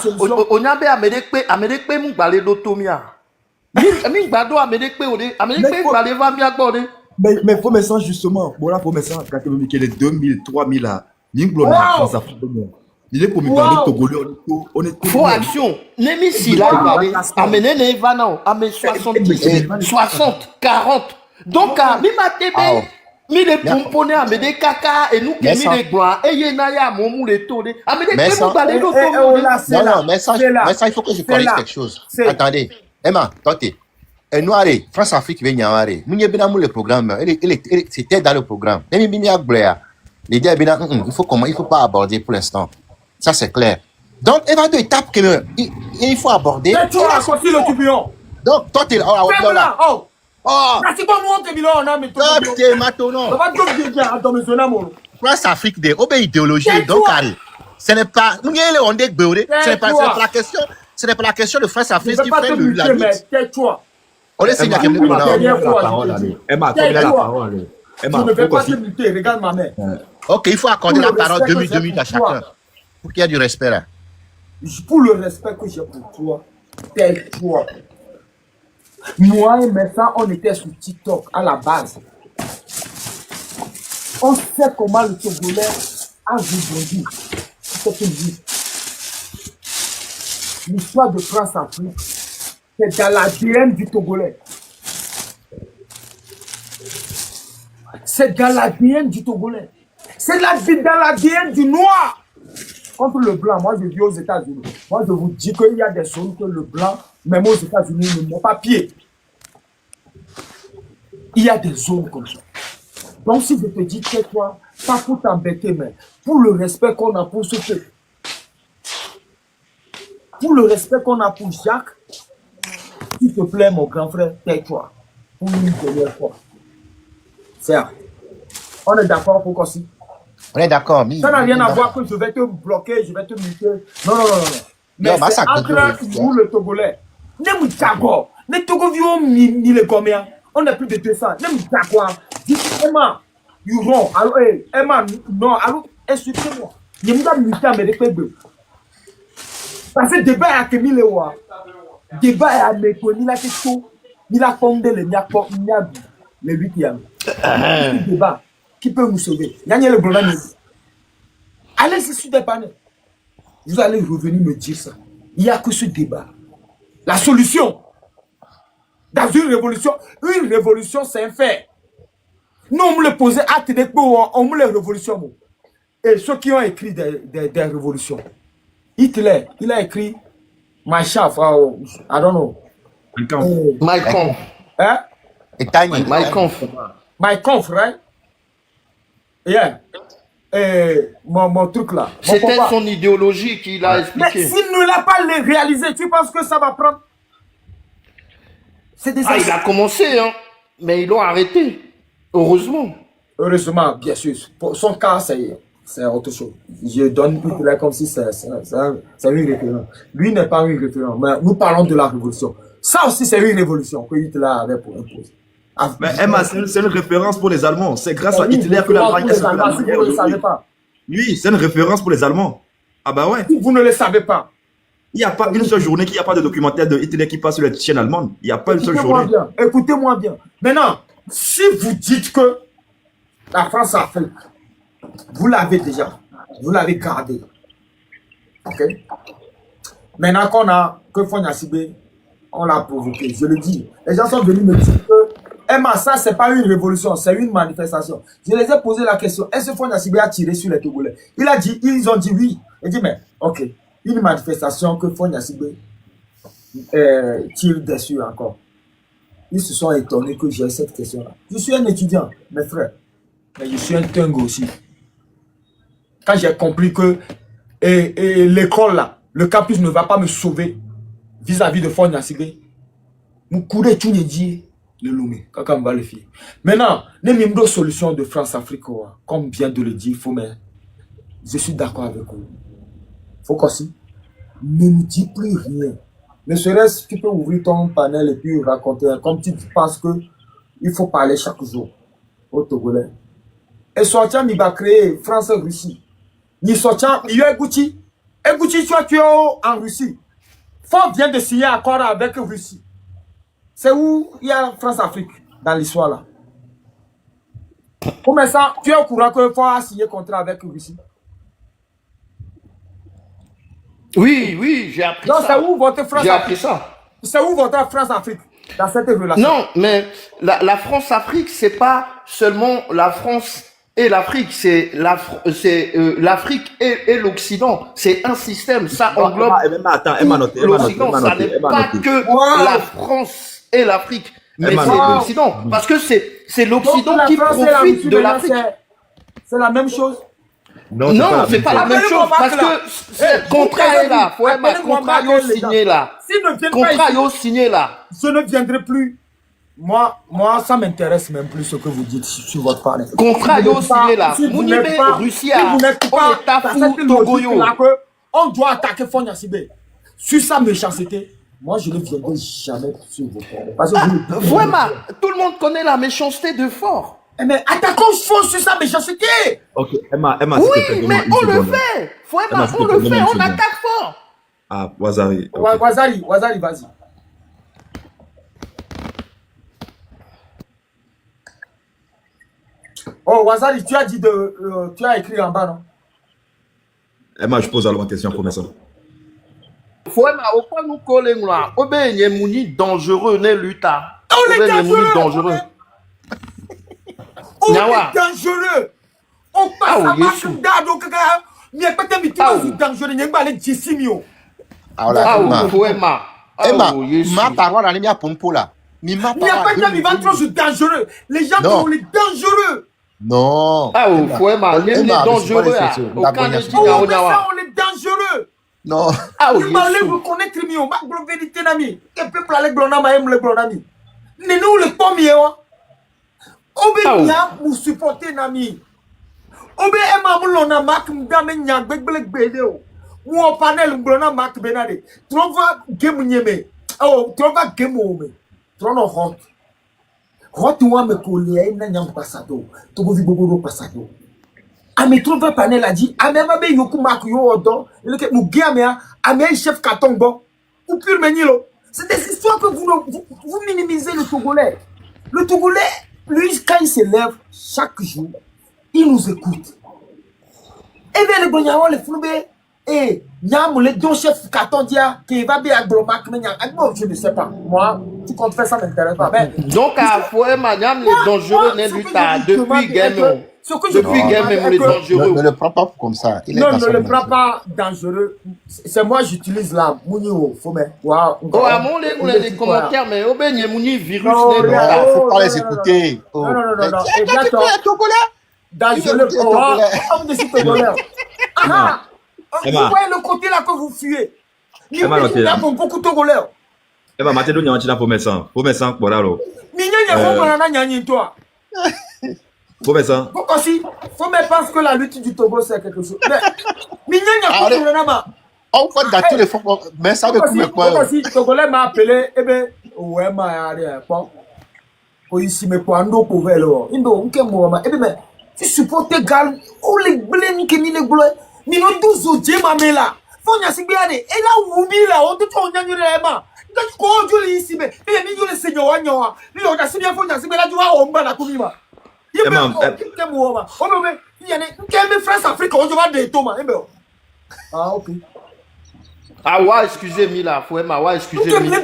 solution. Onyabe amedekpe mougbale lotomia. Mi gbado amedekpe ode. Amedekpe gbale va mi agbode. Mais faut me sens justement. Bon là, faut me sens. Quand tu que les 2000, 3000 là. N'importe la France à football. Il est pour me parler Togolais. On est Faut action. Nemi si là, amene ne va non. Amene 70, 60, 40. Donc, mi matebe. Mi le pomponne amene kaka et nous qui mi le gloire. Et yenaya mon le tone. Amene pe mougbale lotomia. Non, mais ça, il faut que je corrige quelque chose. Attendez. Emma, tentez. Et nous, allez, France-Afrique, il le programme. C'était dans le programme. L'idée, il faut pas aborder pour l'instant. Ça, c'est clair. Donc, il y a deux étapes il faut aborder. Mais tu as sorti le tubion. Donc, toi, tu es là. Oh! C'est pas moi qui on a mis toi, maintenant. France-Afrique, c'est idéologie. Donc, ce n'est pas. Ce n'est pas la question de France-Afrique qui fait la lutte. Tais-toi. On laisse il y a quelqu'un Emma, tu as la parole. Emma, je ne vais pas te lutter, regarde ma main. Ok, il faut accorder la parole 2 minutes à chacun. Pour qu'il y ait du respect là. Pour le respect que j'ai pour toi, tais-toi. Moi et mes frères, on était sur TikTok à la base. On sait comment le Togolais a rebondi. C'est une vie. L'histoire de France-Afrique, c'est dans l'ADN du Togolais. C'est dans l'ADN du Togolais. C'est dans l'ADN du Noir. Contre le blanc, moi je vis aux États-Unis. Moi je vous dis qu'il y a des zones que le blanc, même aux États-Unis, ne met pas pied. Il y a des zones comme ça. Donc si je te dis que toi, pas pour t'embêter, mais pour le respect qu'on a pour ce peuple, pour le respect qu'on a pour Jacques, s'il te plaît, mon grand frère, tais-toi. Pour une dernière fois. Certes. On est d'accord pour qu'aussi. On est d'accord. Ça n'a rien à voir que je vais te bloquer, je vais te muter. Non. Mais c'est entre nous, le Togolais. Ne me d'accord. Ne Togovio ni le combien. On n'a plus de 200. Ne me d'accord. Emma, you wrong. Alors, Emma, non. Alors, insultez-moi. Je me donne muter à mes répètes. Parce que débat à Kémy Lewa. Débat à mes ni la question. Ni la pompe de l'Eniapo, le 8e. Débat. Qui peut nous sauver? Gagnez le problème. Allez, c'est sur des panneaux. Vous allez revenir me dire ça. Il n'y a que ce débat. La solution. Dans une révolution, c'est un fait. Nous, on me le posait à Tédéco, on me les révolutions. Et ceux qui ont écrit des révolutions. Hitler, il a écrit My Shaft, I don't know. My Conf. Hein? My Conf. My Conf, right? Yeah. Mon truc là. C'était son idéologie qu'il a expliqué. Mais s'il ne l'a pas réalisé, tu penses que ça va prendre? C'est des il a commencé, hein. Mais ils l'ont arrêté. Heureusement. Heureusement, bien sûr. Pour son cas, c'est autre chose. Je donne Hitler comme si c'est une référence. Lui n'est pas une référence. Mais nous parlons de la révolution. Ça aussi, c'est une révolution que Hitler avait pour imposer. Mais Emma, c'est une référence pour les Allemands. C'est grâce à Hitler que l'Allemagne a sauvé la si vous ne le savez pas. Oui, c'est une référence pour les Allemands. Ah bah ouais. Si vous ne le savez pas. Il n'y a pas une seule journée qu'il n'y a pas de documentaire de Hitler qui passe sur les chaînes allemandes. Il n'y a pas une seule journée. Écoutez-moi bien. Maintenant, si vous dites que la France-Afrique, vous l'avez déjà, vous l'avez gardé. Ok? Maintenant que Fonya Sibé, on l'a provoqué, je le dis. Les gens sont venus me dire que Emma, ça, c'est pas une révolution, c'est une manifestation. Je les ai posé la question, est-ce que Fonya Sibé a tiré sur les Togolais? Ils ont dit oui. Il dit, mais, ok, une manifestation que Fonya Sibé tire dessus encore. Ils se sont étonnés que j'ai cette question-là. Je suis un étudiant, mes frères, mais je suis un tingue aussi. Quand j'ai compris que l'école là, le campus ne va pas me sauver vis-à-vis de Fonya Sibé, nous courons tout le dit le Lomé, quand on va le faire. Maintenant, les mêmes solutions de France-Afrique, comme vient de le dire, je suis d'accord avec vous. Faut qu'aussi, ne nous dis plus rien. Ne serait-ce que tu peux ouvrir ton panel et puis raconter, comme tu penses que il faut parler chaque jour au Togolais. Et Sotian, il va créer France-Russie. Ni Sotian, il y a Gouti. Écoutez, toi, tu es en Russie. Ford vient de signer un accord avec Russie. C'est où il y a France-Afrique dans l'histoire là. Pour ça, tu es au courant que Ford a signé un contrat avec Russie. Oui, j'ai appris ça. C'est où votre France-Afrique? J'ai appris ça. C'est où votre France-Afrique dans cette relation? Non, mais la France-Afrique, c'est pas seulement la France et l'Afrique, c'est l'Afrique et l'Occident. C'est un système, ça englobe l'Occident. Ça n'est pas que la France et l'Afrique, mais c'est l'Occident. Parce que c'est l'Occident qui profite de l'Afrique. C'est la même chose. Non, c'est pas la même chose parce que le contrat est là. Faut être contrat signé là. Contrat signé là. Je ne viendrai plus. Moi, ça m'intéresse même plus ce que vous dites sur votre panel. Contrat signé là. Mounibé, Russie, on est à fou, Togoyo. On doit attaquer Fonya Sibé. Sur sa méchanceté, moi je ne viendrai jamais sur vos panels. Vraiment, tout le monde connaît la méchanceté de Fort. Mais attaquons Fort sur sa méchanceté. Ok, Emma, oui, mais on le fait. Vraiment, on le fait, on attaque Fort. Ah, Wazari. Okay. Wazari, vas-y. Oh, Wazari, tu as dit tu as écrit en bas, non? Emma, je pose alors une question pour ça. Vraiment, au point nous collons là, on est mouni dangereux, n'est luta. On est dangereux. On est dangereux. On passe à marque d'ado que mais peut-être que tu es dangereux, n'y a pas les Jessimio. Emma, ma parole à l'émia pompo là. Il n'y a pas de va trop dangereux. Les gens sont les dangereux. Non. Emma, on est dangereux. On est dangereux. Non. Il m'a l'air reconnaître mieux. Ma vérité n'ami. Et peuple avec blonama aime le blonami. Mais nous le pommier. Obéia pour supporter nami. Obé Emma moulona mak m'dame nyak begbelek bedeo. Ou en panel blona mak benade. Trova game nyeme. Oh, trova game ome. Trono hot. Hot wa me kolie na nyam pasado. Togo vi bobo pasado. Ame trova panel a dit ame ma be yoku mak yo odo. Le ke mu gamea ame chef katongo. Ou pur menilo. C'est des histoires que vous minimisez le Togolais. Le Togolais, lui, quand il se lève chaque jour, il nous écoute. Et bien, le Bonyao, le Floubé, et Nyam, le deux chefs Katondia, qui va bien à Glomac, je ne sais pas. Moi, tout compte fait, ça ne m'intéresse pas. Donc, à Fouema, Nyam, le dangereux n'est luta depuis Game. Depuis Game, le dangereux. Ne le prends pas comme ça. Non, ne le prends pas dangereux. C'est moi, j'utilise la Mounio. Faut mettre. Oh, à mon les commentaires, mais au ben, Mouni virus. Faut pas les écouter. Non. Dangereux. Homme de ce Togolais. Ah! Vous voyez le côté là que vous fuyez. Vous avez beaucoup de Togolais. Emma, Matédo n'y a pas pour médecin. Pour médecin, pour là. Pour médecin. Faut me penser que la lutte du Togo c'est quelque chose. Mais il n'y a pas de on va dater les fois, mais ça veut dire quoi? Si Togolais m'a appelé, eh bien, ouais, m'a pas. Ici, mais pour un autre pauvre, Indo, on peut moi, eh bien, tu supportes Gal, ou les blés, qui ni les blés, mais non, 12 autres, j'ai là. Faut n'y a si bien, et là, où là, on te tourne, il y a une main. Quand tu crois, je l'ai ici, mais il y a mis le seigneur, il y a si bien, faut n'y a si bien, là, tu vas au bas, la commune. Il y a des France Afrique, on va des Thomas. Ah, ok. Ah, ouais, excusez-moi, là, Fouema, excusez-moi.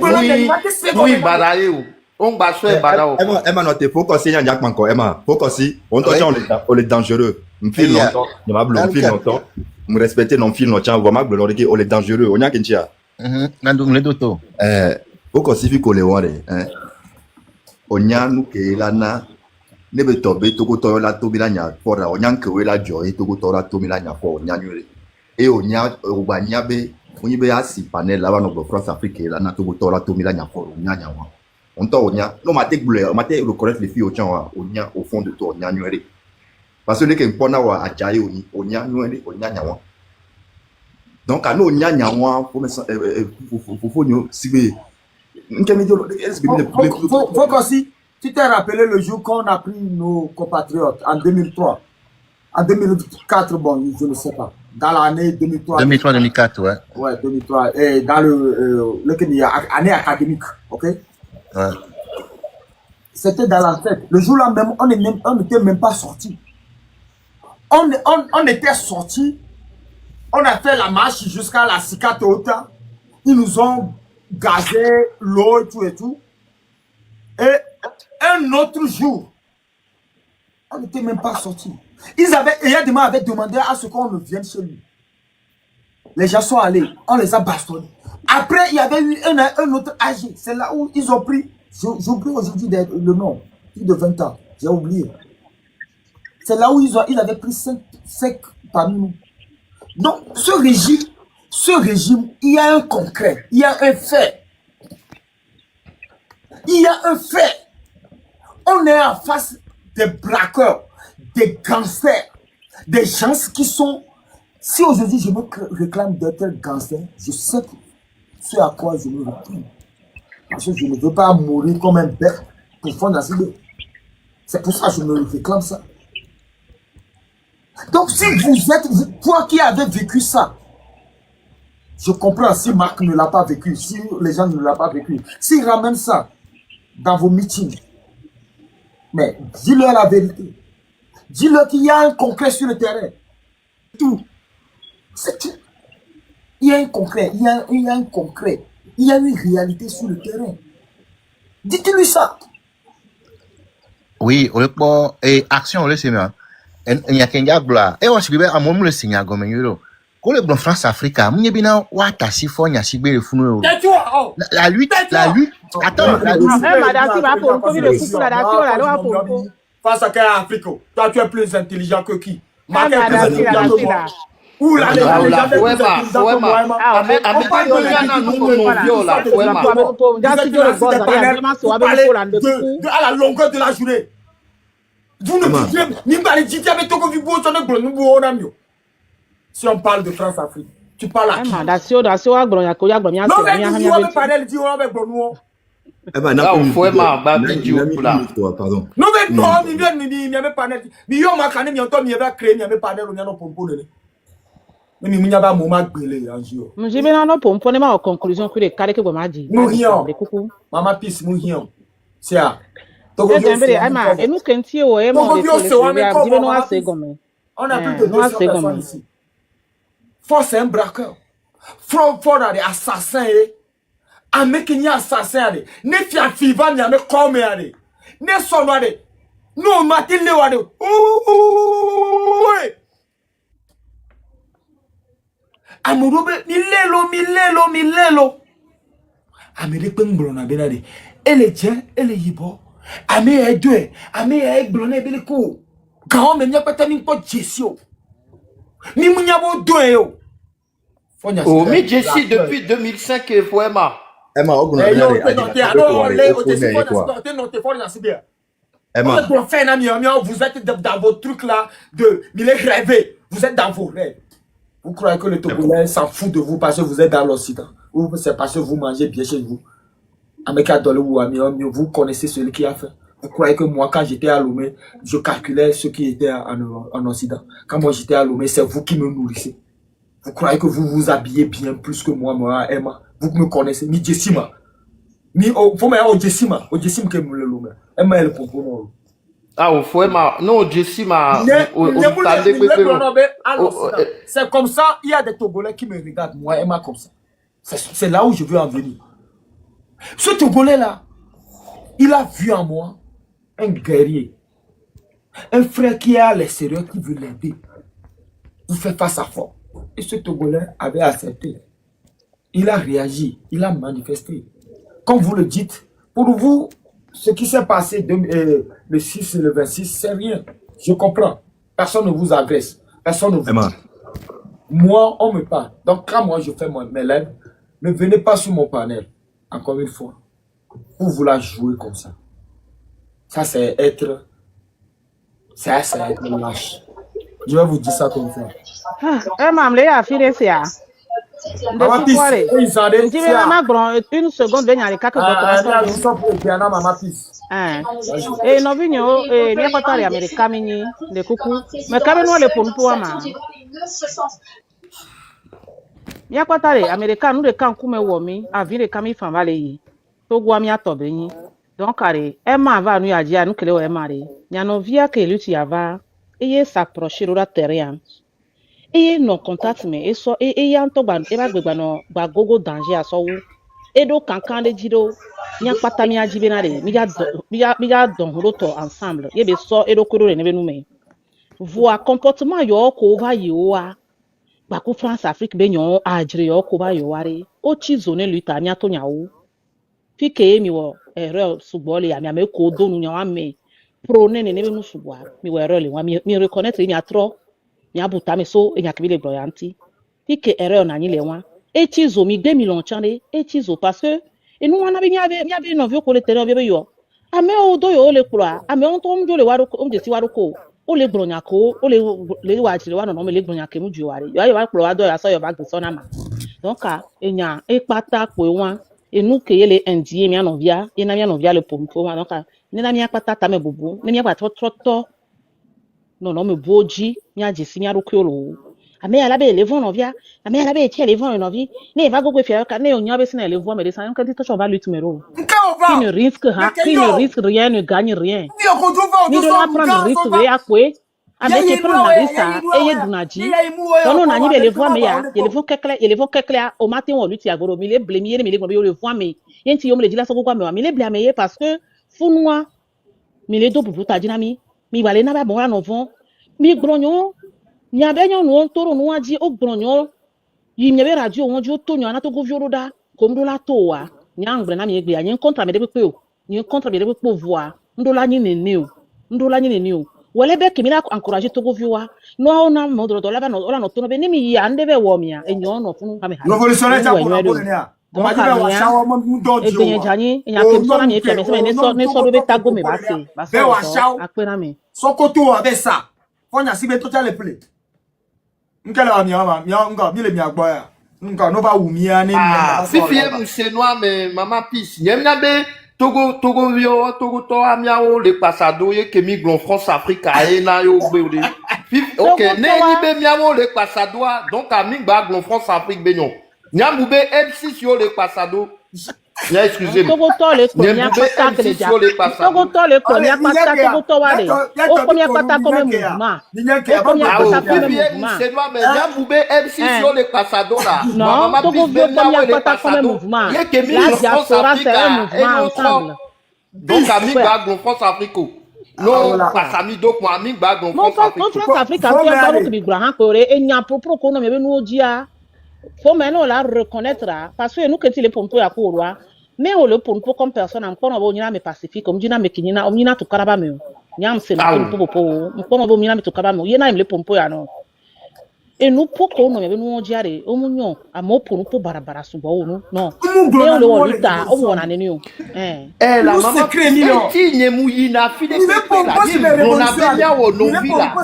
Oui, Badaïo. On va se Badao. Emma, note, faut qu'on signe un Jack Manco, Emma. Faut qu'on signe, on est dangereux. On file longtemps, on va blondir, on file longtemps. On respecte non file longtemps, on va blondir, on est dangereux. On y a qu'un tia. Faut qu'on signe qu'on les voit, on y a nous qui est là, ne be tobe togo to la tobi la nya fora onyan ke we la joy togo to la tobi la nya fo onya nyure e onya obanya be onyi be asi panel la no France Afrique la na togo to la tobi la nya fo onya nya wa on to onya no mate bleu mate reconnaître les filles au chan wa onya au fond de toi onya nyure parce que les que mpona wa ajaye oni onya nyure onya nya wa donc ano onya nya wa faut nyo sibe nkemi do faut aussi. Tu t'es rappelé le jour qu'on a pris nos compatriotes en 2003, en 2004, bon, je ne sais pas. dans l'année 2003. 2003-2004, ouais. Ouais, 2003. Et dans l'année académique, ok? Ouais. C'était dans la tête. Le jour-là même, on n'était même pas sorti. On était sorti. On a fait la marche jusqu'à la Cicatota. Ils nous ont gazé l'eau et tout et tout. Et un autre jour, on n'était même pas sorti. Yadima avait demandé à ce qu'on vienne chez lui. Les gens sont allés, on les a bastonnés. Après, il y avait eu un autre âgé. C'est là où ils ont pris, j'oublie aujourd'hui le nom, plus de 20 ans, j'ai oublié. C'est là où ils avaient pris 5 parmi nous. Donc, ce régime, il y a un concret, il y a un fait. Il y a un fait. On est en face des braqueurs, des gangsters, des gens qui sont... Si aujourd'hui je me réclame d'être gangster, je sais ce à quoi je me réclame. Parce que je ne veux pas mourir comme un bête pour fondre la cible. C'est pour ça que je me réclame ça. Donc si vous êtes, toi qui avez vécu ça, je comprends si Marc ne l'a pas vécu, si les gens ne l'ont pas vécu, s'ils ramènent ça dans vos meetings, mais dis-leur la vérité. Dis-leur qu'il y a un concret sur le terrain. Tout. C'est tout. Il y a un concret, il y a un concret. Il y a une réalité sur le terrain. Dites-lui ça. Oui, et action, on le sait bien. Il y a qu'un gars, et on se dit, à mon le signe à Gomeniolo. Quand le blanc France Afrique, il y a bien un si fort, il y a si bien le fou. La lutte. Attends, la lutte. Face à quel Afrique, toi tu es plus intelligent que qui? Marc est plus intelligent que moi. Où là, à la longueur de la journée. Vous ne dites pas, si on parle de France-Afrique, tu parles à qui? Conclusion que les carrés que vous m'avez dit. Maman Pisse, mouillon. C'est à. On a plus de 200 personnes ici. Force un braqueur. Fort à des assassins. Amekini assassin. Ne fia fiva ni ame come ale. Ne sono ale. No matile wale. Amurobe milelo. Amere pengbro na benade. Ele je, ele yibo. Ame edwe, ame egbro na beliko. Quand même, il n'y a pas de gestion. Ni mon yabo doyo. Oh, mais Jessie depuis 2005 et Poema. Emma, on a vous êtes dans vos trucs là de il est rêvé. Vous êtes dans vos rêves. Vous croyez que le Togolais s'en fout de vous parce que vous êtes dans l'Occident. Ou c'est parce que vous mangez bien chez vous. Vous connaissez celui qui a fait. Vous croyez que moi, quand j'étais à Lomé, je calculais ce qui était en Occident. Quand moi j'étais à Lomé, c'est vous qui me nourrissez. Vous croyez que vous vous habillez bien plus que moi, Emma. Vous me connaissez. Mi Jessima. Faut me Jessima. O Jessima que me le Lomé. Emma elle propose. Ah, au Fouema. Non, Jessima. C'est comme ça, il y a des Togolais qui me regardent, moi, Emma, comme ça. C'est là où je veux en venir. Ce Togolais là, il a vu en moi un guerrier, un frère qui est à l'extérieur qui veut l'aider, vous fait face à force. Et ce Togolais avait accepté. Il a réagi, il a manifesté. Comme vous le dites, pour vous, ce qui s'est passé le 6 et le 26, c'est rien. Je comprends. Personne ne vous agresse. Personne ne vous dit. Moi, on me parle. Donc, quand moi je fais mes lèvres, ne venez pas sur mon panel. Encore une fois, pour vouloir jouer comme ça. Ça, c'est être lâche. Je vais vous dire ça comme ça. Une seconde, et non vigno et bien portare americani de coucou mais quand nous le pompo ama Mia kwatare America nous de kan kume womi avi de kami fan vale yi. Togo amia tobe yi. Donc are Emma va nous adia nous kele o Emma re. Nya no via ke luti ava eye s'approcher ora terrain. Eye no contact me eso eye anto ba e ba gbegba no ba gogo danger aso wu. Edo kankan de jido nya kwata mi ajibe na re mi ya don roto ensemble. Ye be so edo kuro re ne be nu me. Voa comportement yo ko va yo a Baku France Afrique be nyon ajire yo ko ba yo ware o chi zone luta mi ato nyawo fi ke mi wo ere sugbole ya mi ame ko do nu nyawa me pro ne ne be nu subwa mi wo ere le wa mi reconnaître mi atro mi abuta mi so e nyakabi le gloyanti fi ke ere na nyi le wa e chi zo mi 2000 chande e chi zo parce que e nu wana be mi ave no vi ko le tere be yo ame o do yo le kura ame on to mjo le waro ko mje si waro ko o le gronya ko o le wa chile wa no me le gronya ke mu ju ware yo wa kuro wa do ya so yo bag so na ma donc enya e pata po wa enu ke yele ndie mi anovia e na mi anovia le pompo wa donc ni na mi apata ta me bubu ni mi apata to no me boji mi ajisi mi aroko lo ame ala be le von novia ame ala be che le von novi ne va gogo fia ka ne onya be sina le von me de ça quand tu vas lui tumero qui ne risque rien ne gagne rien ni de la prendre risque we akwe ame ke prendre risque e ye dunaji non na ni be le von me ya le von kekle au matin on lui ti agoro mi le blemi mi le von me yenti yo me le dila so gogo me mi le blame parce que funwa mi le do bubu ta dinami mi wale na ba bon la novon mi gbronyo nya be nyon no toro no aji o gbronyo yi nya be radio won jo to nyon na to go vioro da ko mdo la to wa nya ngbre na mi egbe anya kontra me de pe o ni kontra me de pe voa ndo la nyi ne o wele be ke mi na encourager to go vioa no na mo do la ba no la no to no be ni mi ya nde be wo mi a enyo no funu ka me ha revolutionnaire ta pour la bonne ya on m'a dit wa shawo mo ndo e gbenye jani enya ke so na mi e pia me se ne so be tago me ba se apena me Sokoto avec ça. On a si bien tout à l'épée. Nkele wa miama, nga bile mi agboya. Nga no ba wumia ne mi. Fifie musenoa me mama peace. Yemna be Togo vio Togo to amiao le passado ye ke mi glon France Afrique e na yo gbe o de. OK, ne ni be miao le passado donc a mi gba glon France Afrique be nyon. Nyambu be M6 yo le passado. Nya excusez-moi. Togo to le ko nya pata ke ja. Togo to le ko nya pata Togo to ware. O ko nya pata ko me mouvement. O ko nya pata ko me mouvement. C'est moi mais Nyambu be M6 yo le passado là. Non, Togo vio ko nya pata ko me mouvement. Ye ke mi glon France Afrique ensemble. Donc ami gba glon France Afrique. Non, pas ami donc moi ami gba glon France Afrique. Non, France Afrique a fait pas que bi gba han ko re enya propre ko no me be nu odia. Faut maintenant la reconnaître parce que nous quand il est pompo ya ko roi mais on le pompo comme personne encore on va venir me pacifique comme dina me kinina on nina to karaba me nyam se na pompo popo on va venir me to karaba me ye na le pompo ya no et nous poko no me nous diare o munyo amo pompo barabara subo onu no e o le wo lita o wona neni o la maman ti nyemu yina fi de on a benya wo no villa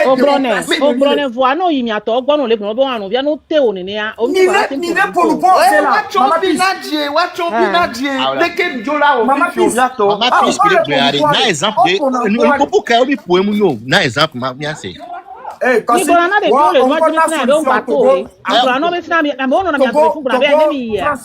o brone voa no yimi ato ogbonu le gbon bo anu via no te oni ni a o mi ba tin pour là wa chobinaje leke njola o fi fiato mama peace bi le ari na exemple de popo ka obi poemu yo na exemple ma mi ase ni gorana de dole wa jini na do bato gorana be sina mi na mo no na mi ato fun be ni mi ya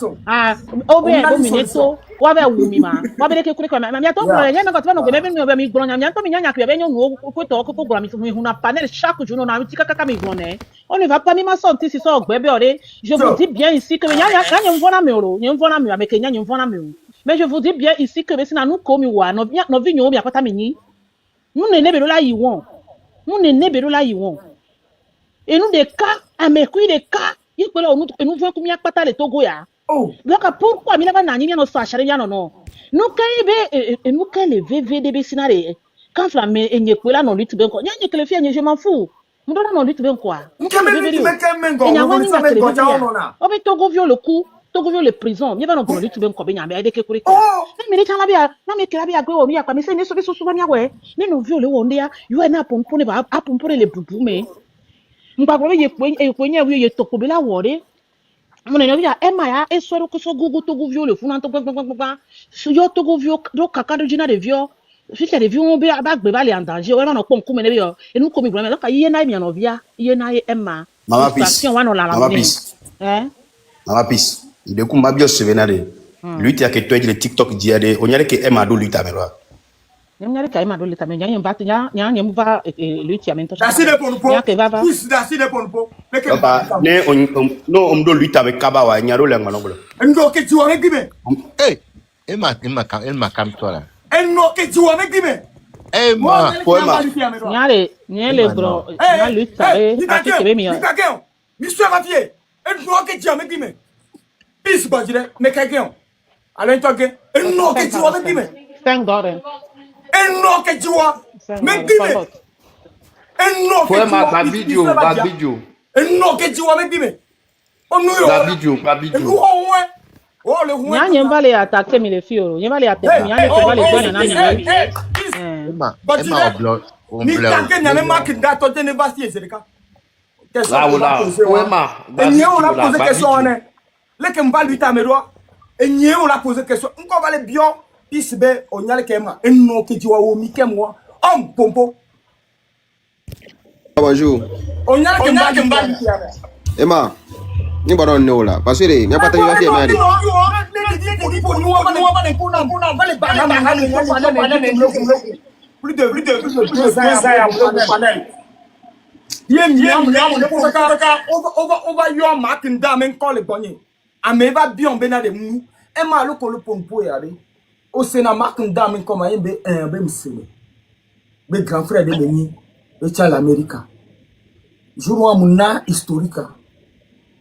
obi e go mi neto wa be wu mi ma wa be ke kure ko ma mi ato go nya me ko to no go me be mi gorana mi ato mi nya ku be nyu no ko to ko gorana mi fu mi na panel chaque jour na mi tika kaka mi gorana on ne va pas mi ma sortir si so ogbe be ore je vous dis bien ici que nya nya mvona mi oro nya mvona mi ameke nya mvona mi mais je vous dis bien ici que be sina nu ko mi wa no vi nyu mi apata mi ni nous ne ne be la yi won nous ne bero la yiwon et nous des cas amekui des cas il peut là nous voit combien pata le Togo ya donc pourquoi mi na ba nani mi no so achare ya no nous kai be nous kai le VVDB sinare quand flamme enye kwela no litu ben ko nya ke le fi enye je m'en fous nous donne no litu ben quoi nous kai be Togo viole le coup Togo viole les prisons mi ba no litu ben ko be nya be de ke kuri mi ni chama bia na mi kira bia gwe o mi akwa mi se ni so be so so ba mi awe ni no viole wo ndia you na pompo ne ba pompo le bubu me ngba gbe ye kwenye wi ye toko be la wore mo ne no bia e ma ya e so ko so gugu Togo viole fu na to gbagba so yo Togo viole do kaka do jina de vio si c'est de vio on be ba gbe ba le en danger o ma no pon ku me ne bia e nu ko mi gbe me ka ye na mi no via ye na e ma mama peace Mama Peace. Il est comme Mabio Sevenade. Lui, tu as que toi, il est TikTok diade. On y a que Emado lui ta mère. Nyamnyari ka ima dole tamenya nyambati nya nyamva lui ti amento. Dasi de ponpo. Plus dasi de ponpo. Papa, no on do lui ta avec Kabawa, nyaro le manongolo. Endo ke tu avec dime. Emma calme-toi là. Endo ke tu avec dime. Emma, poema. Nyale bro, nya lui ta be akike mi. Monsieur Mafié, endo ke tu avec dime. Peace bajire, me quelqu'un. Alors toi que endo ke tu avec dime. Thank God. Endo ke tu avec dime. Endo ke tu ba video. Endo ke tu avec dime. On nous Ba video. Oh le roi. Nya vale attaquer mi le fioro. Nya vale attaquer mi nya ko vale gona na nya. Emma, Ni tanke nyame makinda to te ne basti ezeka. Là, poema. Et n'y on a posé question on est. Les que m'va lui ta meroa. Et n'y on a posé question. On va le bien pis be on y a le kema. Et non que tu wa o mi kemwa. Pompo. Bonjour. On y a le kemba. Emma, ni baron no la. Parce que il n'y a pas de vivre à faire. Plus de 2 ans. On va y avoir un dame encore le bonnier. Mais va bien ben de mou. Et ma le colo pompo yare. Au Sénat marque un dame comme un bemsele. Mes grands frères de l'ennemi. Et tchal l'Amérique. Jour où mon historique.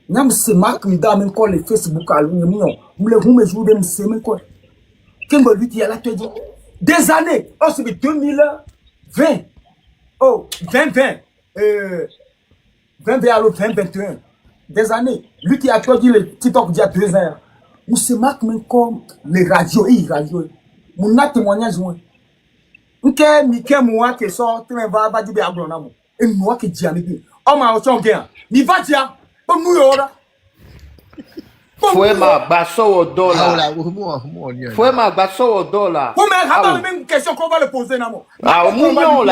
Nyam se marque un dame comme le Facebook à l'union. Vous le vous me jouez de me quoi. Qu'est-ce que lui dit à la tête? Des années. Oh, c'est 2020. Oh, 2020. 2020 à 2021. Des années. Lui qui a dit le TikTok d'il y a 2 ans. Ou se marque même comme les radios. Mon a témoignage. M'ke Mike moi qui sort, tu va dire à Gronamo. Et moi qui dis à lui. Oh, ma autant gain. Ni va dire. Pour nous, Poema baso $. Poema baso $. Pour me même question qu'on va le poser namo. Mounion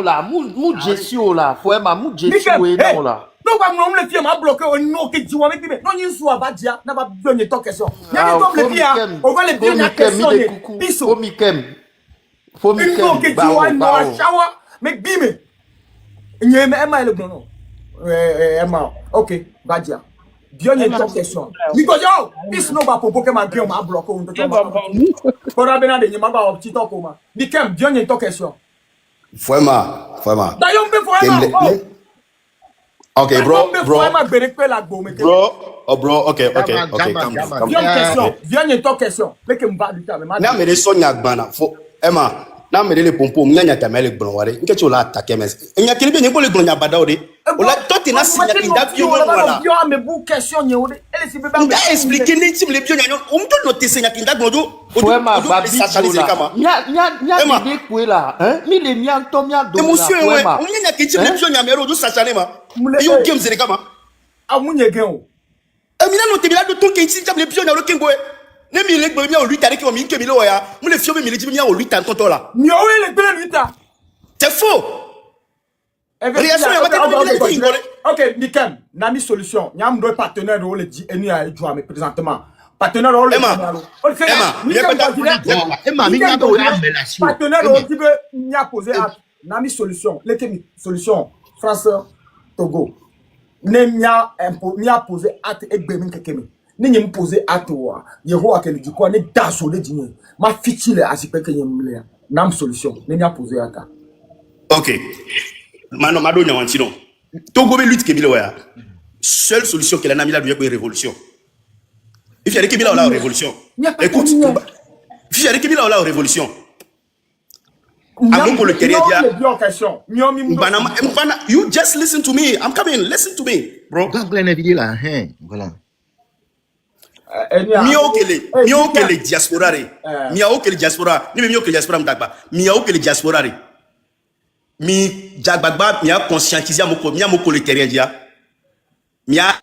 là, mou jesio là. Poema mou jesio non là. Non pas mon le pied m'a bloqué au nom que tu vois avec lui. Non il soit va dire n'a pas besoin de ton question. Il y a des le pied on va le bien la question. Faut mikem. Faut mikem. Non que tu vois non chawa mais bime. Il y a Emma le non. Emma. OK, va dire. Bien une question. Nico yo, bis no ba popo ke ma bien ma bloqué on te. Pour abena de ma ba petit talk ma. Bikem bien une question. Vraiment. D'ailleurs me vraiment. OK, bro. OK. Bien une question. Mais que m'ba du temps mais. Na me de sonya gbana. Fo Emma. Na me de le pompo mnya tamele gbon ware. Nke ti la attaquer mes. Enya kele bi ni ko le gbon nya bada ode. Ola toti na sinya kinda bio wala. Bio me bu question nyode. Elle si be ba. On va expliquer les types les bio nya. On me noter sinya kinda gbonjo. Poema babi là. Nya de quoi là, hein? Mi le nya to nya do. Émotion ouais. On nya kinti le bio nya mero do sachane ma. You game zere kama. Amunye gen o. Mina no te bila do ton kinti le bio nya lo kengo. Ne mi le gbo mi o lui tare ki o mi nke mi lo ya. Mu le fio mi le mi o lui tan tonto la. Mi o le gbe lui ta. C'est faux. Réaction ya ba OK, Mikem, na mi solution. Nyam do partenaire o le di eni a ejo am présentement. Partenaire o le Emma, mi do relation. Partenaire o di be nya poser na mi solution. Le mi solution France Togo. Ne nya nya poser at egbe mi kekeme. Ni nyem poser at wa. Yehowa ke di ko ne daso le di ni. Ma fitile asipe ke nyem le. Nam solution. Ne nya poser ata. OK. Mano mado nyawanti non. Togo be lutte kebile wa. Seule solution que la namila doit être révolution. Il faut que la révolution. Écoute, il faut que la révolution. Amoko le terrier dia. You just listen to me. I'm coming. Listen to me, bro. Voilà. Mio que les diaspora mio que les diaspora ni mio que les diaspora mdagba mio que les diaspora mi jagbagba mi a conscientiser moko le terrier dia mi a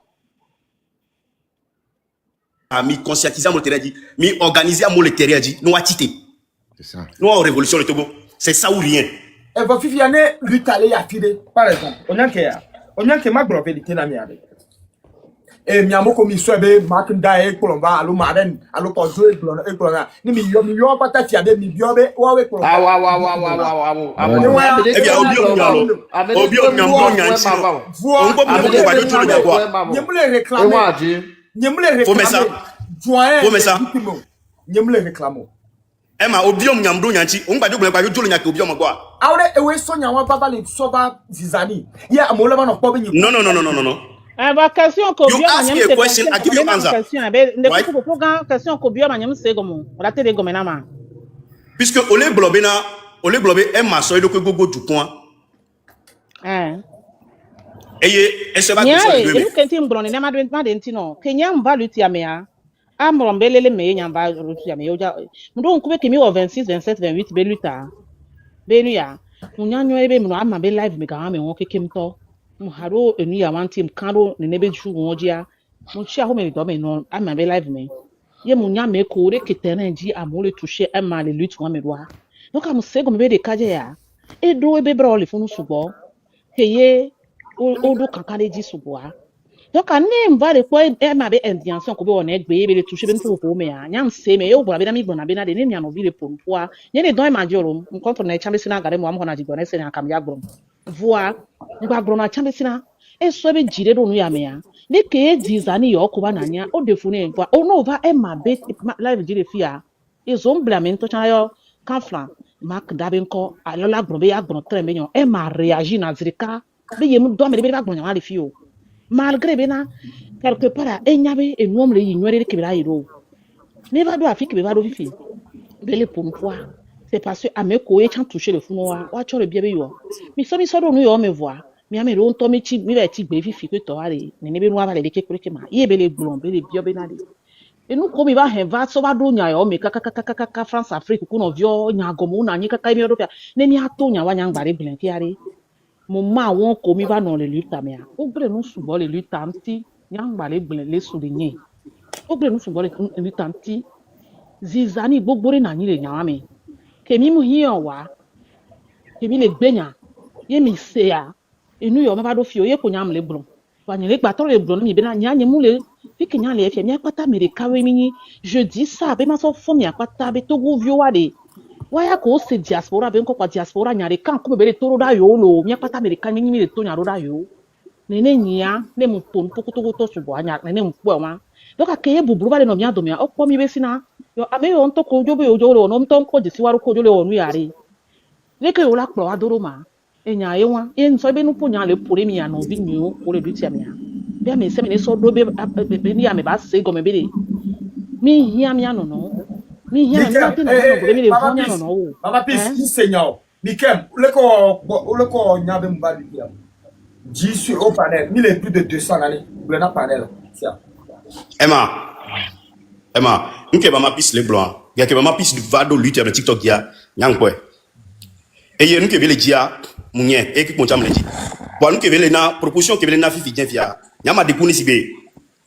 mi conscientiser mo le terrier dia mi organiser mo le terrier dia no atité C'est ça. No révolution le Togo c'est ça ou rien e va fifiane lui taler ya fide par exemple onyanke ma groveli tena mi ade et miamo komi swebe makinda e kolomba alo maden alo pozo e kolona ni mi yo pata ti ade mi biobe wa we kolomba Obi nyamdo nyanchi. Emma obiom nyamdo nyanchi ongba de gba jolo nyake obiom gwa awre ewe sonya wa baba le soba zizani ya amola ba no kpo be nyi no ba question ko you ask me a question I give you answer question be ne ko program question ko biom anyam se gomo wala te de gomena ma puisque ole blobe Emma so edo ko gogo du point eye ese ba ko so de me kenti mbrone ne ma de ntino kenya mba luti amea amrombelele me nyamba luti amea oja ndo nkube kimi o 26 27 28 beluta benuya munyanyo ebe mu ama be live me ga me won kekemto mu haro enu ya one team karo ne nebe ju won jia mu chi aho me do me no ama be live me ye munya me ko re ketene ji amole toucher ama le luti won me do donc am sego me be de kaje ya edo ebe bra ole funu subo heye odo kankare ji subo a donc anem va de ko ma be indianson ko be on egbe ebe le toucher be nto ko me ya nyam se me yo bra be na mi gbona be na de ne nya no vi le pompoa nye ne don ma joro nkonto na chambe sina gare mo am ho na jigo na se na kam ya gboro voa ngba gboro na chambe sina e so be jire do nu ya me ya ne ke dizani yo ko ba na nya o de fune ngwa o no va e ma be live jire fia e zo mblamento chana yo kanfla mak dabenko alola gboro be ya gboro trembe nyo e ma reagir na zirika be yemu do me be ba gboro nya le fio malgré bena quelque part enyabe enuom le yinwere ke bela yiro ne va do afiki be va do fifi bele pompoa c'est parce que ameko e chan toucher le funu wa chore bia be yo mi so do nu yo me voir mi ame ro nto mi chi mi be ti gbe fifi ko to are ne ne be nu aba le ke kure ke ma ye bele gbon bele bio be na de enu ko mi ba he va so ba do nya yo me kaka France Afrique ku no vio nya gomo na nyi kaka mi Europe ne mi ato nya wa nya ngbare blen ki are mo ma won ko mi va non le lutte amia o bre no subo le lutte amti nyangba le blen le su de yin o bre no subo le lutte amti zizani gbogbore na yin le nya mi kemi mu hiyan wa kemi le gbenya ye mi se ya inu yo ma ba do fi o ye ko nyam le blon wa yin le gba to le blon mi be na nya yin mu le fi kenya le fi mi apata mi le kawe mi ni je dis ça be ma so fo mi apata be to go vio wa de waya ko se diaspora be nko kwa diaspora nyare kan ko be le toro da yo lo mi apata america mi le to nyaro da yo nene nya ne mu pon poko to subo anya nene mu po ma donc akeye buburu ba le no mi ado mi o ko mi be sina yo ame yo nto ko jo be ojo lo no nto ko jisi waru ko jo le onu yare le ke yo la pro adoro ma enya ye wa e nso be nu po nya le pore mi ya no bi nyu o le duti amia be ame se me ne so do be ni ame ba se go me be de mi hia mi ano no mi hia mi na te na no go be le fu nya no no Papa Peace Seigneur Mikem le ko nyabe mbali ya ji sur au panel il est plus de 200 années le na panel tiens Emma nke ba ma pis le blanc ya ke ba ma pis du vado lutte sur TikTok ya nyang kwe e ye nke vele dia munye e ki konta mle di bo nke vele na proposition ke vele na fifi bien via nyama de kuni sibe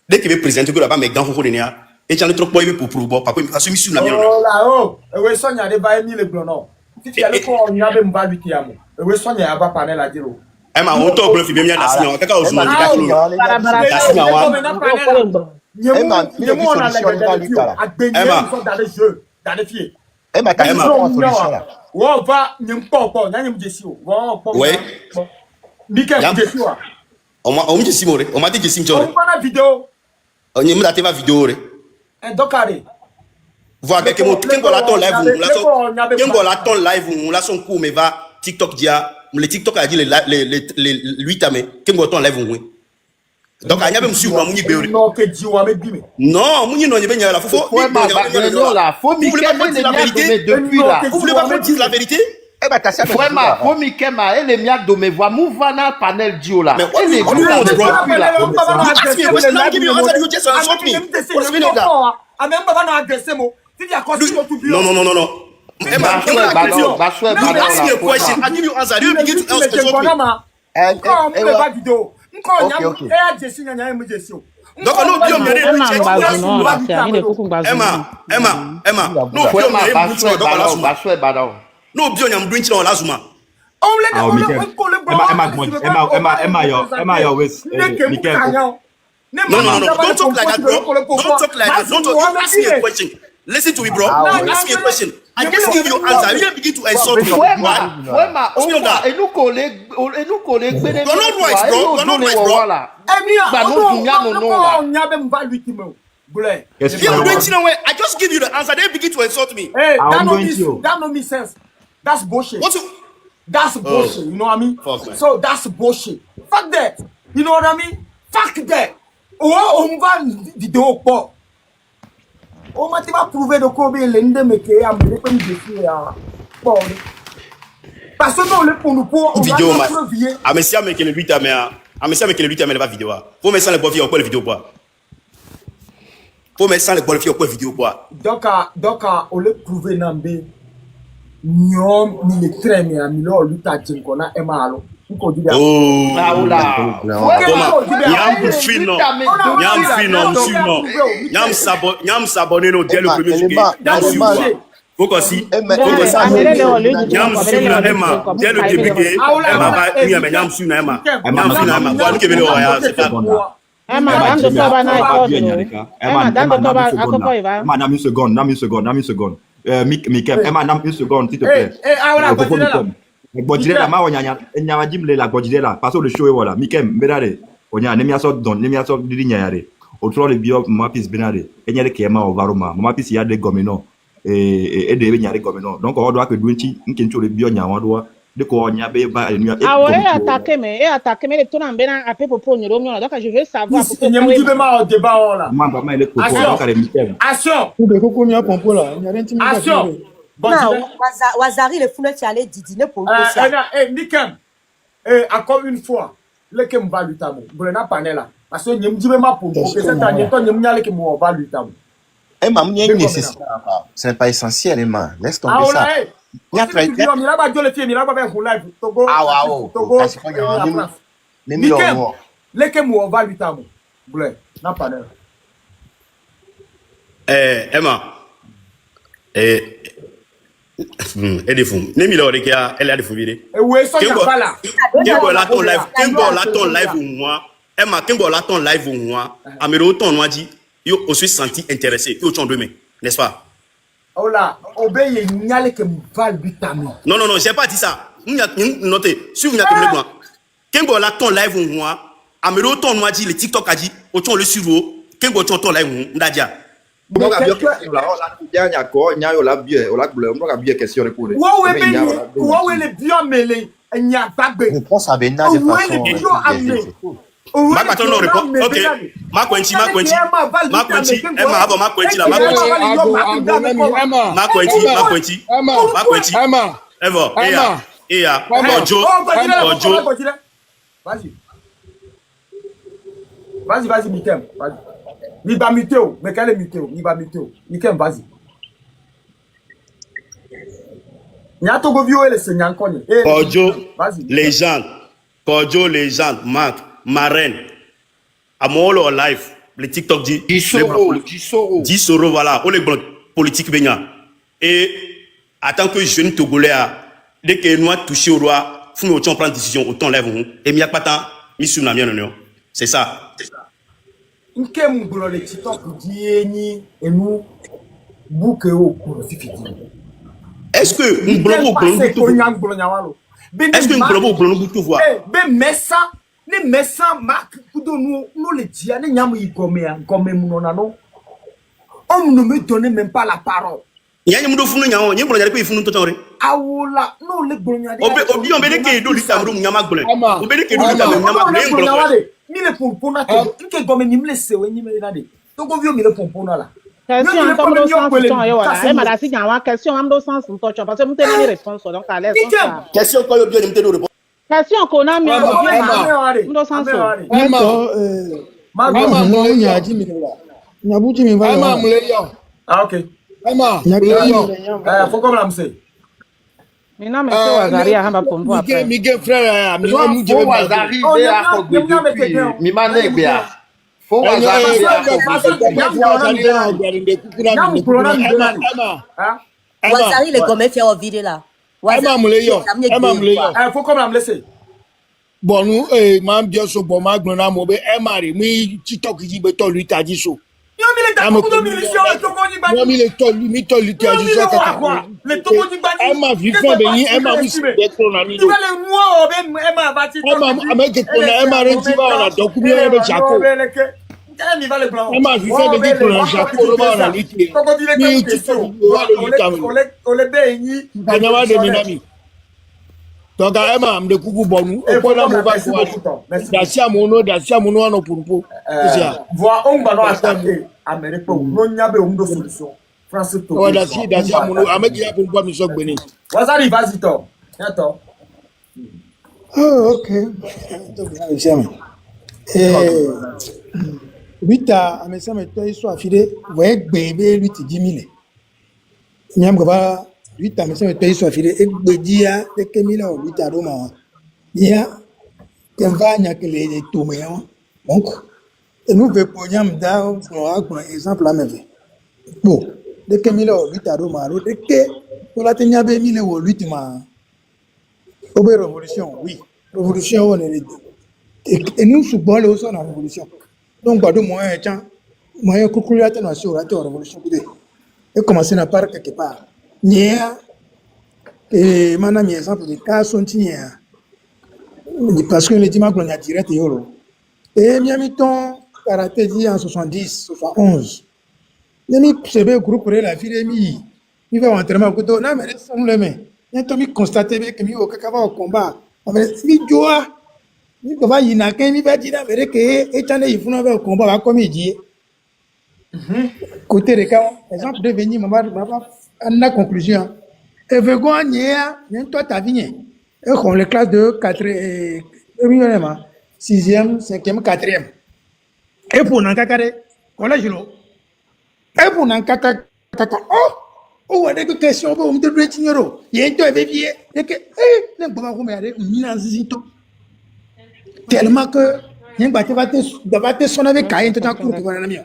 dès que veut présenter que là-bas mais grand foko de nia et tu as le trop boy pour bo papa parce que mi sur la bien oh là oh e we sonya de ba mi le blanc non si tu as le ko nyabe mbali ti amo e we sonya ba panel a diro Emma on to blanc fi bien na sinya kaka ozuma di ka kilo da sinya wa Emma, Emma, t'as une solution là. Ouais, va, n'importe quoi, ouais. Michael, on m'a dit Simone, on m'a dit que Simone. On va la vidéo. On y a la vidéo. Donc, allez. Voilà, quelqu'un la ton live, ton live, on l'a son cours, mais va TikTok dia, le TikTok a dit les 8 amés, quelqu'un ton live, oui. Donc anya be msu wa munyi beure non que diwa me bime non munyi no nyebe nya la fofo là faut mi que la vérité depuis là vous voulez pas dire la vérité eh ben t'as ça vraiment faut mi que ma elle est miak do me voir mouvana panel dio là elle est depuis là non Emma, ok. Donc nous biom yere Emma no biom yere no biom yam drink na lazuma Emma yo wes Mikel No. Don't talk like that, bro. Don't talk like that. Don't talk. Ask me a question. Listen to me, bro. Ask me a question. I just give you answer. You begin to insult me. You're not right, bro. You're not right. I just give you the answer. They begin to insult me. Hey, that don't make sense. That's bullshit. That's bullshit. You know what I mean? So that's bullshit. Fuck that. You know what I mean? Fuck that. On va vidéo pas. On m'a prouvé de combien l'ende me que a me pas me défier à bon. Parce que non le pour nous pour vidéo ah mais si avec le 8 mais ah mais si avec le 8 mais va vidéo. Faut mettre ça les bonnes filles vidéo pas. Faut mettre ça les bonnes filles vidéo pas. Donc on le prouver nambe nyom ni le train mais ami lo luta jinkona e malo. Nyam s'abonner no dès le premier jour. Faut aussi. Nyam suivre Emma dès le début. Emma va nyam suivre Emma. Nyam suivre Emma. Toi nous que veut voir c'est pas bon. Emma dans de toi na Emma dans de toi akopo iva. Emma na une seconde. Emma na une seconde s'il te plaît. Godjira ma onya nyama jimle la godjira parce que le show est voilà mikem bedare onya nemia so diri nyare otro le bio ma pis benare enyere ke ma ovaroma ma pis ya de gomino e de be nyare gomino donc on doit que dunchi nkencho le bio nyawa do de ko onya be ba enu attaquer mais le ton en bena apé popo nyoro mio donc je veux savoir pourquoi nyemu dibe ma o débat là ma ba ma le ko donc ale mikem action de koko mia pompo là nyare ntimi action. Non, Wazari le fouleux tu allais dîner pour ça. Nikem. Encore une fois, le kem va lutter. Vous n'avez pas là. Parce que nous disons ma pour que cette année toi nous n'allons que moi va lutter. Emma, ce n'est pas essentiel, Emma. Laisse tomber ça. Nikem. Le kem va lutter. Vous n'a pas là. Emma. Et des fous. Nemi là de kia elle a des fous vidé. Oui, ça y a là. Kembo la ton live ou moi. Emma Kembo la ton live ou moi. Amero ton moi dit yo aussi senti intéressé. Yo ton demain, n'est-ce pas? Oh là, obéi nyale que va vitami. Non, j'ai pas dit ça. Notez, si vous n'avez pas le Kembo la ton live ou moi. Amero ton moi dit le TikTok a dit au ton le sur Kembo ton live ou ndadia. On a bien question là, on a quoi, on a bien, on a bien question répondre. Ouais, les bien mêlés, il y a pas de. Réponse à Bena de façon. Ma patron non répond. OK. Ma Quenchi. Emma avant ma Quenchi là, ma Quenchi. Eva. Ojo. Vas-y, Mikem. Vas-y. Ni ba miteo, mais quel est miteo? Ni ba miteo. Mikem, vas-y. Nya to go vio le seigneur konye. Ojo. Légende. Marc, Marraine. Amolo live. Le TikTok dit. Gisoro, voilà. On est bon politique benya. Et en tant que jeune Togolais, dès que nous touché au roi, faut nous prendre décision autant lève et mi a pas tant mi sur na mien. C'est ça. Nke mugolo le TikTok dieni et nous bouke au cours fifiti. Est-ce que nous bloquons est-ce que nous bloquons tout voir? Ben messa ne messa mark kudo nous le dia ne nyamu igome munona no. On ne me donne même pas la parole. Nyanya mudo funu nyawo, nyi blonya ko ifunu totonre. Awula no le blonya de. Obi on be ke do lita mru nyama gble. Obi de ke do lita nyama gble. Ni le pompona to nke gome ni mle sewe ni me na de. To go vi o mi le pompona la. Question en comme le sens ton yo wala. E ma da si nyawa question am do sens ton parce que mte na réponse donc à l'aise. Question ko yo bien mte do réponse. Question ko na mi do sens. Mama mo nya ji mi la. Nyabuji mi va. Mama mle yo. Ah OK. Emma, faut comme la me mais non mais c'est Wazari a hamba pompo après. Miguel frère, mi faut Wazari be a mi mané bia. Faut Wazari Wazari le gomme fait au vide là. Emma mule yo. Faut comme la me laisser. Bon, nous, mam bien so bon mag nona mo be e mari mi TikTok ji be to lui ta di so. Yo mi le ta ko do mi le show e to ko ni ba. Yo mi le to lui mi to lui ta di so kaka. Le to ko ni ba ni. E ma vivant be yin e ma mi si be ko na mi Tu do. vas le moi o be e ma va ti. E ma ameke ko na e ma re ti ba na do ku mi e be jako. Mi va le plan. E ma vivant be ti ko na jako ro ba na li ti. Mi TikTok wa le ta mi. O le be yin. Ba na wa de mi na mi. Donc, Emma, je coucou bon. Dacia no pour. Voir on va attaquer Amérique pour non y a pas de solution. France to. Ouais, Dacia mono Amérique ya pour mi sok beni. Vas-y, vas-y toi. Attends. Oh, OK. Vita amesema toi soit affilé, ouais bébé lui ti 10 000. Nyam gaba Vita amesema toi soit affilé et bedia de Kemila ou Vita Roma. Ya temvanya que les toméon. Donc et nous veut pour nyam da pour exemple la même. Bon, de Kemila ou Vita Roma, de que pour la tenya be 1000 ou 8 ma. Obe révolution, oui. Révolution on est et nous subons le son la révolution. Donc, bah, de moyen coucouler la nation, la révolution. Et commencer à part quelque part. Nia, et maintenant, mes exemple, les cas sont nia. Parce que les dimanches, on a direct euro. Et Miamiton, karaté dit en 70, 71. Yami, c'est le groupe pour la vie de mi. Il va entrer ma couteau. Non, mais laissons le main. Il y a un constaté que mi au cacava au combat. Mais si joie. Ni baba yina ken ni ba dina mere ke e tane ifuna ba komba ba comédie côté de cas exemple de venir mama na conclusion et vego nya ni toi ta vigne et on les classes de 4 et 6e 5e 4e et pour nan kakare collège lo et pour nan kaka oh ouais des questions on me de tignero yé to e vie et que ne baba ko me ale mina zito tellement que n'y va te sonner avec Caïn tout en cours pour un ami.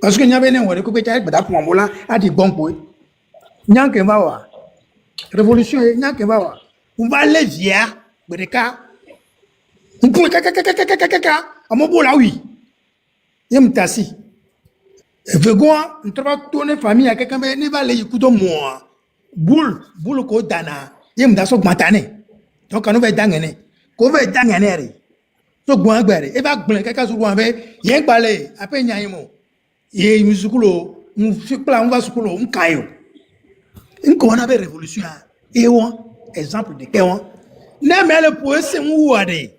Parce que n'y avait rien, on est coupé avec Bada Pombola, a dit bon point. N'y a que va révolution, n'y a que va on va aller via Bereka. On peut kaka, à mon beau là, oui. Y'aime tassi. Et vegoin, on trouve tourner famille à quelqu'un, mais ne va aller écouter moi. Boule, ko dana. Y'aime d'assok matane. Donc, on va dangane. Qu'on va dangane. So gwan gbere e ba gblen kaka so gwan be yen gbale ape nyan mo ye musikulo mfikla on va sukulo on kayo nko na be révolution e won exemple de ke won na me le po se mu wade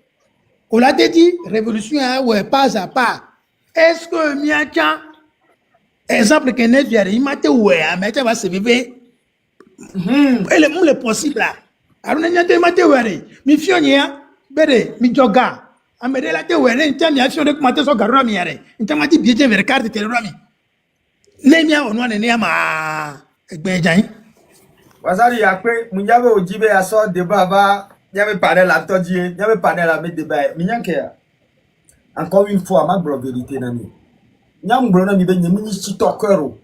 on l'a dit révolution ouais pas à pas est-ce que miacha exemple que ne viare imate ouais amete va se vivre ele le possible là aruna nyate mate ouais mi fionia bere mi joga amere la te were ntia mi action de commenter so garura mi yare ntia mati biete vers carte terror mi ne mi awon ne ne ma egbe jan Wazari yakpe munyabe ojibe aso débat va nyame panel la todie nyame panel la me débat mi nyanke ya encore une fois ma bro vérité na mi nyam bro na mi be nyami ni chitokero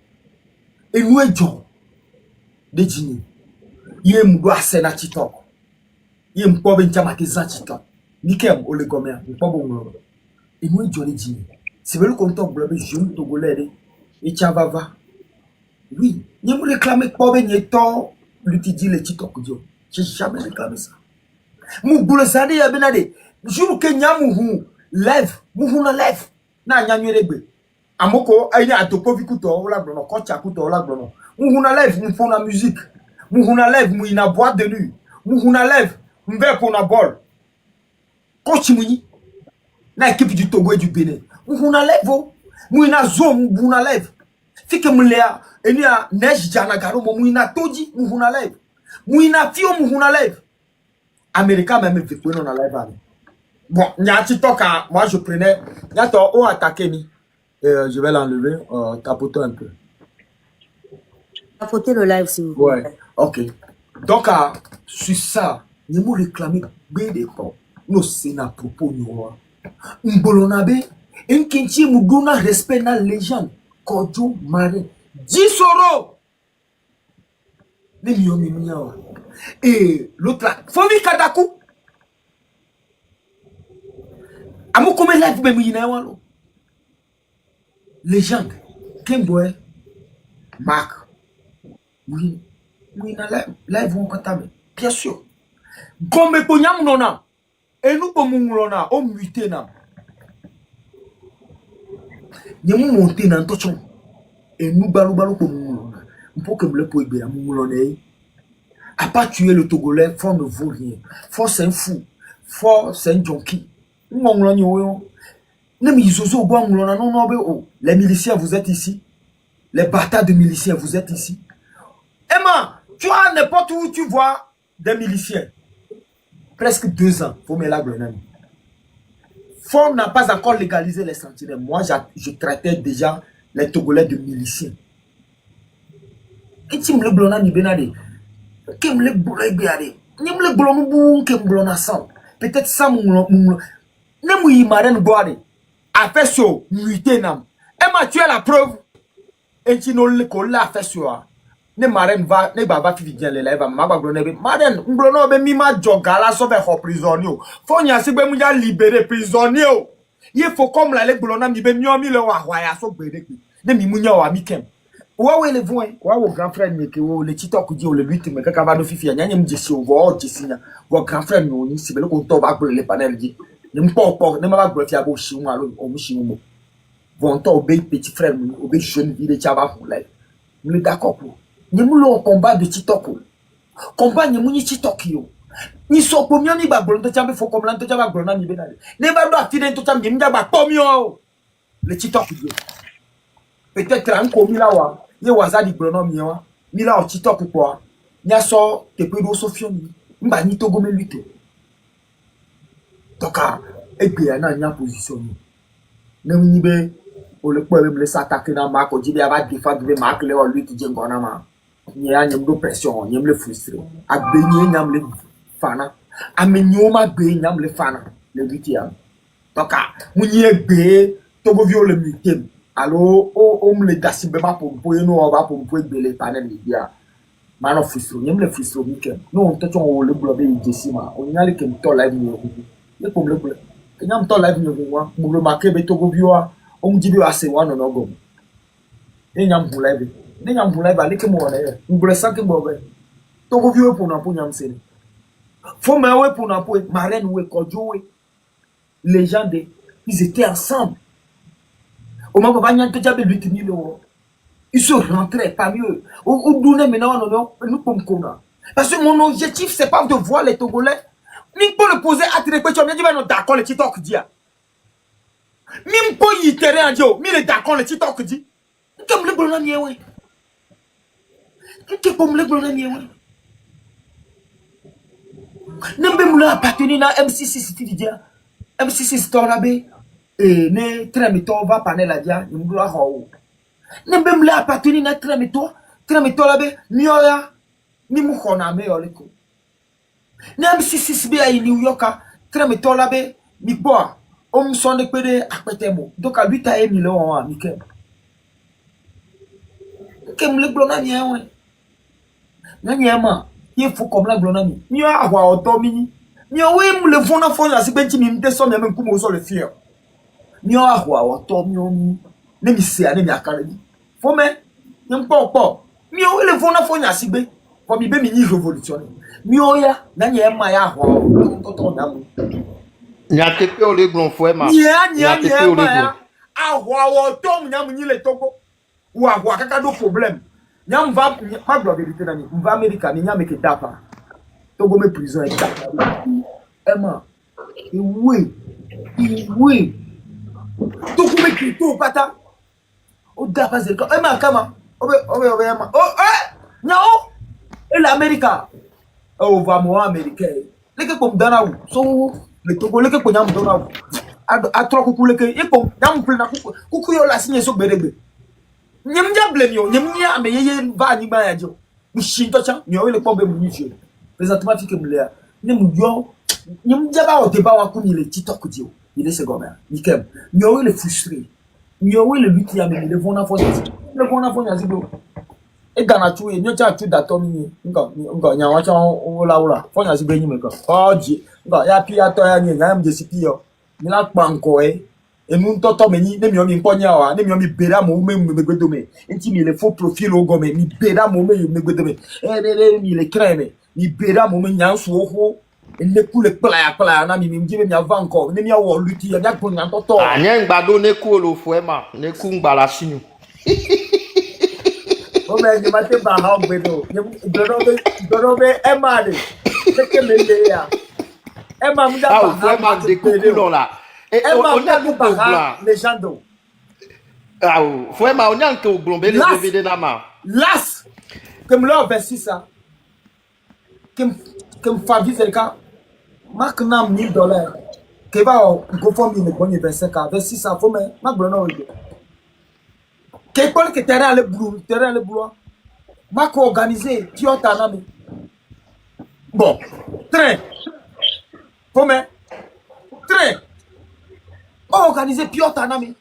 enu ejo de jini ye mdo ase na chitok ye mpo be ntia mati za chitok Nikem ole gomea pas bon et moi Johnny Jimmy c'est le compteur blabé jeune togolais et tiavava oui ni me réclamer pas ben yeto l'utiliser le TikTok dio j'ai jamais réclamé ça mon boule ça dit ya benade jour que nyamu hu live mu na live na nyanyu regbe amoko ayina atoko vikuto ola blono ko chakuto ola blono mu na live mu fona musique mu na live mu ina boîte de nuit mu na live mbe pour na ball coach muni na équipe du Togo et du Bénin on a lève mu ina zone mu na lève fike mu lea eni a neige jana garo mu ina toji mu na lève mu ina fio mu na lève américain même fait on a lève bon nya TikTok moi je prenais to on attaquer ni je vais l'enlever tapoter un peu tapoter le live s'il vous plaît ouais OK donc sur ça ni mu réclamer des fois no c'est na propos nous mbolonabe enkinchi muduna respect na légende kojo mare disoro ne miomi miawa et l'autre là fomi kadaku Amu comme live be mi na walo. Légende. Kemboy. Marc. Oui. Oui na live on katame. Bien sûr. Comme ko nyam nona. Et nous ko mungulona o muté na. Nyemu monter na ntochon. Et nous balou ko mungulona. Pour que me le poibe à mungulona. À pas tuer le Togolais, Fort ne vaut rien. Fort c'est un fou. Fort c'est un junkie. Les miliciens, vous êtes ici. Les bâtards de miliciens, vous êtes ici. Emma, tu as n'importe où tu vois des miliciens. Presque 2 ans. Faut me la grenade. Fort n'a pas encore légalisé les sentinelles. Moi, je traitais déjà les Togolais de miliciens. Et tu me le blonade, ni benade. Kem le blonade. Ni me le blonade, kem blonade sans. Peut-être ça, mon. Ne mouille marine boire. A fait sur muté nam. Emma, tu as la preuve. Et tu n'as pas fait sur. Ne marine va, ne va fi bien les lèvres. Ma blonade. Marine, blonade, be mima jogala sauve for prisonnier. Faut n'y a si be mouya libérer prisonnier. Il faut comme la lèvre blonade, mi be miomi le wa ya so bede. Ne mi mouya wa mi kem. Ouah le voin, ouah grand frère mais que le TikTok dit le 8 mais quand va no fifi nya nyem jesi o jesi nya wo grand frère no ni si be ko to ba le panel dit ne pop ne ma ba fia bo shi wọn alo o mu shi mo vont to be petit frère mo o be jeune il est chaba pour là nous d'accord pour ne mu lo combat de TikTok combat ne mu ni TikTok yo ni so pomio ni ba gboro to chambe fo comme là to chaba gboro na ni be na ne ba do accident to chambe ni ba pomio le TikTok dit peut-être un commis là wa ye wazadi gboro mi wa mi la o TikTok kwa nya so te pe do so fion mba ni to gome luto toka egbe na nya position ni ni be o le po me le s'attaquer na ma ko jibe aba défendre be ma kle o luto je ngona ma ni ya nyem do pression nyem le frustré agbe ni nyam le fana amenyo ma gbe nyam le fana le luto ya toka mu ni egbe to go viole mi tem. Alors, on me le gassi beba pour no on va pour les panels dia. Mano frustro, nyem le frustro weekend. No on touch on le blobe jesima. On y a le kem to live ni o. Le comme le blobe. Nyam to live ni o, mo le marquer be to go viewa. On dit be ase wa no no go. E nyam bu live. Ne nyam bu live ale ke mo na e. Ngule sanke bobe. To go viewa pour na pour nyam sene. Faut me we pour na pour marraine we kojo we. Les gens ils étaient ensemble. Au moment où ils se rentraient parmi eux. Parce que mon objectif, c'est pas de voir les Togolais. Même pour le poser à tes questions, je d'accord le TikTok dit. Même pour y terrain, je d'accord le TikTok dit. Comme le bonhomme y est, oui. Comme le bonhomme y est, oui. Ne me pas appartenir à M6 Studio. M6 Store et ne tremito va paner la dia ni mdula ho ne bem la appartenir na tremito la be mioya ni mu khona me yoliko nem sisi be ay New York tremito la be mi boa o mu so ne pede apetemo donc à 8 millions wa mi kem le blona ni en na nyama il faut comme la blona ni mi awa otomi ni o we mu le fona fona si benti mi mte so mi am ku mo so le fier Nyo ahwa wato myo ne mi se ane mi akare ni fo me nyempo po myo le fona fo nya sigbe fo mi be mi ni revolution myo ya na nye ma ya ahwa to na mu nya tepe o le glon fo e ma nya tepe o le glon ahwa wato nya mu ni le togo wa ahwa kaka do problème nya mva ma blo vérité na ni mva America ni nya me ke dapa togo me prison e dapa e ma oui tout comme qui tout pata o da pas zelka e ma kama obe ma nyao et l'Amérique o va mo américain leke comme dana ou so le Togo leke ko nyam dana ou a trop ku leke e ko nyam ple na ku yo la signé so berebe nyam diable mi o nyam nya ame ye va ni ba ya jo mi shinto cha mi o le pombe mu ni je présentement fi ke mu le ne mu yo nyam jaba o te ba wa ku ni le TikTok dio il est second Nikem nyowe le frustré nyowe le lutti ya le vona fo nya zibo e gana tu e nyocha tu da to mi nga nya wa cha o la fo nya zibo nyi me ko oji nga ya pi ato ya nyi nga am je sipi yo ni la panko e nous toto me ni ne mi o mi mponya wa ne mi o mi bera mo me gbedo me nti mi le faux profil o go me mi bera mo me gbedo me mi le crème mi bera mo me nyanso ho ne kule pla na mi ngibe mi ava encore ne mi awo luti ya ko nyan toto anya ngbado ne ku lo fuema ne ku ngbala sinu o me ni mate ba ha gbedo dodobe e ma de ke mele ya e ma mu da ba fuema de kukulo la et on a tout blanc les gens d'eau fuema on a que glombe les DVD na ma las comme là versi ça comme Fabrice le cas marque nam $1000 que va go form une bonne 25 versi ça faut mais ma glono que Paul que terrain le boulot ma ko organiser piota na mi bon train faut mais train organiser piota na mi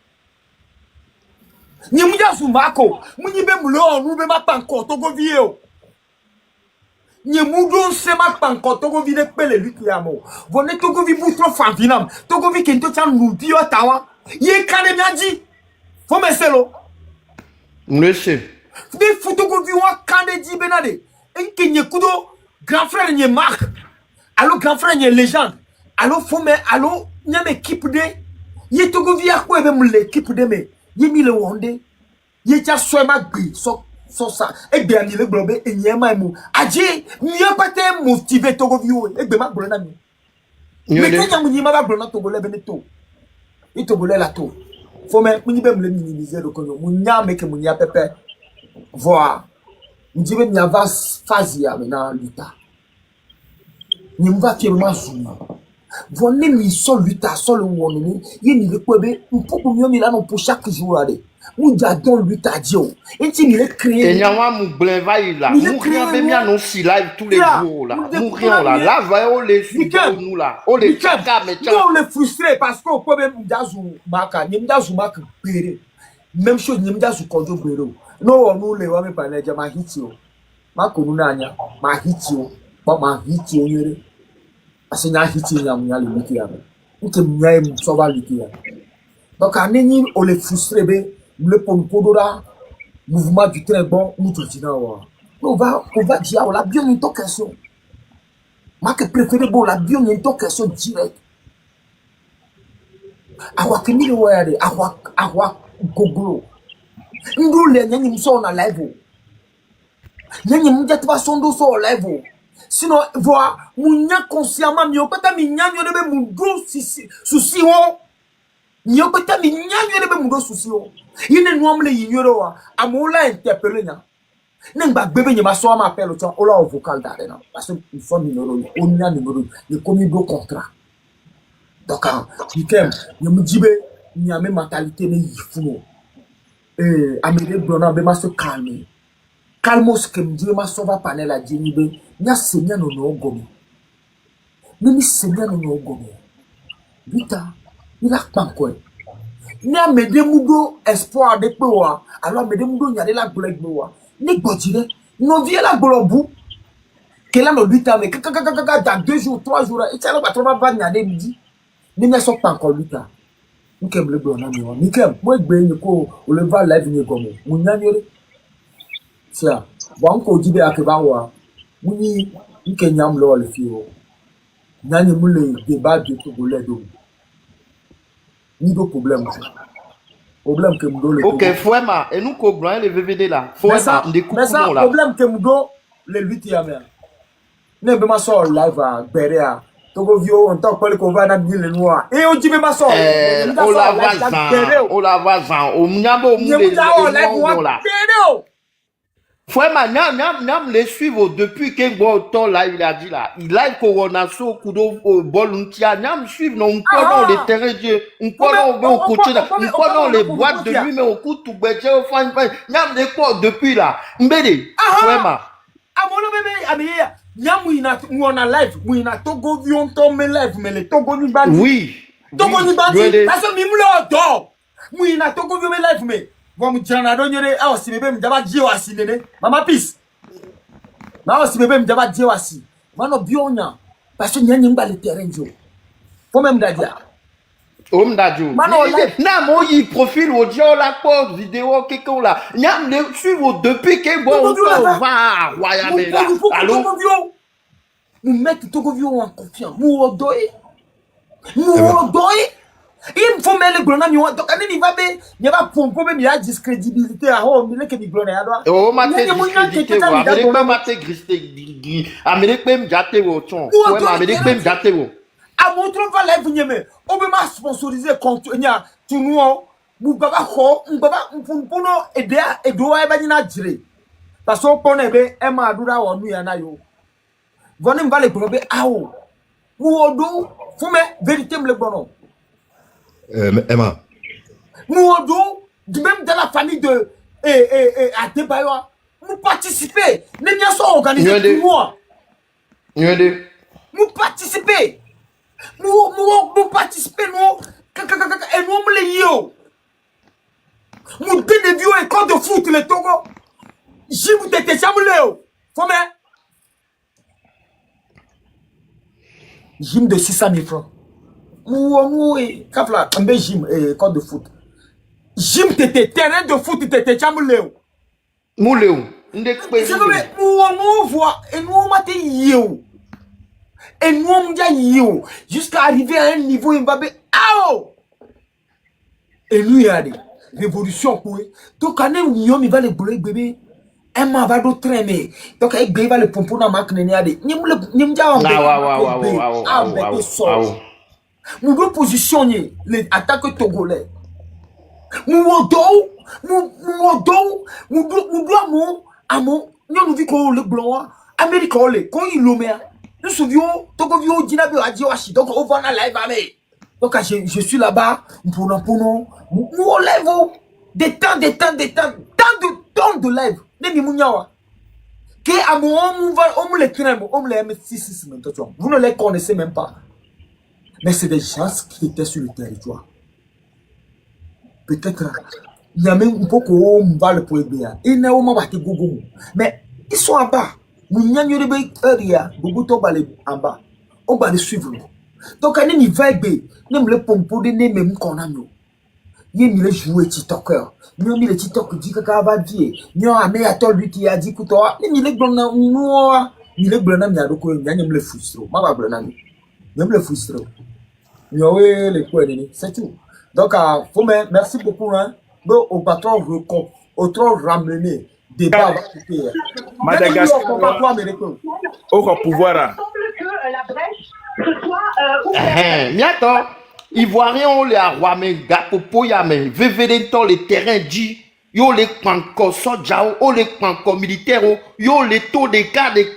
ni muja zumako munyi be mulo nu be ma panko to go vie o ni mudo se ma panko to go vie de pele luki amo vone to go vie bu trop favinam to go vie kento chan nu piota wa ye kane miaji fo meselo monsieur bi futo go vie wa kane di benade enke nye kudo grand frère nye mark allo grand frère nye légende allo fo me allo nyame équipe de ye to go via ko ebe mu l'équipe de me ye mi le wonde ye ja so ma gbe so ça e gbe ani le globe enye ma mu aje mi pate motiver to go vio e gbe ma gbo na mi me ke ja mu ni ma ba gbo na to go le be ne to e to go le la to fo me mu ni be mu le minimiser do ko mu nya me ke mu nya pepe voir njibe mi ava phase ya me na luta ni mva fièrement souma vonne mi so luta so le wonne ye ni le kwebe mpuku mi o mi la no pour chaque jour ade mu ja don luta dio enti mi le créer et nyama mu glen va ila mu rien be mi annon si live tous les jours là mu rien là là va o les nous là o les chaka me chaka on le frustré parce que kwebe mdazu maka ni mdazu maka bere même chose ni mdazu kojo bere no onu le wa me pa na jama hitio mako nu na anya ma hitio ba ma hitio yere asenya hiti nyam ya le lukia nke mnya mu so ba lukia donc aneni o le frustré be le pompodora mouvement du très bon nous totina wa on va dire on la bien une question ma que préféré bon la bien une question direct awa kini wa ya de awa goglo ndule nyanyi mso na live nyanyi mjatwa sondo so live sinon voir munya consciemment mi opeta mi nyanyo de be mundo souci ho mi opeta mi nyanyo de be mundo souci ho yine nuamle yinyoro wa amola interpeller nya nengba bebe nyama so ma appel o ola vocal da na parce que il faut numéro on nya numéro le commis do contrat donc ikem ni mujibe ni ame mentalité ne yifuno amede brona be ma se calmer calmos que me dit ma sauva panel a dit be nya senya no no gomi ni senya no no gomi vita ni la panko ni amede mudo espoir de pe wa alors amede mudo nya de la blague wa ni gbojire no vie la gbolobu que là no vita me kaka dans 2 jours 3 jours et ça va trop va nya de midi ni me so panko vita ni kem le brona mi wa ni kem mo gbe ni ko o le va live ni gomo mo nya ni ça bon ko jibe akeba wa muni nke nyam lo le fio nani mu le débat de togolais do ni do problème que mu do le OK fuema et nous ko blanc le VVD là fuema de coucou là problème que mu do le 8 ya mer ne be ma so live a bere a togo vio on talk ko va na bi le noir et o jibe ma so on la va zan o nyabo mu le là Frère, Niam les suivre depuis que bon temps là il a dit là il a corona so kudo volontia Niam suivre non pas les terrains Dieu on pas au côté on pas dans les boîtes de nuit mais au coup tout béché au fan Niam les quoi depuis là mbede vraiment amolo bébé amia Niam mu on a live mu ina togo vion to me live mais le togo ni bandi oui togo ni bandi parce que mi mlo do mu ina togo vion me live mais bon mu jana do nyere a si bebe mjaba je wasi nene mama peace na o si bebe mjaba je wasi mano bionya parce que nyanyi mba le terrain jo fo même dadia Om dadjo. Na mo yi profil audio la pose vidéo quelque là. Nyam le suivre depuis que bon va royaume là. Allô. Nous mettre Togovio en confiance. Nous odoy. Il faut mettre le grenade. Donc il va bien. Il va pomper mais il y a discrédibilité à haut. Il est que du grenade. Oh ma discrédité. Amérique même ma discrédité. Amérique même jate wo ton. Ouais ma Amérique même jate wo. À mon trou va live nyeme. On peut pas sponsoriser contre nya tournoi. Mubaba ho, mubaba mpuno edea edoa eba nyina jire. Parce qu'on connaît be ema adura wonu ya na yo. Voni mva le probe awo. Muodo fume vérité me le bono. Emma. Muodo même dans la famille de Adebayo. Nous participer. Ne bien so organiser tournoi. Nous participer. Nous participer nous et nous me le yo. Nous donne vieux école de foot le Togo. J'ai vous t'étais chamouléo. Faut mais gym de 600 000 francs. Nous kafla ambe gym école de foot. Gym t'étais terrain de foot t'étais chamouléo. Mouléo. Nous voit et nous maté yo. Et nous on dit yo jusqu'à arriver à un niveau Mbappé. Ao. Et lui il a dit révolution pour eux. Donc quand il va le brûler bébé. Emma va do traîner. Donc il va le pomper dans ma cnene a dit. Nim ja nous doit positionner les attaques togolais. Nous nous dit qu'on le blanc Amérique quand il le met. Nous souvions Togo vio dinabe a dit washi. Donc on va dans live avec. Donc je suis là-bas pour nous on lève des temps de live. Nemi munyawa. Que à moi on les crème, on les M6 maintenant. Vous ne les connaissez même pas. Mais c'est des gens qui étaient sur le territoire. Peut-être il y a même un peu qu'on va le poéber. Il n'a pas battu gogo. Mais ils sont en bas. Munyanyo be area, gogo balé en bas. On va les suivre. Donc quand il va be, même le pompo de ne même qu'on a nous. Il le jouer TikToker. Nous mis le TikTok dit que va dire. Nous a mis à toi lui qui a dit que toi. Il le blona nous. Il le blona mi a doko il y a le frustre. Ma blona mi. Même le frustre. Nous ouais les quoi c'est tout. Donc faut merci beaucoup hein. Bon au patron record, au trop ramener débat va couper. Madagascar au pouvoir. La brèche ce soit Miato. Ivoirien on les a roi mais gapopo ya mais VVD temps les terrains dit yo les panko soja o les panko militaire yo les taux de cas les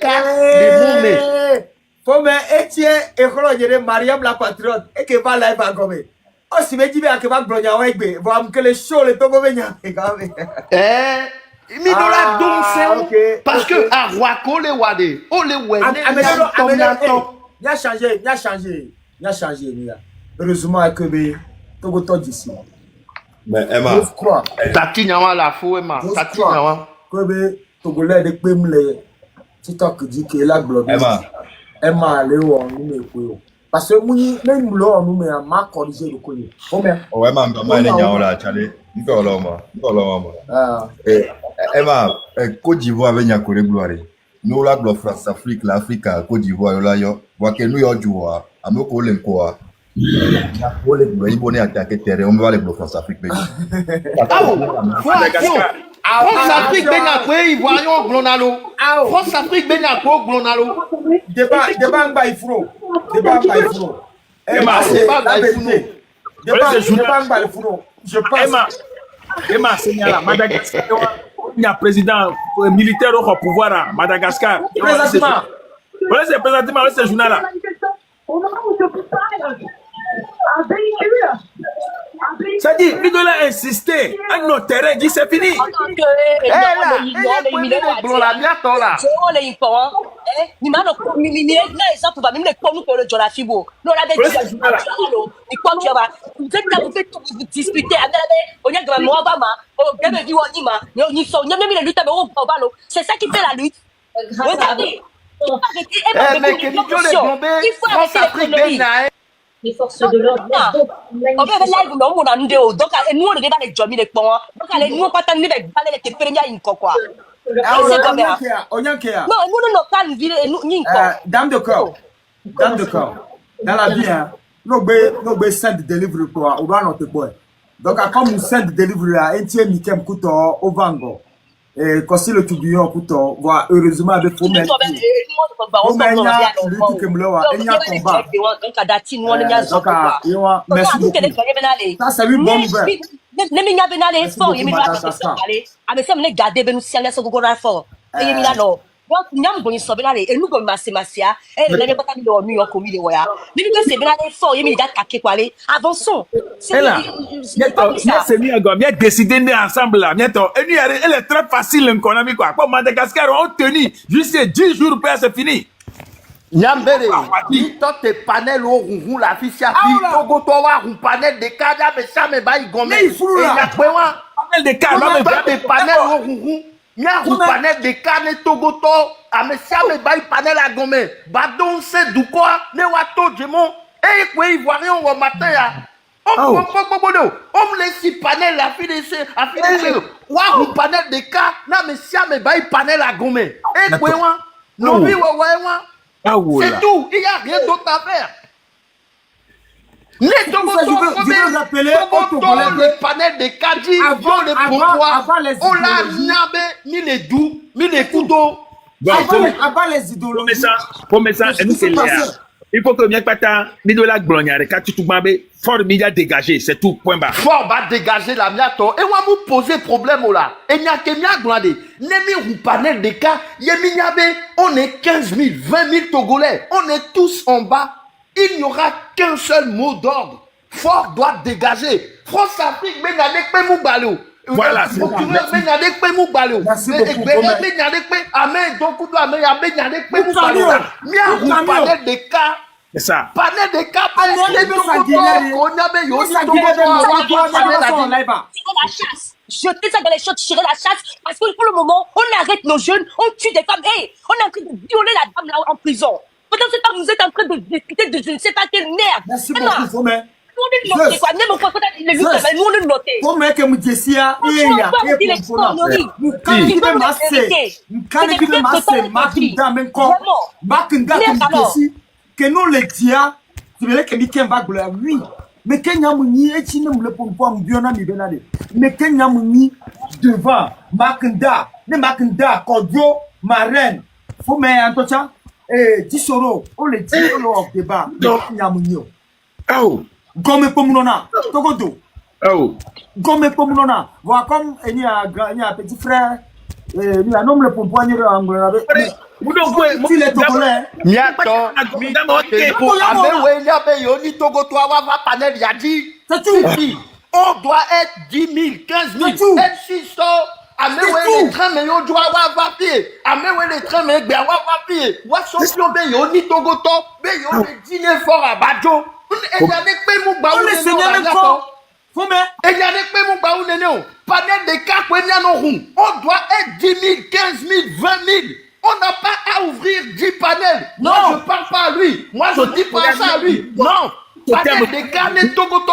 moments. Faut mais Etienne et Roger Mariam la patriote et que va live à gomme. Oh si me dit bien que va bloquer avec be va me que les shows les togo venya quand même. Mi dola donc c'est parce que à roi ko les wade o les wene il a changé là. Heureusement que Togo to d'ici. Mais Emma, je crois. Tati nyawa la fou Emma, Tati nyawa. Que Togolais de pemle TikTok dit que la globe. Emma le on nous ko. Parce que même là nous mais ma corriger le ko. Combien? Oh Emma ngama ile nyawa la chale. Nikoloma. Ah. Emma, Côte d'Ivoire avec Nyakore gloire. Nous la globe France Afrique, l'Afrique, Côte d'Ivoire là yo. Wa ke nous yo joua. Amoko le quoi. Pour les Ivoiriens attaquer terrain, on va les bloquer France Afrique. France Afrique benakwe Ivoiriens glonalo. France Afrique benakwe glonalo. Débat by fro. Emma Senyala Madagascar. Il y a président militaire au pouvoir à Madagascar. Voilà c'est présentement ce journal là. Au moment où je vous parle, un véhicule. Ça dit, il doit insister. Un autre terrain dit c'est fini. C'est ça qui fait la lutte. Regardez. Il faut arrêter les conneries. les forces de l'ordre. On peut live non mon andeo donc nous on regarde les jobs les points donc allez nous pas tant les balles les premier inko quoi non pas ni dame de corps dans la vie hein no be send delivery quoi on va noter quoi donc comme send delivery à entier mikem kuto ovango et quand le tourbillon kuto voit heureusement avec faut mettre merci beaucoup ça c'est une bonne nouvelle donc nyam go nsobela le enu go masia le lebe pas de New York mi de woya ni que c'est bien aller fort yemi da kake kwale avançons c'est là c'est mieux go bien décider ensemble là bientôt enu elle est très facile l'économie quoi comme Madagascar on tenu juste 10 jours pour c'est fini Nyambele, il tente des panels au rougon la ficia Togo towa un panel de kada mais ça me baille gomme et ya kwewa panel de kada mais panel au rougon nya un panel de kada Togo to a mais ça me baille panel à gomme badon c'est du quoi ne wato djemo et kwe ivoirien au matin ya on me laisse panel la fille de wa un panel de kada na mais ça me baille panel à gomme et kwewa no bi wa c'est tout, il n'y a rien d'autre à faire. Les Togo je veux rappeler les panels de Kadi, les pourquoi, on l'a nabé, ni les doux, ni les couteaux. Avant les idéologies. Pour mettre ça, il faut que bien pata, ni de la gloire, quand tu m'as fort média dégagé, c'est tout, point barre. Fort va dégager la miato, et on va vous poser problème là. Et n'y a que mia glande, n'emi ou panel de cas, on est 15 000, 20 000 Togolais, on est tous en bas. Il n'y aura qu'un seul mot d'ordre. Fort doit dégager. France Afrique, mais n'allez pas mou balou. Voilà, c'est ça. Merci c'est ça. Panel de cas, jeter ça dans les choses, tirer la chasse, parce que pour le moment, on arrête nos jeunes, on tue des femmes, hey, on est en train de violer la dame là en prison. Pendant ce temps, vous êtes en train de discuter de je ne sais pas quelle merde. Merci beaucoup, Fomé. Nous on est noté quoi, même quand on a nous on est noté. Fomé que Moujessia, il y a des conneries. Quand il veut masser, Makinda, même quand Makinda que nous les tia, tu veux que Mikem va gloire, oui. Mais Kenya Mouni, et tu ne me le pommes pas, Mbiona Mibenade. Mais Kenya Mouni, devant Makinda, les Makinda, Kodjo, Marraine, Fomé, Antocha, et Tissoro, on les dit, on le débat, donc Kenya Mouni. Oh! Gomme Pomunona, Togodo. Oh! Gomme Pomunona, voilà comme il y a un petit frère, il a nommé le pompoigneur en Angola. Vous ne pouvez pas Togolais. On doit être 10 000, 15 000. Les trains, mais on doit avoir papier. Les trains, mais on doit avoir papier. On dit Togoto, mais on est dîner fort à Badjo. Et il y a des pays où on est panel de cas, on doit être 10 000, 15 000, 20 000. On n'a pas à ouvrir 10 panels. Non, moi, je ne parle pas à lui. Moi, je ne dis pas ça à lui. Non. Panel de cas, les Togoto.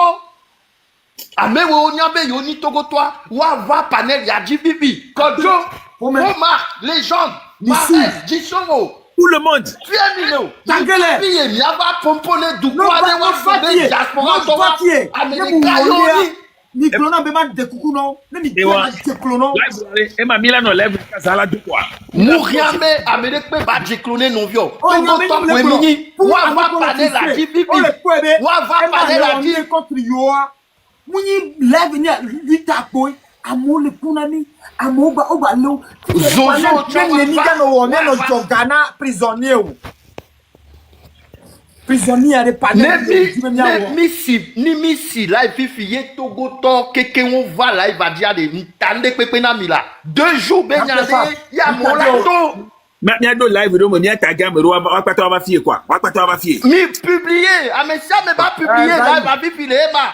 Amewe Onyabe Yoni Togoto. Ouava panel Yadi Bibi. Kodjo, Omar, Légende, Marès, Dissoro. Tout le monde. Fiamino. Tangele. Il y a pas pomponné du quoi de Wafé. Diaspora Towa. Américain Yoni. Ni clonon be man de coucou non ni de clonon e ma Milano lève casala du quoi Mouriambe Amérique pe ba de cloner non vio Togo to Wemini wa va parler la bibi wa va parler la bibi contre yoa muni lève ni litapo amo le punani amo ba obalo zozo tu ni ga no wona no jogana prisonnier prisonnier de panel ni misi là et puis fier Togo to keke on va là il va dire de tande pepe na mila 2 jours benyade ya molato maintenant do live do mo ni ta gamme ro wa pato va fier quoi wa pato va fier mi publier ah mais ça me va publier là va filer ma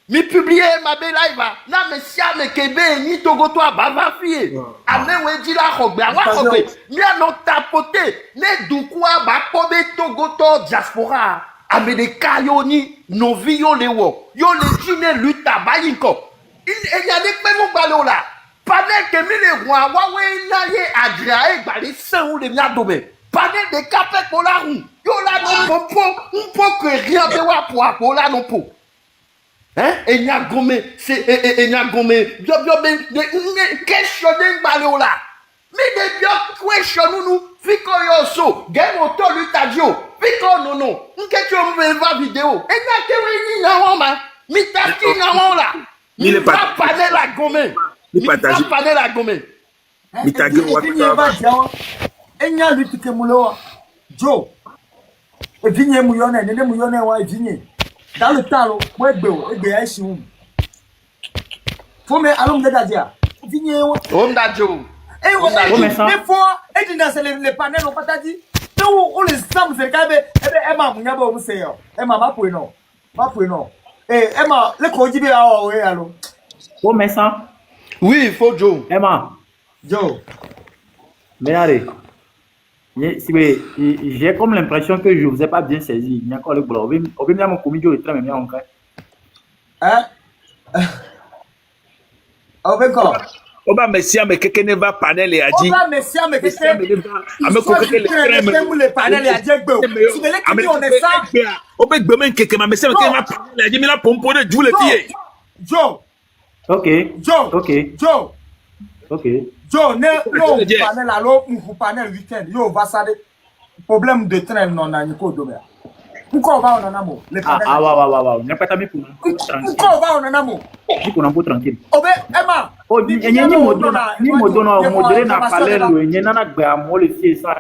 mi publier ma be live na mais ça me kebe ni Togo to va fier ame we di la khogbe wa khogbe mi a no tapoter ne du quoi ba kobe Togo to diaspora Amerika yo ni novi yo le wo. Yo le jine luta bayinko. Il y a des pèmons balo là. Panel que mi le roi wawe na ye adrae bali san ou le mia dobe. Panel de capet pour la roue. Yo là non pompo, un po que rien de wa pour là non po. Hein? Et n'y a gomme, c'est et n'y a gomme. Bio de questionner balo là. Mais de bio question nous fiko yo so, game auto lutadio. Fiko non. Un question me va vidéo. Et n'a que oui na wama. Mi taki na wala. Mi pas panel la gomme. Mi pas panel la gomme. Mi tagi wa ta. Enya lutike mulo. Joe. E vinye muyone, nene muyone wa e vinye. Dans le temps, moi, je vais chez vous. Faut me allons me dire. Vigné. On a Joe. Et des fois, et tu n'as les panels, on pas dit. On les sommes, c'est quand même. Emma, mon yabo, vous savez. Emma, ma pour non. Ma pour non. Eh, Emma, le code ah, oui, allô. Oh, mais ça. Oui, il faut Joe. Emma. Joe. Mais allez. J'ai comme l'impression que je ne vous ai pas bien saisi. Il y a encore le blanc. On va me commis de très bien encore. Hein? On va encore. On va messia mais quelqu'un ne va panel et a dit. On va messia mais quelqu'un. Le panel et a dit. On est ça. On peut gommer quelqu'un mais messia mais quelqu'un va dit mais la pompe de Dieu le pied. Joe. Ok. Joe. Ok. Joe. Ok. Joe, non, panel alors, ou panel week-end, yo, va ça de problème de train non à Nico Domer. Pourquoi on va en amont? Ah, ouais, pas tamé pour nous. Pourquoi on va en amont? Dis qu'on a beau tranquille. Oh, ben, Emma! Oh, ni modona, modéré n'a pas l'air loin, ni n'a pas moi le fier ça.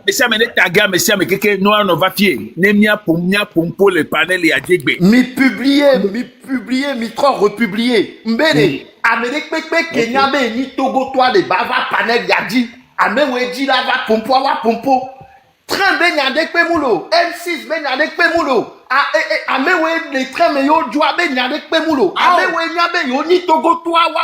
Messia mais taga messia mais quelqu'un noir ne va fier. Nemia pour le panel et a dit. Mi publier, mi trop republier. Mbele, Amérique Pepe Kenya be ni Togo toi de bava panel yadi. Ame wedi la va pompo wa pompo. Train be nyade pe mulo. M6 be nyade pe mulo. Ame we le train me yo joa be nyade pe mulo. Ame we nyabe yo ni Togo toi wa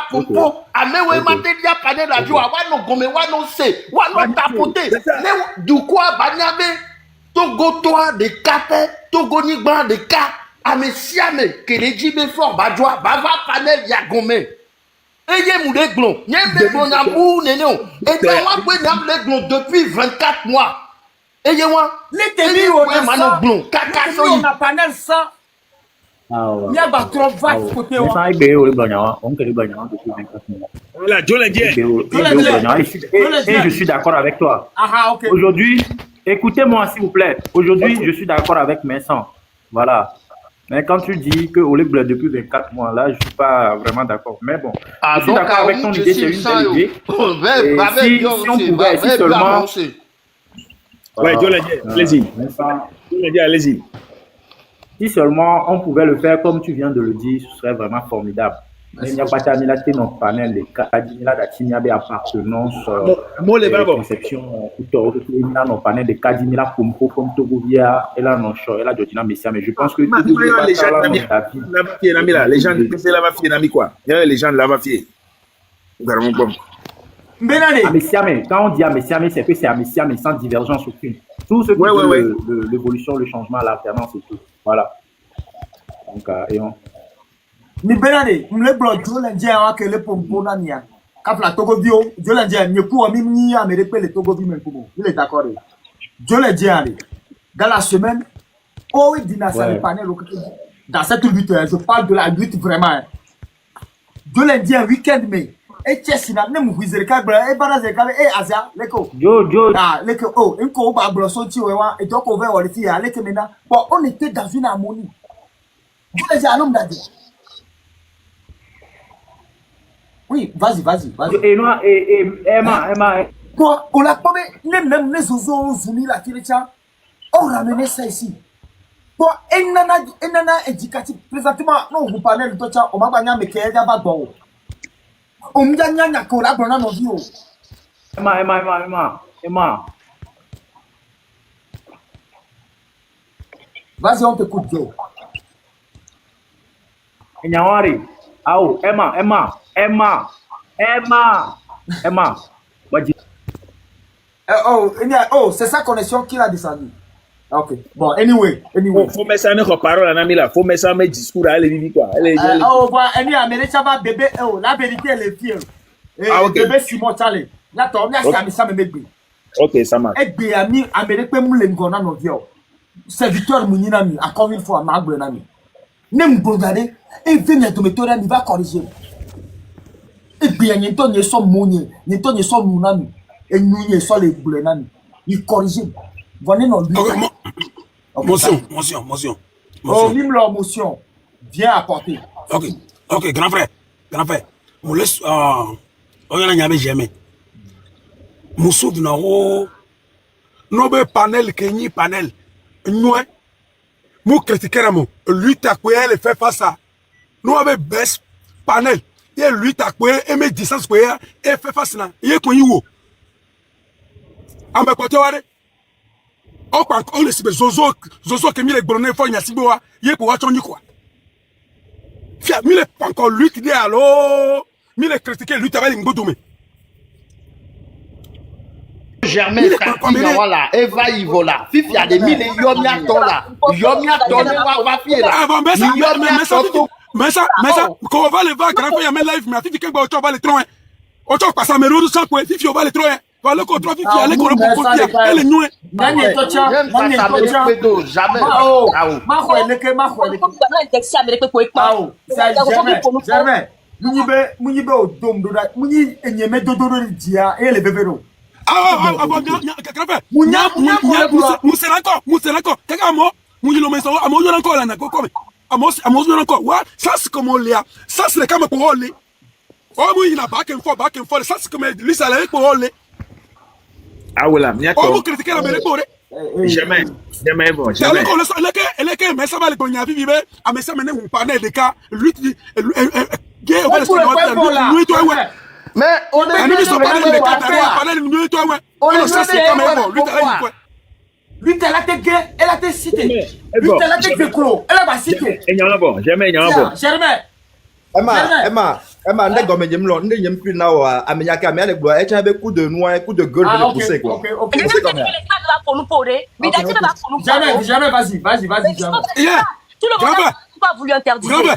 pompo. Ame we materia panel la joa wa no gome wa no se. Wa no tapoter. Ne du quoi ba nyabe Togo toi de capé, Togo ni ban de cap. Ame siame que les jibe fort ba joa ba va panel ya gome. Eye mou de glon, n'y a des glons n'abou nénéo. Et dans moi, vous n'avez glon depuis 24 mois. Eye moi, les témis, on a glon, caca, on a panel ça. Il y a pas trop vaste côté. On a été au Liban, on peut le Liban depuis 24 mois. Voilà, Joe l'a dit. Et je suis d'accord avec toi. Ah, ok. Aujourd'hui, écoutez-moi s'il vous plaît. Aujourd'hui, je suis d'accord avec Vincent. Voilà. Mais quand tu dis que Oleg Bleu depuis 24 mois, là, je ne suis pas vraiment d'accord. Mais bon, je suis d'accord avec ton idée, c'est une belle idée. Si on pouvait, si seulement... Ouais, Dieu l'a dit, allez-y. Allez-y. Si seulement on pouvait le faire comme tu viens de le dire, ce serait vraiment formidable. Il n'y a pas de non panel de Kadimila d'Atinia appartenance conception non panel de Kadimila Pompo comme Togovia et là non et là Jotina Messia mais je pense que les gens de la mafia nami quoi les gens de la mafia Messia mais quand on dit Messia mais c'est que c'est Messia mais sans divergence aucune tout ce qui est l'évolution le changement l'alternance et tout voilà donc et on ni benane mle blo jolenje a que le pompo na nia kapla Togovio jolenje ni ku o mi ni Amérique le Togovio men kubo il est d'accord jolenje allez dans la semaine oh oui dina ça le panel dans cette lutte je parle de la lutte vraiment jolenje un week-end mais et chesina ne mu huizer ka bra e bana ze ka e azia leko jo ah leko oh enko ba bro so ti we wa e to ko ve wori ti ya leke mena bon on était dans une harmonie jolenje alom dadi. Oui, vas-y. Et moi, Emma. Quoi, on l'a pas même les oiseaux, Zuni, la Tiricha, on ramenait ça ici. Quoi, enana éducatif, présentement, non, vous parlez de toi, on m'a bagné, mais qu'il y a pas bon. On m'a dit, il y a qu'on a bon nos vies. Emma. Vas-y, on t'écoute, Joe. Nyawari. Ah, Emma. Wadi. c'est sa connexion qui l'a descendu. Ok. Bon, anyway. Faut mettre ça dans parole à Nami là. Faut mettre ça dans discours à elle dit quoi. Bébé, la vérité elle est fière. Ok. Bébé Simon Charlie. Là toi, ça me met. Ok, ça marche. Et bien ami Américain moule ngona no vieux. C'est Victor Mounina mi encore une fois Magbre nami. Nem brodade et vient de mettre il va corriger. Et bien nyento ne so monye, nyento ne so munami. Et nous ne so les boule nami. Il corrige. Venez non. Motion. Oh, même leur motion. Viens apporter. Ok, grand frère. On laisse, on y a jamais. Moussou na ho. Nobe panel, kenyi panel. Nous, mou critiquer mo. Lui ta quoi, elle fait face à. Nous avons best panel. Et lui ta quoi, et met distance quoi, et fait face à. Il est quoi yo. Amba côté ware. On le sibe zozo que mi le gbonne fo nya sibo wa ye ko wa chonyi quoi. Fia mi le encore lui qui dit allo mi le critiquer lui t'avait ngbodomé. Germain Katina voilà Eva Ivola Fifi a des mille yomia tola va fier là. Mais ça quand on va le voir grand frère y a live mais Fifi quand on va le tronc. On va passer mais rodo sans quoi Fifi on va le tronc. Va le contrôle Fifi aller ko le confier elle est noué. Nani tocha jamais. Ma ko jamais. Munyibe odom do da munyi enyeme dodo dia e le bebero. Mousselako, Kagamo, Moulino Meso, Amoyo encore là, comme Amos encore. Ça c'est comme on l'est. Ça c'est comme pour on l'est. Oh, oui, il a back and forth. Ça c'est comme lui, ça l'est pour on l'est. Ah, voilà, bien. Oh, vous critiquez l'Amérique pour jamais bon. Elle est que, mais ça va le cognac vivre. Ah, mais ça maintenant, on parlait des cas. Lui, gay, on va le lui, toi, ouais. Mais on est lui t'as la tête gay, elle a été citée. Lui t'as la tête clos, elle a pas cité. Jamais Emma, ne gomme jem lo, ne jem plus na wa amenyaka me ale gbo e cha be coup de noix, coup de gueule de pousser quoi. OK. Jamais, vas-y. Tout le monde n'a pas voulu interdire.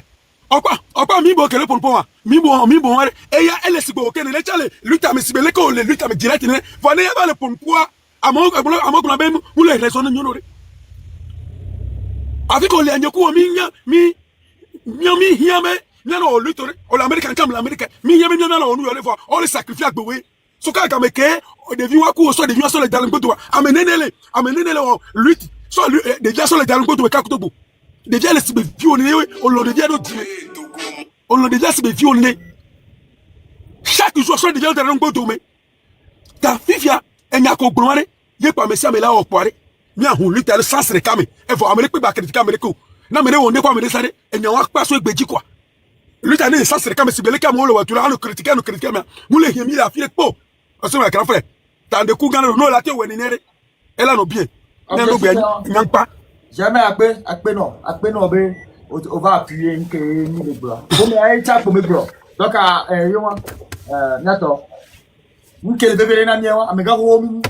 Opa mi bo kele pour mi bon e ya elle si bo kele le chale lui ta me sibele ko le lui ta me direct ne vone ya ba le pour quoi amo kuna be mu le raison nyonore avec on le anyoku mi hiame nyano lui tore o l'américain comme l'américain mi hiame nyano onu yo le fois on le sacrifice agbewe so ka ka me ke de vi wa ku so de vi so le dalingo to amenenele lui so lui déjà so le dalingo to ka kutobo déjà les sibe violé on l'a déjà sibe violé chaque jour soit déjà dans le domaine ta fifia enya ko gbonare ye pa me samela o pore mi ahun lu tele sans réclamer e fo Amérique ba critique Amérique na me won ne ko Amérique sare enya wa pa so egbeji quoi lu tele sans réclamer sibele ka mo lo wa tura no critique mais mu le hemi la file po o so ma grand frère ta de ku gan no la te weni nere elle a no bien na no gbe nyan pa jamais akpe non be on va appuyer que ni les bras bon mais ay cha pour mes bras donc yo nato nkele bebere na miewa amega ho mi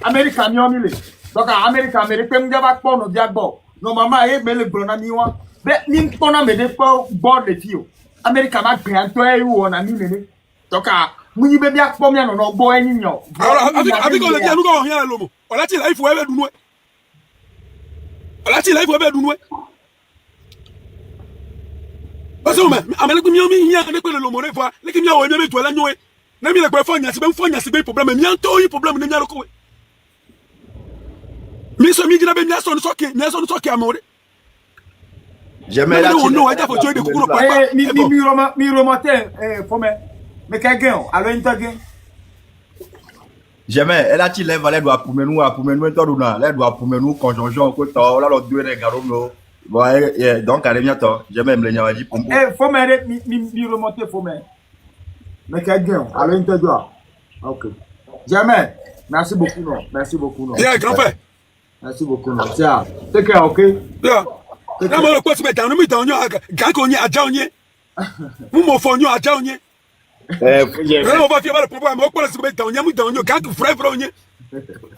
America mi omi le donc America me ba po no dia gbo no mama e me le bro na mi wa be ni po na me de po board le fio America ma gbe anto e wo na mi le donc munyi be bia po mi no gbo enyi nyo abi ko le dia nu ko yan lomo ola ti life we be dunu parce que Amérique mi hiya ne ko le lomo refa le ki mi awo mi be to la nyoe na mi le gbe fo nya se be problème mi anto yi problème ne mi aroko mi so mi gina be mi so no soke amore jamais la ti no aja fo joy de kukuro papa mi remonter fo me ka gen alo intage jamais elle a ti lève elle doit pour nous to duna elle doit pour nous conjonction ko to la lo deux ne garo no donc allez bientôt jamais me le nyawaji pour fo me mi remonter fo me ka gen alo intage OK jamais merci beaucoup non yeah grand frère merci beaucoup non tiens c'est que OK yeah na mo ko ti me down mi down yo ga ko yin aja onye mu mo fo nyo aja onye on va faire le problème on peut se mettre down yo ga ko frère onye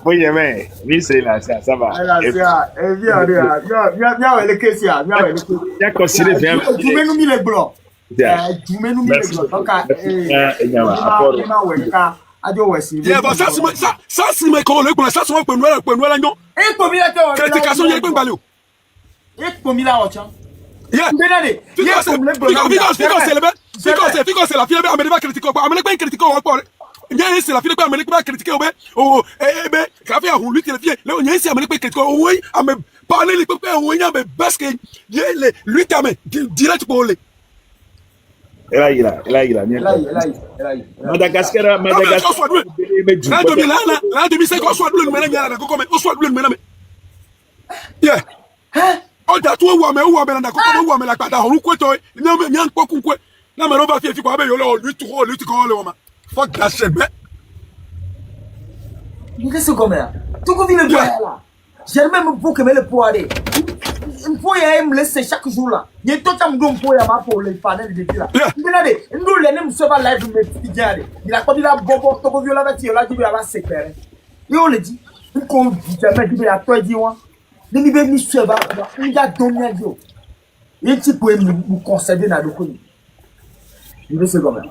Oui, mais, oui, c'est là, ça va. Et bien, viens, les questions, il y a considéré bien. Tu mets nous les blancs. Tu mets nous les blancs. Donc, ça, c'est mes collègues, ça, c'est moi, et comme il a été critication, il y a pas de ballon. Et comme il a été Yeah. Because c'est la fille va critiquer quoi. Américain critique quoi. Bien c'est la fille va critiquer ben oh ben café a lui qui le vient. Là on y est Américain critique oui à me parler les peuple oui mais parce que lui ta mais direct pour les. Là. Madagascar. Là 2005 on soit bleu mais là comment on soit bleu mais yeah. Oh, t'as tout ouame na koko ouame la kata on kweto nyam kpoku kwe na me no ba fi kwa be yo lo lutu ko le ma fuck that shit man. Mais qu'est-ce que c'est tout comme il est là j'ai même pour que me le poirer il faut y me laisser chaque jour là il tout temps don pour ya ma pour les panels de là regardez nous les nem se va live me tiare il a pas dit la bobo to ko viola ba ti la di ba se pere et on le dit qu'on dit jamais dit à toi dit moi ni be mi sueba nga domia yo yeti po emu concéder na lokoni ni se gomen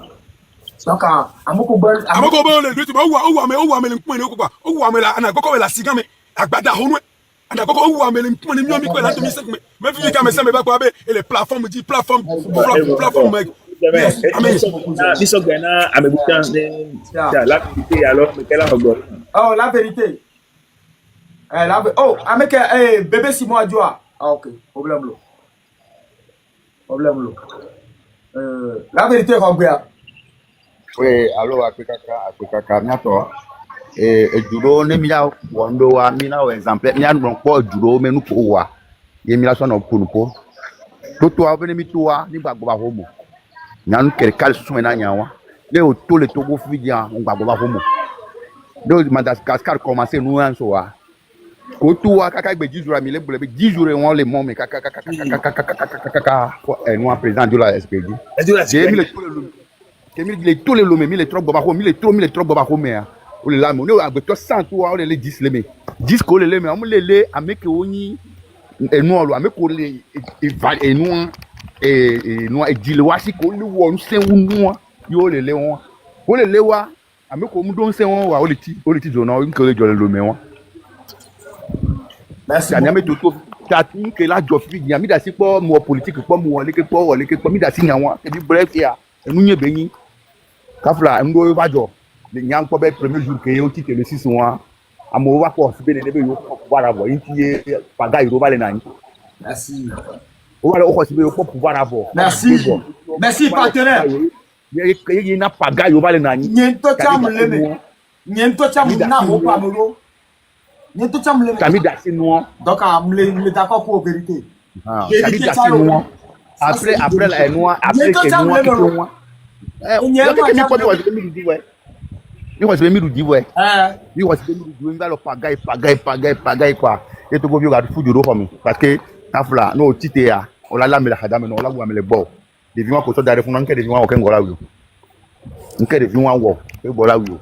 donc amoko bon le lui tu ouame le mpone ko kwa ouame la ana koko la siga me agbada honwe ana koko ouame le mpone mi ko la 2005 me fi ka me se me ba kwa be et les plateformes dit plateforme Biso Ghana amekuta la vérité alors mais quelle encore oh la vérité avec bébé Simon Adjoa. Ah ok, problème là. La vérité Robert. Oui, alors Akpekaka miato judo ne mia wondo wa mina o exemple mia no ko judo menu ko wa ye mila so no kunupo to abene mi to wa ni gbagbo ba homo nyanu kere kal susu na nyawa le o to le togo fidia on gbagbo ba homo do Madagascar commencer nous en so wa Kotua kaka be 10 jours mi le bole be 10 jours won le mon me kaka nous président de la SPD mi le tous les lomé mi le trop baba mi le trop baba ko me o le la mo ne agbe to 100 to o le 10 le me 10 ko le me o le ameke oni enu olo ameko le enu enu ejile wa si ko le wo nse wu yo le won o le wa ameko mu do nse won wa o le ti zo na o nko le jo le lomé won. Merci. Nyame toto tatu ke la jofi nyame da si po mo politique po mo wole ke po mi da si nyanwa e bi bref ya enu nye benyi kafla ndo ba jo le nyam po be premier jour ke yo tite le 6 mois amo wa ko sibe ne be yo pouvoir avoir intie paga iro ba le nani. Merci. O wala o ko sibe yo pouvoir avoir. Merci. Merci partenaire. Ye na paga yo ba le nani. Nyento cham leme. Nyento cham na ho pa mo. Kami dasi noir. Donc, me d'accord pour vérité. Kami dasi noir. Après la noir, après que noir qui noir. You was me do ouais. You was me do me va pagaille quoi. Et tu go bien garder food pour moi parce que tafla no tite ya. On la me la hadame no la wa me le bo. De vivant ko to dare fun nke de vivant o ken gola wi. Nke de vivant wo, e gola wi.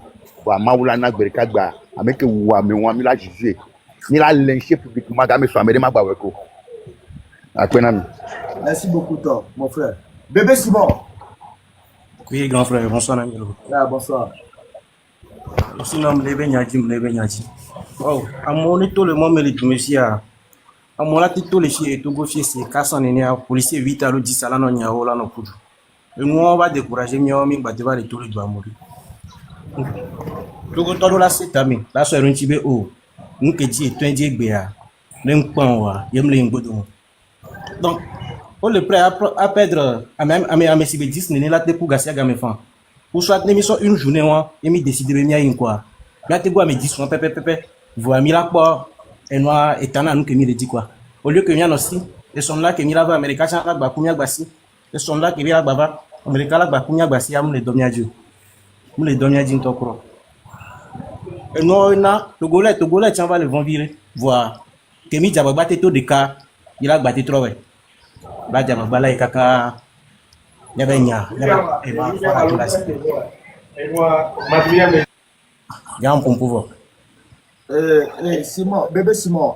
Wa mawula na gbere ka gba ameke wa mi la juger ni la lyncher publiquement ga me so amede ma gba we ko apena mi. Merci beaucoup toi mon frère bébé Simon. Oui grand frère bonsoir ami. Ah bonsoir. Sinon mlebe nyaji oh amoni to le moment le tumesia amola to le chi to go fier c'est 400 nene a policier 8 à lo 10 ala no nyawo la no kudu et moi on va décourager mi ba te va le tout le doit mourir. Logo todo la setami la so erun tibe o nke di eto ndi egbe ya le npon wa yem le ngbodo donc on le prêt à perdre à même à me sibe 10 nene la te pour gasia ga me fan pour soit l'émission une journée wa yemi décider be mi ayin quoi la te go à me 10 son pepe voix mi la po enwa etana nous que mi le dit quoi au lieu que mi aussi et son là que mi la va américain la gba kumia gba si et son là que mi la gba va américain la gba kumia gba si am le domia dio mu le domia din to kro. Et non, Togolais, tiens, va le vent virer. Voir. Kemi Djababa Teto de cas, il a battu trop. Là, Djababa, là, il y a un bon pouvoir. Simon, bébé Simon,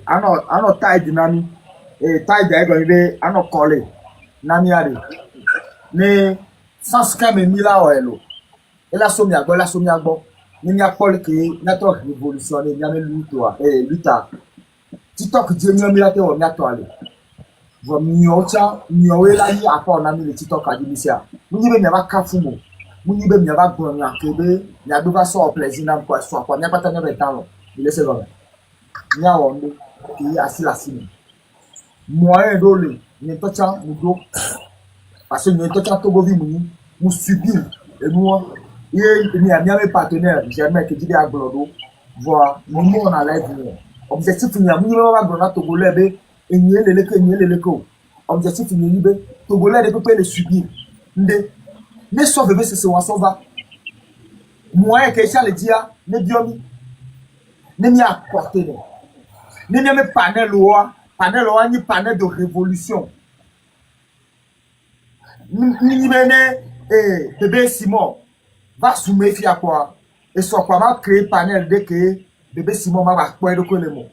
ano taille dynamique, taille d'ailleurs, ano collé, nami ari, ne sans qu'un mila oelo, et la somia bo, ni a Paul qui n'a pas révolutionné, ni a luta, TikTok Dieu mi mila te o mi atole, vo mi ocha, mi owela ni apa nami le TikTok adimisia, ni be mi aba kafumo. Muni be miaba bon ya kebe ya do va so plaisir na kwa so kwa nyapa tanya betalo il laisse là nya wondo ki asila sini moyen dole ni tocha mudo parce que ni tocha to govi muni mu subir et moi ye ni a mes partenaires jamais que dit à glodo voir mon mot na live objectif ni amu ni ba glo na togolais be enyelele ko objectif ni ni be togolais de peut le subir nde ne sauve bébé c'est on s'en va moi que ça le dia ne biomi ne mi apporter ne me panel loi ni panel de révolution ni bene bébé Simon va soumettre à quoi et soit quoi va créer panel dès que bébé Simon va quoi de quoi le mot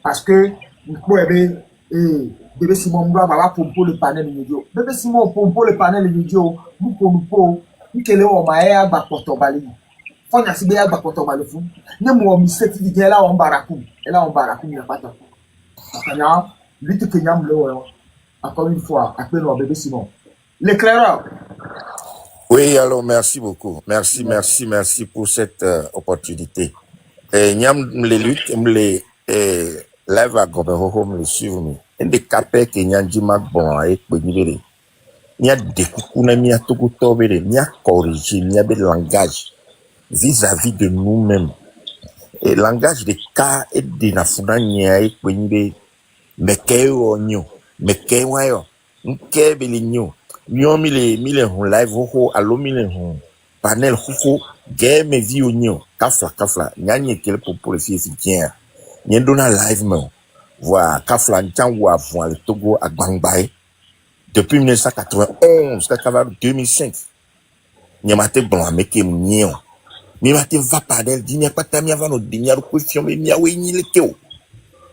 parce que bébé Simon va pomper le panel immédiat. Bébé Simon pompe le panel immédiat. Nous pompe. Nous qu'elle est au maïa bakotobali. Faut n'a sibé à bakotobali fou. Ne moi misé qui dit là on barakou. Et là on barakou il n'y a pas tant. Kanya, lui tu kenyam le. Encore une fois, appelle nous bébé Simon. L'éclaireur. Oui, alors merci beaucoup. Merci pour cette opportunité. Nyam les luttes, les live à Gobeho me suivre me. Ende kapé que nyanjima bon avec benibere. Nya dekukuna mia tokutobere, nya corriger, nya be langage vis-à-vis de nous-mêmes. Et langage de cas et de nafuna nya avec benibere. Mekeo onyo, mekeo ayo, nkebele nyo. Nyo mile hon live ho alo mile hon panel ho game vie onyo. Kafla, nyanye kele pour le fier bien. Nyendona live man. Voilà, Kafla Ntangwa avant le Togo à Gbangbaye depuis 1991 jusqu'à 2005. Nyamate blanc meke mnyo. Nyamate va pas d'elle, dit n'y a pas ta mi avant nos dignes question mais mi awe ni le keo.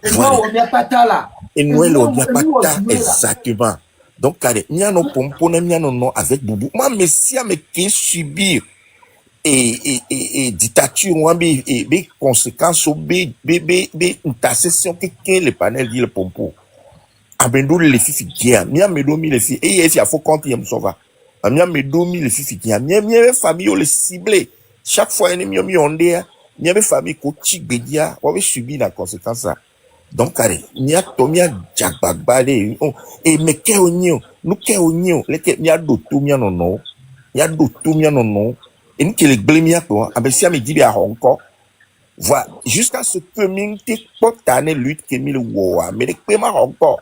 Et moi on n'y a pas ta là. Et nous on n'y a pas ta exactement. Donc kare n'y a no pompo n'y a no avec Boubou. Moi messia me qui subir et dictature ou be conséquences au be intercession que les panels dit le pompo abendo les filles guerre mia me domi les filles et il faut compter yam sova mia me domi les filles guerre mia famille o les ciblé chaque fois ennemi mi ondé mia famille ko chigbedia wa be subir la conséquence ça donc carré mia to mia jagbagbade et me ke onyo nous ke onyo le ke mia do to mia no ya do to mia no et nous qui les blâmons quoi abesia me dit à Hong Kong voilà jusqu'à ce que minti potane lutte que mille wa Amérique ma Hong Kong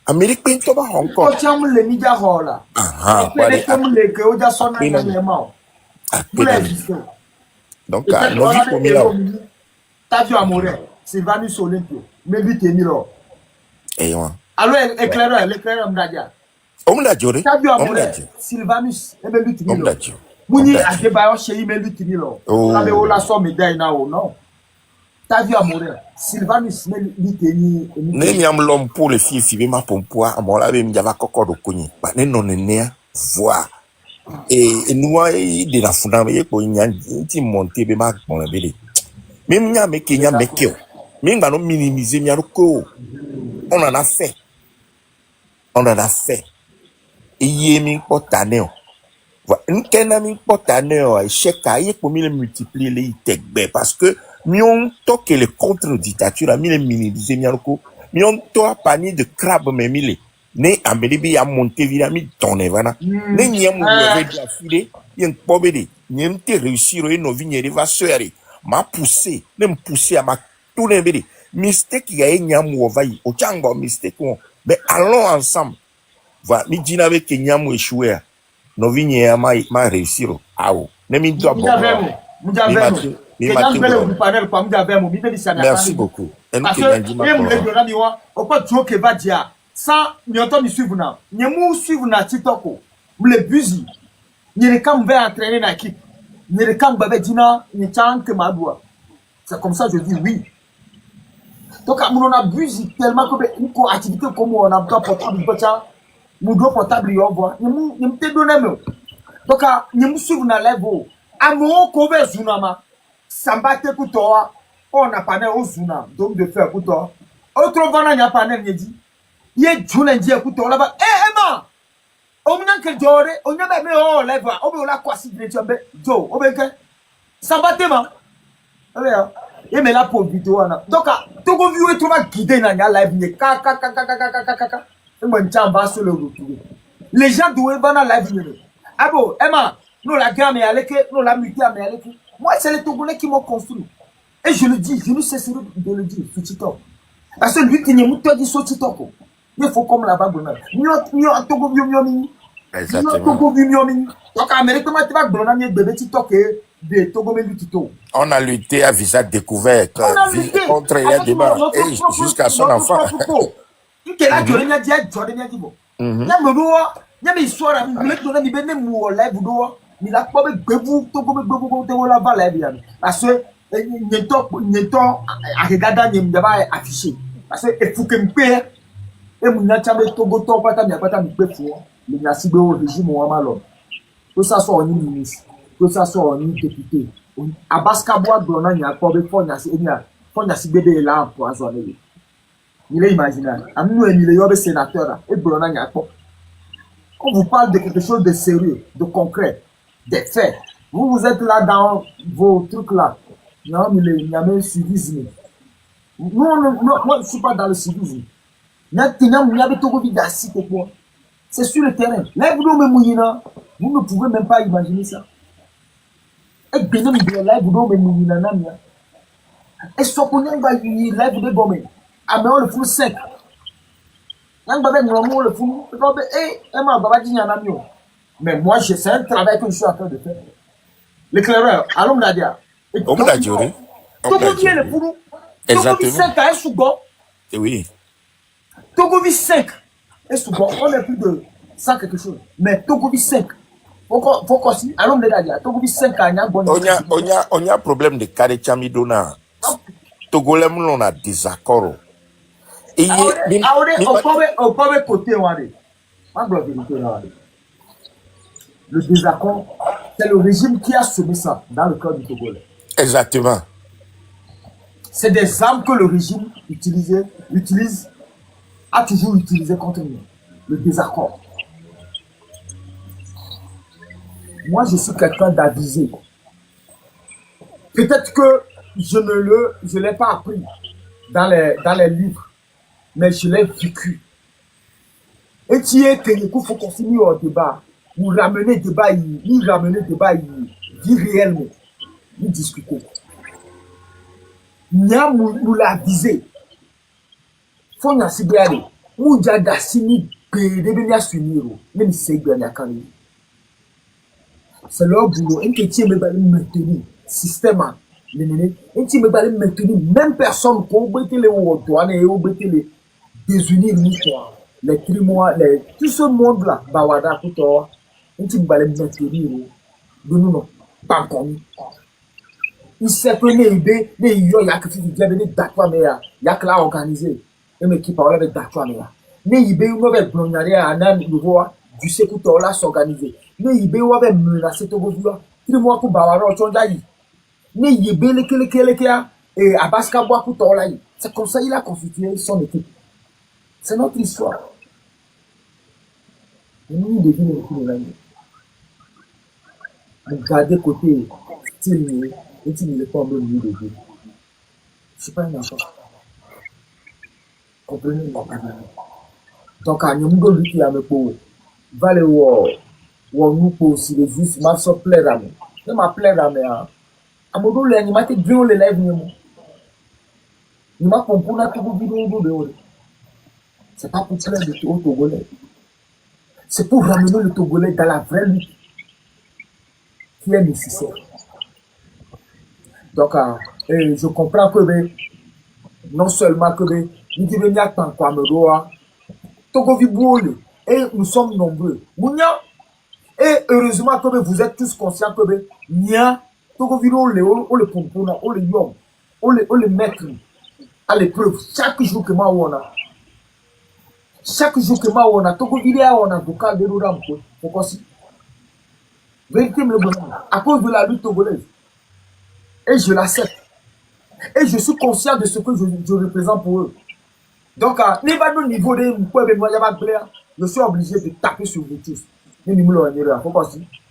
Amérique to ba Hong Kong tiens le media hola voilà comme les que oja sonna élément donc nos vies comme là t'as vu amoureux Sylvanus Olympio mais lui t'es miro et ouais alors l'éclaireur m'dadia omdajore t'as vu amoureux Sylvanus et lui t'es miro Mouni a débarré chez lui, mais lui, tu dis là. On avait la somme médaille là, non. T'as vu amoureux. Sylvanus, mais lui, tu dis. Ne mi am l'homme pour les filles, si ma pompoa, à mon avis, il y avait encore de cogné. Bah, non, voir. Et nous, de la fondamentaire, pour y a monté, mais ma bon, la belle. Même n'y a mais qu'il y a mais que. Même dans nos minimiser, il y a le co. On en a fait. Et y est mis pour tanner. Nous avons un chèque à pour multiplier les techbés parce que nous avons toqué les contre-dictatures, nous avons minimiser, nous avons toqué panier de crabes, mais nous avons mis à monter, nous avons mis tonné, voilà. Nous avons mis à filer, nous avons réussi à nos vignes, va se faire. M'a poussé, nous poussé à ma tourner, mistake, il y a un mouvaille, au tchango, mistake, mais allons ensemble. Voilà, nous disons avec que nous avons échoué. No vignes ma réussir awo nemi do bon merci beaucoup parce que sans mi suivre na nyemu suivre na TikTok le busy ni le kam va entraîner na équipe ni le kam ba dina ni tank madua C'est comme ça que je dis oui. Donc, on abuse tellement que une activité comme on a besoin portable, mon dos portable, il voit. Il te donne. Donc, il me suit dans la level. À mon couvert Zunama, Sambate Kutoa, on a pas au Zuna, donc de faire Kutoa. Autre vana n'y a pas n'est dit. Il y a Julendi à Kutoa là-bas. Eh, Emma! On n'a que Jore, on n'a pas mis au lèvres, on a quoi si tu es Joe, on va que Sambate, ma. Et mais là pour vidéo donc tout le vieux tout va guider dans la live ni kaka et moi tiens va sur le retour les gens doivent dans la live ah bon Emma nous la gamme et avec nous la multi mais avec moi c'est les Togolais qui m'ont construit et je le dis je ne cesserai de le dire sur TikTok parce que lui qui n'est pas dit sur TikTok il faut comme la bague nous Togo vieux miomi exactement Togo vieux miomi donc Amérique comment tu vas donner bébé TikTok et de Togo mais Tito. On a lutté à visage découvert contre les débats et jusqu'à son enfant. Il est là, il y a dit, il y a une histoire, il y a une histoire, il a pas de bébou, Togo, la vie. Parce que, il y a à regarder, il y a affiché. Parce que, il faut que je paye, et mon Togo, Togo, pas de bébou, il y a ciblé au régime ou à Malon. Que ça soit un ministre. Que ça soit un député. À Baskabois, Brona, il y a pas de fonds, il y a si bébé là empoisonné. Il est imaginable. À nous, il y a des sénateurs, et Brona, il y a pas. On vous parle de quelque chose de sérieux, de concret, des faits. Vous êtes là dans vos trucs là. Non, mais il y a même le civisme. Moi, je ne suis pas dans le civisme. C'est sur le terrain. Là, vous ne pouvez même pas imaginer ça. Et bien là vous donnez une et ce qu'on a eu là vous donnez ah mais on le fout sec on va mettre le fout et Emma va dire un ami mais moi c'est un travail que je suis en train de faire l'éclaireur allons Nadia on l'a dit Togo vient le fout exactement 5 à Sougo oui Togo vit 5 et Sougo on est plus de 100 quelque chose mais Togo vit 5 on a problème de carré chamidona. Togolais on a désaccord. Et au côté le désaccord, c'est le régime qui a semé ça dans le cœur du Togolais. Exactement. C'est des armes que le régime a toujours utilisé contre nous. Le désaccord. Moi, je suis quelqu'un d'avisé. Peut-être que je ne l'ai pas appris dans les livres, mais je l'ai vécu. Et tu es que il faut continuer au débat, ou ramener le débat, vie réellement, nous discuter. Nous l'a visé. Faut nous assurer. Nous avons d'assini, de s'unir, même si c'est bien la canne. C'est leur boulot. Et que tu me vas maintenir système. Et tu me vas maintenir même personne pour embêter les douanes et embêter les désunir l'histoire. Les trimois, tout ce monde-là, Bawada, Kuto, et tu me vas maintenir de nous, non, pas connu. Il s'est pris l'idée, il y a que tu dis, il y a des d'accord, mais il y a que là organisé. Et mais qui parle avec d'accord, mais il y a une nouvelle blondière à un nouveau, du Sekuto là s'organiser. Mais il y a une menacé de vous voir, trimois pour Bawada, mais il y a et à Baskabois Kuto là. C'est comme ça qu'il a constitué son équipe. C'est notre histoire. Et nous devons écouter les amis. Regardez côté style et tu ne l'es pas en même lieu de Dieu. Je ne suis pas un enfant. Comprenez-moi. Donc, à nous de lutter avec vous, valez vous nous pour si les justes m'a so plaire à nous. Je m'a plaire à moi. À mon dos, les m'a bien les lèvres. Il m'a compris na tout vidéo de. C'est pas pour plaire de tout Togolais. C'est pour ramener le Togolais dans la vraie lutte qui est nécessaire. Donc, je comprends que non seulement que nous devons attendre quoi me doit, Togo vibole et nous sommes nombreux. Et heureusement que vous êtes tous conscients que Togo vibole, on le pompona, on le yom. on les met à l'épreuve. Chaque jour que moi on a. Chaque jour que moi on a. Tout le monde on a vocal de l'Oram. Pourquoi si? Vérité me le demande. À cause de la lutte togolaise. Et je l'accepte. Et je suis conscient de ce que je représente pour eux. Donc, à niveau de je suis obligé de taper sur vous tous.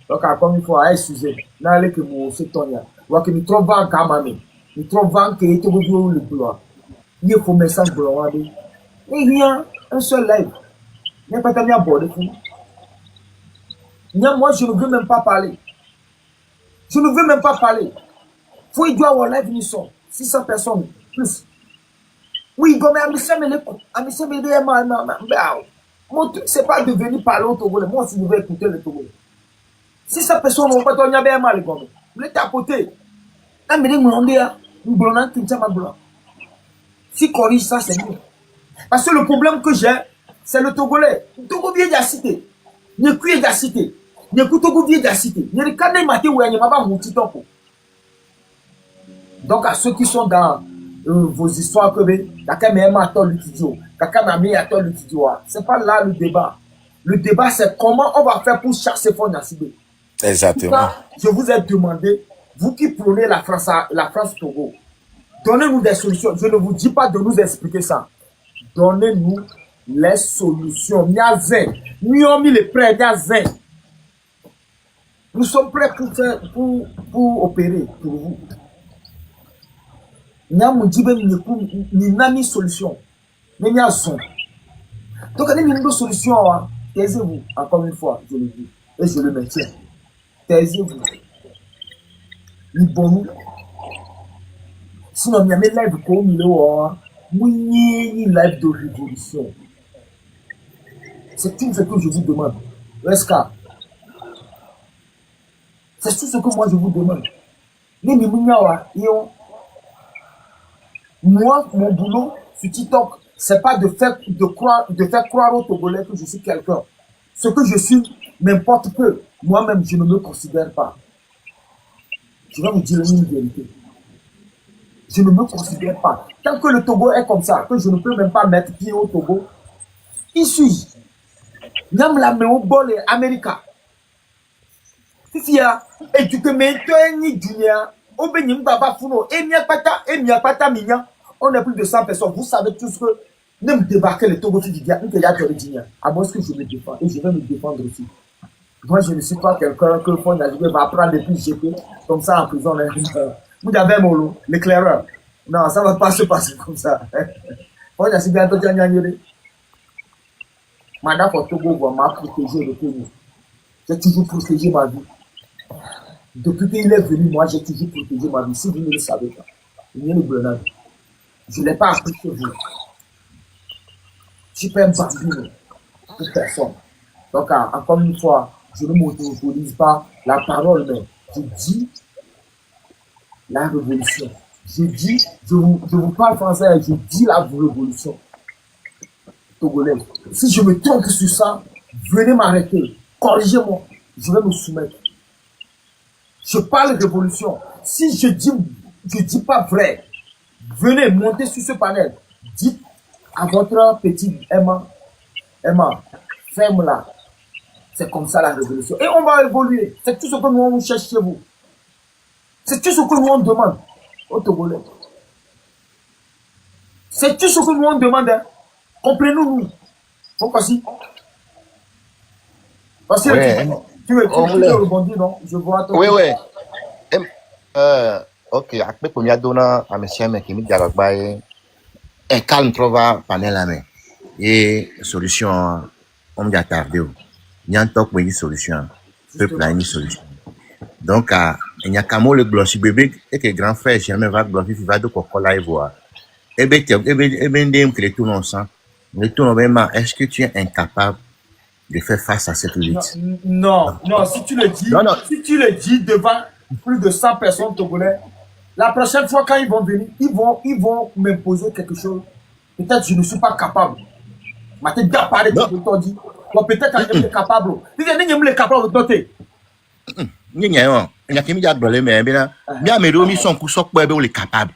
Donc, comme il faut à un sujet, n'allez que mon secteur, ou que nous trouvons un camamé, nous trouvons que nous trouvons le boulot. Il faut message boulot. Et rien, un seul live. Il n'y a pas de abordé. Moi, je ne veux même pas parler. Je ne veux même pas parler. Faut il doit avoir live mission. 600 personnes plus. Oui, comme c'est pas de venir parler au Togolais. Moi aussi, je vais écouter le Togolais. 600 personnes vont pas tenir bien mal. Vous les tapoter. Si corrige ça, c'est mieux. Parce que le problème que j'ai, c'est le Togolais. Le Togo vient de la cité. Il n'y a plus de la cité. Il n'y a plus de Togo vient de la cité. Il y a des cas de maté où il n'y a pas de topo. Donc, à ceux qui sont dans vos histoires, que c'est pas là le débat. Le débat, c'est comment on va faire pour chasser Faure Gnassingbé. Exactement. Ça, je vous ai demandé, vous qui prônez la France Togo, donnez-nous des solutions. Je ne vous dis pas de nous expliquer ça. Donnez-nous les solutions. Nous avons mis les prêts. Nous sommes prêts pour opérer pour vous. Nous avons mis solution. Nous avons donc, il y a une solution. Taisez-vous, encore une fois, je le dis, et je le maintiens. Taisez-vous. Bon, sinon, il y a des lives comme il live de révolution. C'est tout ce que je vous demande. Reska. C'est tout ce que moi je vous demande. Moi, mon boulot sur TikTok, c'est pas de faire croire aux Togolais que je suis quelqu'un. Ce que je suis m'importe peu. Moi-même, je ne me considère pas. Je vais vous dire une vérité. Je ne me considère pas. Tant que le Togo est comme ça, que je ne peux même pas mettre pied au Togo, qui suis-je? N'am la me au bol et América. Si ya, et tu te mets ni dunia, au benim baba funo, et mia pata minya, on est plus de 100 personnes. Vous savez tous que ne me débarquer le Togo qui dit que y a de l'Origine. À moins que je me défends, et je vais me défendre aussi. Moi, je ne suis pas quelqu'un que Faure Gnassingbé va prendre et puis jeter comme ça en prison. Vous avez mon l'éclaireur. Non, ça ne va pas se passer comme ça. Faure Gnassingbé a tout gagné. Madame Togo m'a protégé le pays. J'ai toujours protégé ma vie. Depuis qu'il est venu, moi, j'ai toujours protégé ma vie. Si vous ne le savez pas, il y a une grenade. Je ne l'ai pas appris chez vous. Je ne suis pas un bambino pour personne. Donc, encore une fois, je ne m'autorise pas la parole, mais je dis la révolution. Je dis, je vous parle français, je dis la révolution togolaise. Si je me trompe sur ça, venez m'arrêter, corrigez-moi, je vais me soumettre. Je parle de révolution. Si je dis pas vrai, venez monter sur ce panel, dites à votre petite Emma, ferme-la. C'est comme ça la révolution. Et on va évoluer. C'est tout ce que nous on cherche chez vous. C'est tout ce que nous on demande aux Togolais. C'est tout ce que nous on demande. Hein. Comprenez-nous. Pourquoi si? Parce que tu veux rebondir, non? Je vois ton... Oui. Ok, après, pour me donner à monsieur qui me dit un calme trouva panel à main. Et solution, on me dit tardé. Il y a un top pour une solution. Peuple a une solution. Donc, il y a qu'à moi le glossy bébé et que grand frère, jamais va glosser, il va de quoi live voir. Eh bien, que les tours ensemble. Les tours est-ce que tu es incapable de faire face à cette lutte? Non, si tu le dis, si tu le dis devant plus de 100 personnes togolais, la prochaine fois quand ils vont venir, ils vont m'imposer quelque chose. Peut-être je ne suis pas capable. Mais tu as parlé de ce que tu as dit. Peut-être que je suis capable. Tu dis que je suis capable de noter. Il y a qui me dit mais bien, mais sont pour ça que les capables.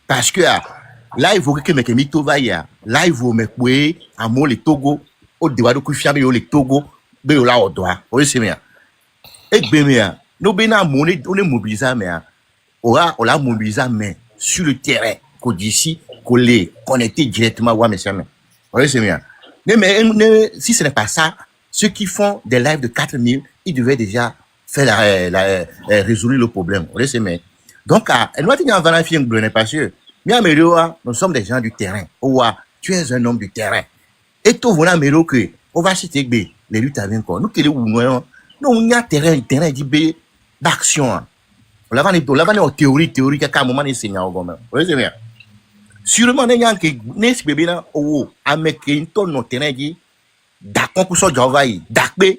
Parce que là, il faut que mes mito va y a. Là, il faut me couper à mon le Togo. Au devoir de coucher avec le Togo. Mais là, on doit. Oui, c'est bien. Et bien, nous, bien, on est mobilisé, mais on a mobilisé, mais sur le terrain, qu'on d'ici, qu'on les connecté directement, ouais, monsieur. Oui, c'est bien. Mais si ce n'est pas ça, ceux qui font des lives de 4000, ils devaient déjà faire résoudre le problème. Oui, c'est bien. Donc, nous avons parce que nous sommes des gens du terrain. Tu es un homme du terrain. Et tout voilà, que on va citer les luttes avec quoi. Nous, nous, on a terrain d'action. On l'a vu en théorie, qu'à un moment, il s'est au gomme. Vous voyez bien. Sûrement, il y a un qui bébé là, avec une tonne de terrain qui, d'accord, pour ça, j'envoie, d'accord,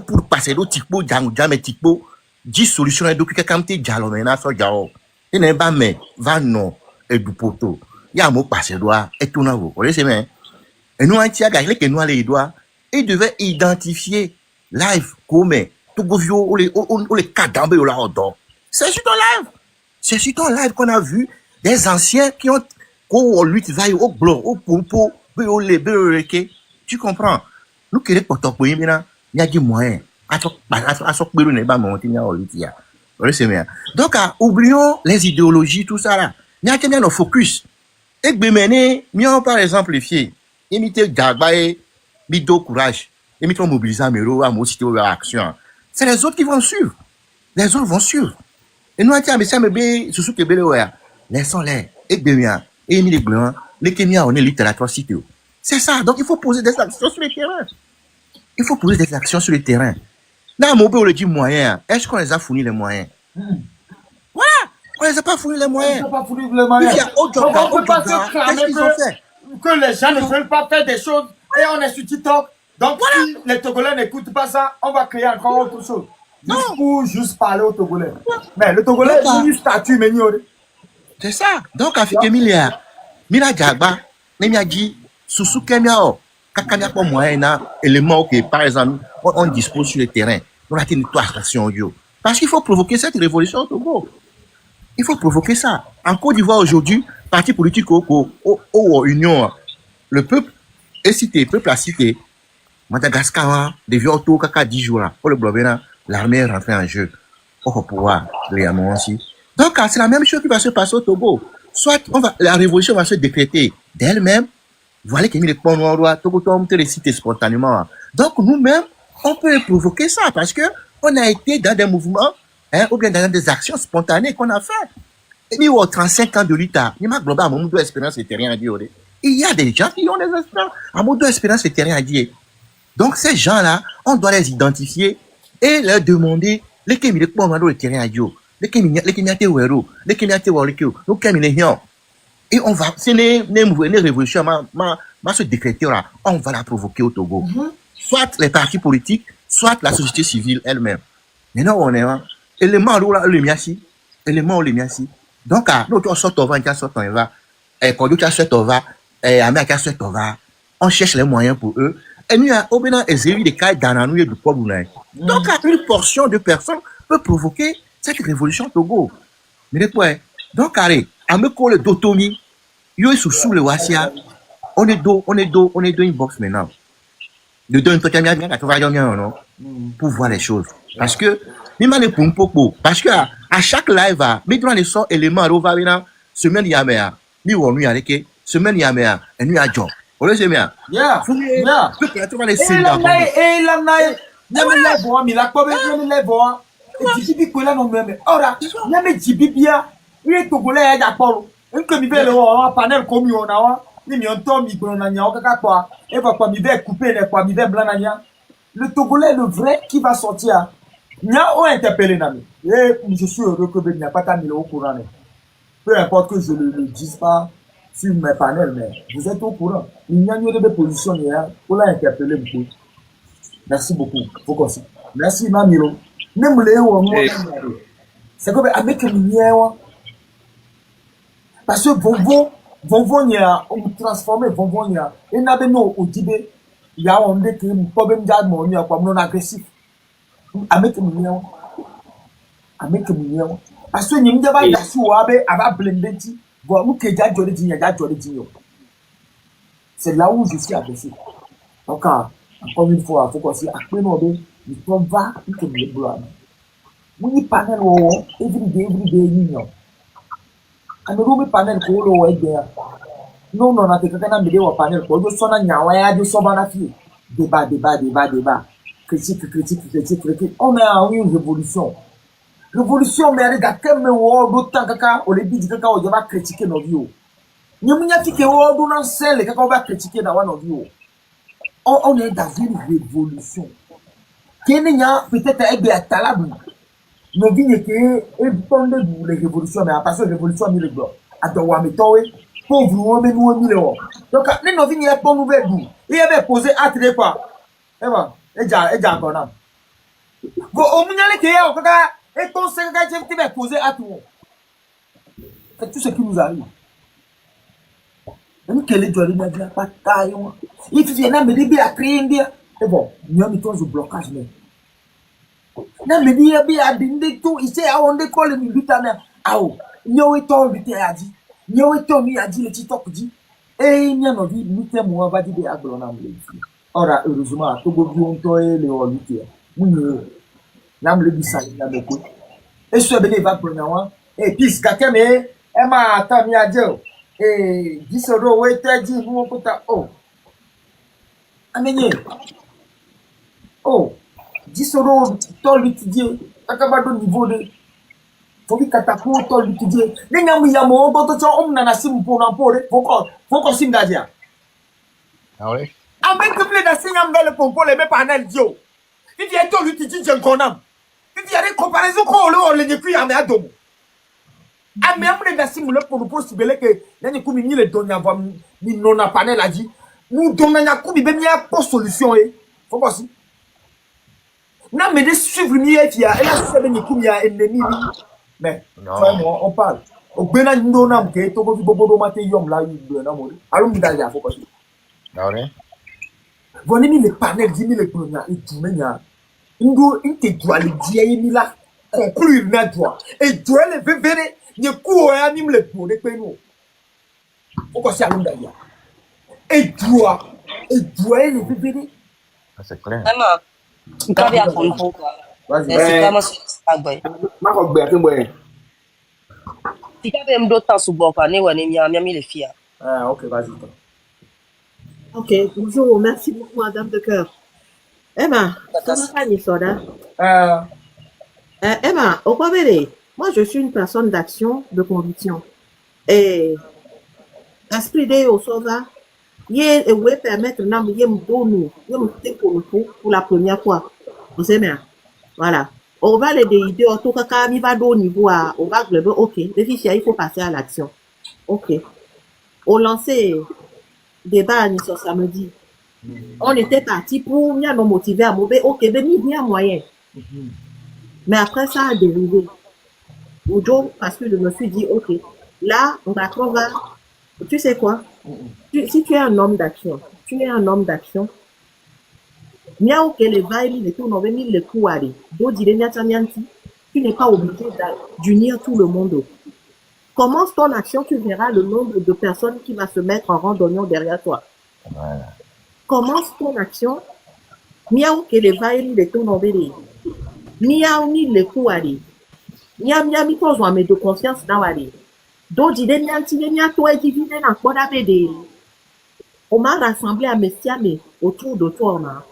pour passer l'autre typo, jamais typo, 10 solutions, et donc, quelqu'un qui est maintenant, ça, j'en il n'est pas, mais, va non, et du poteau. Il y a un mot passé doigt, et tout n'a vous voyez, c'est bien. Et nous, que nous, les doigts, ils devaient identifier live, comme, tout gouvio, ou les cadambres, ou la rodon. C'est sur ton live. C'est sur ton live qu'on a vu des anciens qui ont, qu'on lui travaille au blanc, au pompo, au lait, tu comprends? Nous, qui est pour ton pays, maintenant, il y a des moyens. À ce que nous n'est pas monté, il y a un outil. Donc, oublions les idéologies, tout ça là. Il y a quelqu'un de focus. Et bien, par exemple, les filles, imiter Gagbaye, Bido Courage, imiter mobiliser Mero, Amosité ou action. C'est les autres qui vont suivre. Les autres vont suivre. Et nous, mais ça me bé, sous que belé, laissons-les. Et bien, et les blancs, les Kenyans, on est littérature cité. C'est ça. Donc, il faut poser des actions sur le terrain. Il faut poser des actions sur le terrain. Là, mon on le dit moyens. Est-ce qu'on les a fournis les moyens? Voilà. On les a pas fournis les moyens. On ne peut pas se cramer que les gens ne veulent pas faire des choses et on est sur TikTok. Donc, si les Togolais n'écoutent pas ça, on va créer encore autre chose. Juste pour juste parler aux Togolais. Mais le Togolais, c'est une statue, mais c'est ça. Donc, à fait milliards. Mila Jagba, Nemia dit, Soussou Kemiao, Kakamia pour moyen, élément que, par exemple, on dispose sur le terrain. On a une attraction audio. Parce qu'il faut provoquer cette révolution au Togo. Il faut provoquer ça. En Côte d'Ivoire aujourd'hui, parti politique au Union, le peuple est cité, le peuple a cité. Madagascar, des vieux autos, caca 10 jours là. Pour le blobé l'armée est rentrée en jeu. Pour pouvoir les amants aussi. Donc, c'est la même chose qui va se passer au Togo. Soit la révolution va se décréter d'elle-même. Voilà qu'il y a les points noirs, Togo tombe, les cités spontanément. Donc, nous-mêmes, on peut provoquer ça parce que on a été dans des mouvements, ou bien dans des actions spontanées qu'on a fait. Et nous, au 35 ans de l'État, il y a global, à mon dos espérance, c'était rien à dire. Il y a des gens qui ont des espérances. À mon dos espérance, c'était rien à dire. Donc, ces gens-là, on doit les identifier et leur demander, les Kémi, points noirs, le terrain à dire. Les Kémi, les Kémi, et on va, c'est les révolutions, se décréter là, on va la provoquer au Togo. Soit les partis politiques, soit la société civile elle-même. Maintenant, on est là. Élément le miasi. Donc, nous, on sort on va. Et quand tu as sorti, on va. Et Amérique sorti, on va. On cherche les moyens pour eux. Et nous, on a des cas dans nous, du problème. Donc, une portion de personnes peut provoquer cette révolution au Togo. Mais donc, allez, à me coller d'autonomie, yo sous le wasia, on est dos une box maintenant. De donner non, pour voir les choses. Parce que, même les pompos, parce que à chaque live, mais dans les sons éléments, on va venir, semaine yamea, mi ou nous yaleke, semaine yamea, et nous à John. On le sait bien. Yeah. Tu vas les Et Djibi Kwela non même. Ora, nyame Djibi bia, il Togolais ya polo. Nko mi be le wa panel komi ona wa, ni mi onto mi gro na nya o kaka kwa. E va kwa mi be couper les kwa mi be blanc na nya. Le Togolais le vrai qui va sortir. Nya o interpellé na mi. Et je suis heureux que il n'y a pas ta mille au courant. Peu importe que je le dise pas sur mes panels, mais vous êtes au courant. Il n'y a pas de position hier pour l'interpeller beaucoup. Merci beaucoup. Faut qu'on s'y. Merci Mamiro. Même les c'est comme avec le mien parce que bonbon y a on transformer bonbon y a et n'a no au Tibet il y a on dit que problème d'âme on y a comme non agressif avec le mien parce que n'y a pas d'assou abe aba blendeti Bon, où que déjà Johnny Digno, c'est là où je suis abaissé. Donc, encore une fois, il faut qu'on s'y après nous, il faut va, il faut le bloquer. Muni panel wo every day union. And the room panel ko lo we there. No na te kana me wa panel ko do so na nyawa ya do so ba na fi. Débat. Critique. On a une révolution. Révolution mais avec comme wo do tan kaka o le bi kaka o va critiquer nos vies. Ni munya ti ke wo do na sel kaka o va critiquer na wa nos vies. On est dans une révolution. Kenya peut-être avec des talabou. Nos vies étaient ébranlées de les révolutions, mais à part ça, les révolutions mis le bloc. À Doua Metoé, pauvre, mais nous, millions. Donc, nos vies n'est pas nouvelle d'où. Il avait posé à très quoi. Eh ben, et déjà, bon, non. Bon, au moins, les créés, on peut et ton secrétaire qui va poser à tout. C'est tout ce qui nous arrive. Et nous, quel est le droit de la bataille? Il faut bien me dire, à créer un dia. Et bon, nous avons mis un blocage, mais. Na me di ya bi adinde to ise awonde call mi bitana awo nyowe to bite aji nyowe to mi aji le TikTok ji nya no bi mite mo ba di be aglo na mle fi ora heureusement to go bi on to le o lute munye na mle bi sai na be ko e so be le va pro na wa e peace ka keme e ma ta mi aje o disoro we taji mu ko ta o amenye o disoro to l'étudier akabado niveau de fobi kataku to l'étudier ninga mu ya mo to cho na sim po na po foko sim dadia ah ouais avec que da sinya mbele pompo le me panel dio il vient to l'étudier je konam il vient des comparaisons ko le ne ku ya me adomo ame amre da sim le pour possible que nani ku mi le donya va mi nona panel aji mu donna nya ku bi be mi a po solution foko si na me de suivre mi etia et la sebe ni kumia ennemi mais on parle o bena ndo na mke to go bobo mate yom la yu na mo alum da ya focus d'accord voni mi le panel di mi le pronia et tu menya ndo intellectualité yi mi la conclure na toi et toi le vevere ni ku o ya mi le pro de pe no focus alum da ya et toi le vevere c'est clair vraiment Nkabi a compris quoi. C'est vraiment ça boy. Ma ko gbe akin Si tu as même d'autres temps sous bon quoi, ne wani mi les filles. Ah OK, vas-y. OK, bonjour, merci beaucoup madame de cœur. Emma, comment ça soda? Emma, au Kwabere, moi je suis une personne d'action, de conviction. Et esprit de Osova yé et permettre nam yé m'donu yé m'té pour la première fois vous savez bien voilà on va les idées en tout cas mi va au niveau à on va global OK les fichiers il faut passer à l'action OK on lançait débat sur samedi on était parti pour nous motiver à mauvais OK ben il y a moyen mais après ça a dérivé parce que je me suis dit OK là on va trouver tu sais quoi si tu es un homme d'action, tu n'es pas obligé d'unir tout le monde. Commence ton action, tu verras le nombre de personnes qui va se mettre en rang d'oignon derrière toi. Voilà. Commence ton action. Miaou que les vaïli de ton obéli. Miaou ni le kouari. Miaou mi pose un de confiance dans la vie. D'autres idées toi divine na koda bede. On m'a rassemblé à Messiame autour de toi na.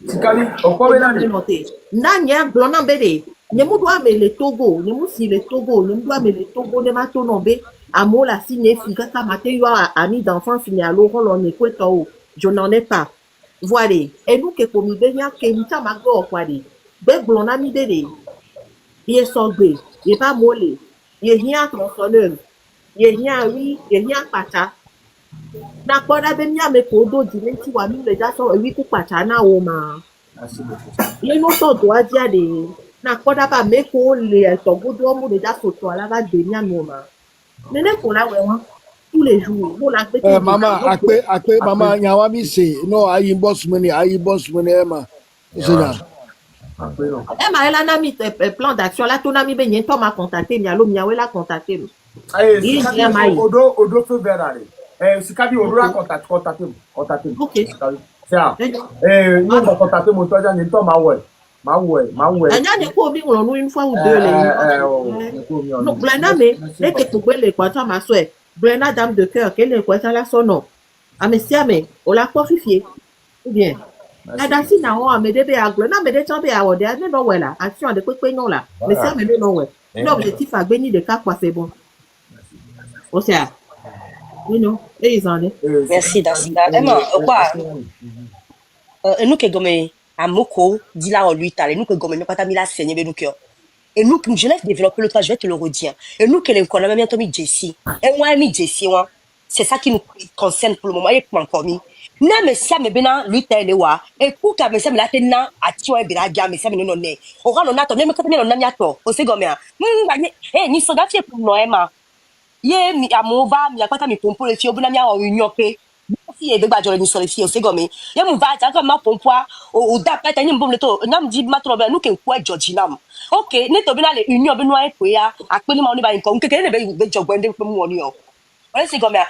Tikali, on peut la noter. Na nya blona bede. Nyemu doit me le Togo, nyemu si le Togo, nyemu doit me le Togo ne ma tonombe. Amo la signe fika kamate yo ami d'enfance ni à Laurent l'on écoute au. Je n'en ai pas. Voilà. Et nous que comme benya que mita mago kwadi. Be blona mi bede. Il est sorgbe, il est pas molé, il est rien tronçonneur, il est rien oui, il est rien pata. Na koda be mia me kodo di menti wa mi le da so wi ku pata na o ma. Il no so do adia de na koda ba me ko le to godo mo le da so to ala ba de mia no ma. Nene ko la we won tous les jours. Mo la pe mama akpe mama nyawa mi se no ayi boss money ma. Emma, elle a mis plan d'action. Là, ton ami Ben Yentom m'a contacté. Mialo, Miawe l'a contacté. Odo feu vert. Sikabi, Odo l'a contacté. Ok. Nous, on va contacter mon toit, Yentom, ma ouais. Il y a des combines, on nous une fois ou deux. Non, Blena, mais, les que tu peux les quoi, ça m'a souhait. Blena, dame de cœur, quel est quoi, ça là, son nom. Ah, mais si, mais, on l'a fortifié. Ou bien. Adasi na on amede be aglo na mede chambe awode ane no wela action de pepe non là mais ça me non ouais l'objectif a gagner de cas quoi c'est bon aussi you know et ils en est merci Dasika Emma quoi nous que gomme amoko dit là on lui tale nous que gomme mais pas mis la saigne be nous cœur et nous je laisse développer le travail je vais te le redire et nous que les connaît même Tommy Jessie et moi mi Jessie c'est ça qui nous concerne pour le moment et pour encore mis na mesia me bena lutele wa e ku ka mesia me la tena ati wa bira ga mesia me no ne o ga no na to me ka no na nya to o se go me a ni so da tie pour no Emma ye mi amova mi akata mi pompo le fi obuna mi a union pe fi e be gba jore ni so le fi o se go me ye mu va ta ko ma pompo o da pa ta ni mbom le to na mdi ma to be nu ke ku e George nam okay ne to bena le union be no e pe ya apeli ma oni ba nko nkeke ne be jogwende pe mu oni o on c'est comme ah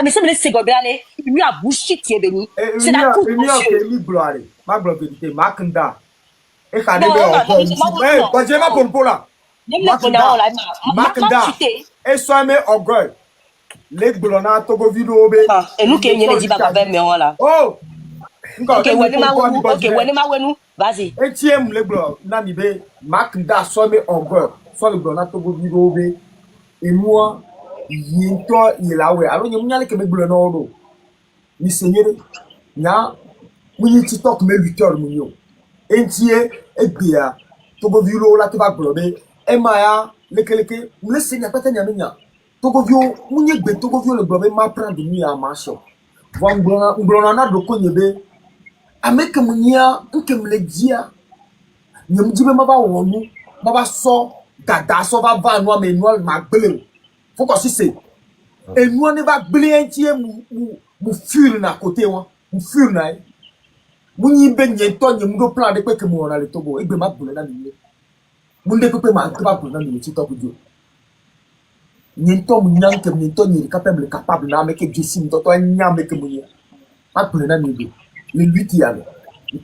mais ça me c'est comme aller lui a bullshit qui est béni c'est la coupe monsieur lui gloire ma gloire vérité makanda et quand mais quand j'ai ma pompo là makanda et soit mais orgueil les glona togo vidéo be et nous qui n'y dit pas ben mais là oh OK ouais ma wenu vas-y et tiem les glona na mi be makanda soit mais orgueil soit le glona togo vidéo be et moi yinto ilawe alo nyamnyale ke megbulo no do ni senyere nya munyi TikTok me 8h munyo entie egbia togo viro la te ba globe e maya lekeleke mle senya pata nyamenya togo vio munyi gbe togo vio le globe ma prendre mi a macho ngblona na do konyebe ameke munyia nke mle dia nyamjibe ma ba wonu ma ba so dada so ba va no amenual ma gbele faut que c'est et nous on va blientier mu fur na côté wa mu fur na mu ni ben yenton ni mu do plan de que mu on a le Togo e gbe ma bule na ni mu de pepe ma ba bule na ni TikTok video yenton mu nyam ke yenton ni capable na me ke jessim to nyam me ke mu ni ma bule na ni le 8 ya le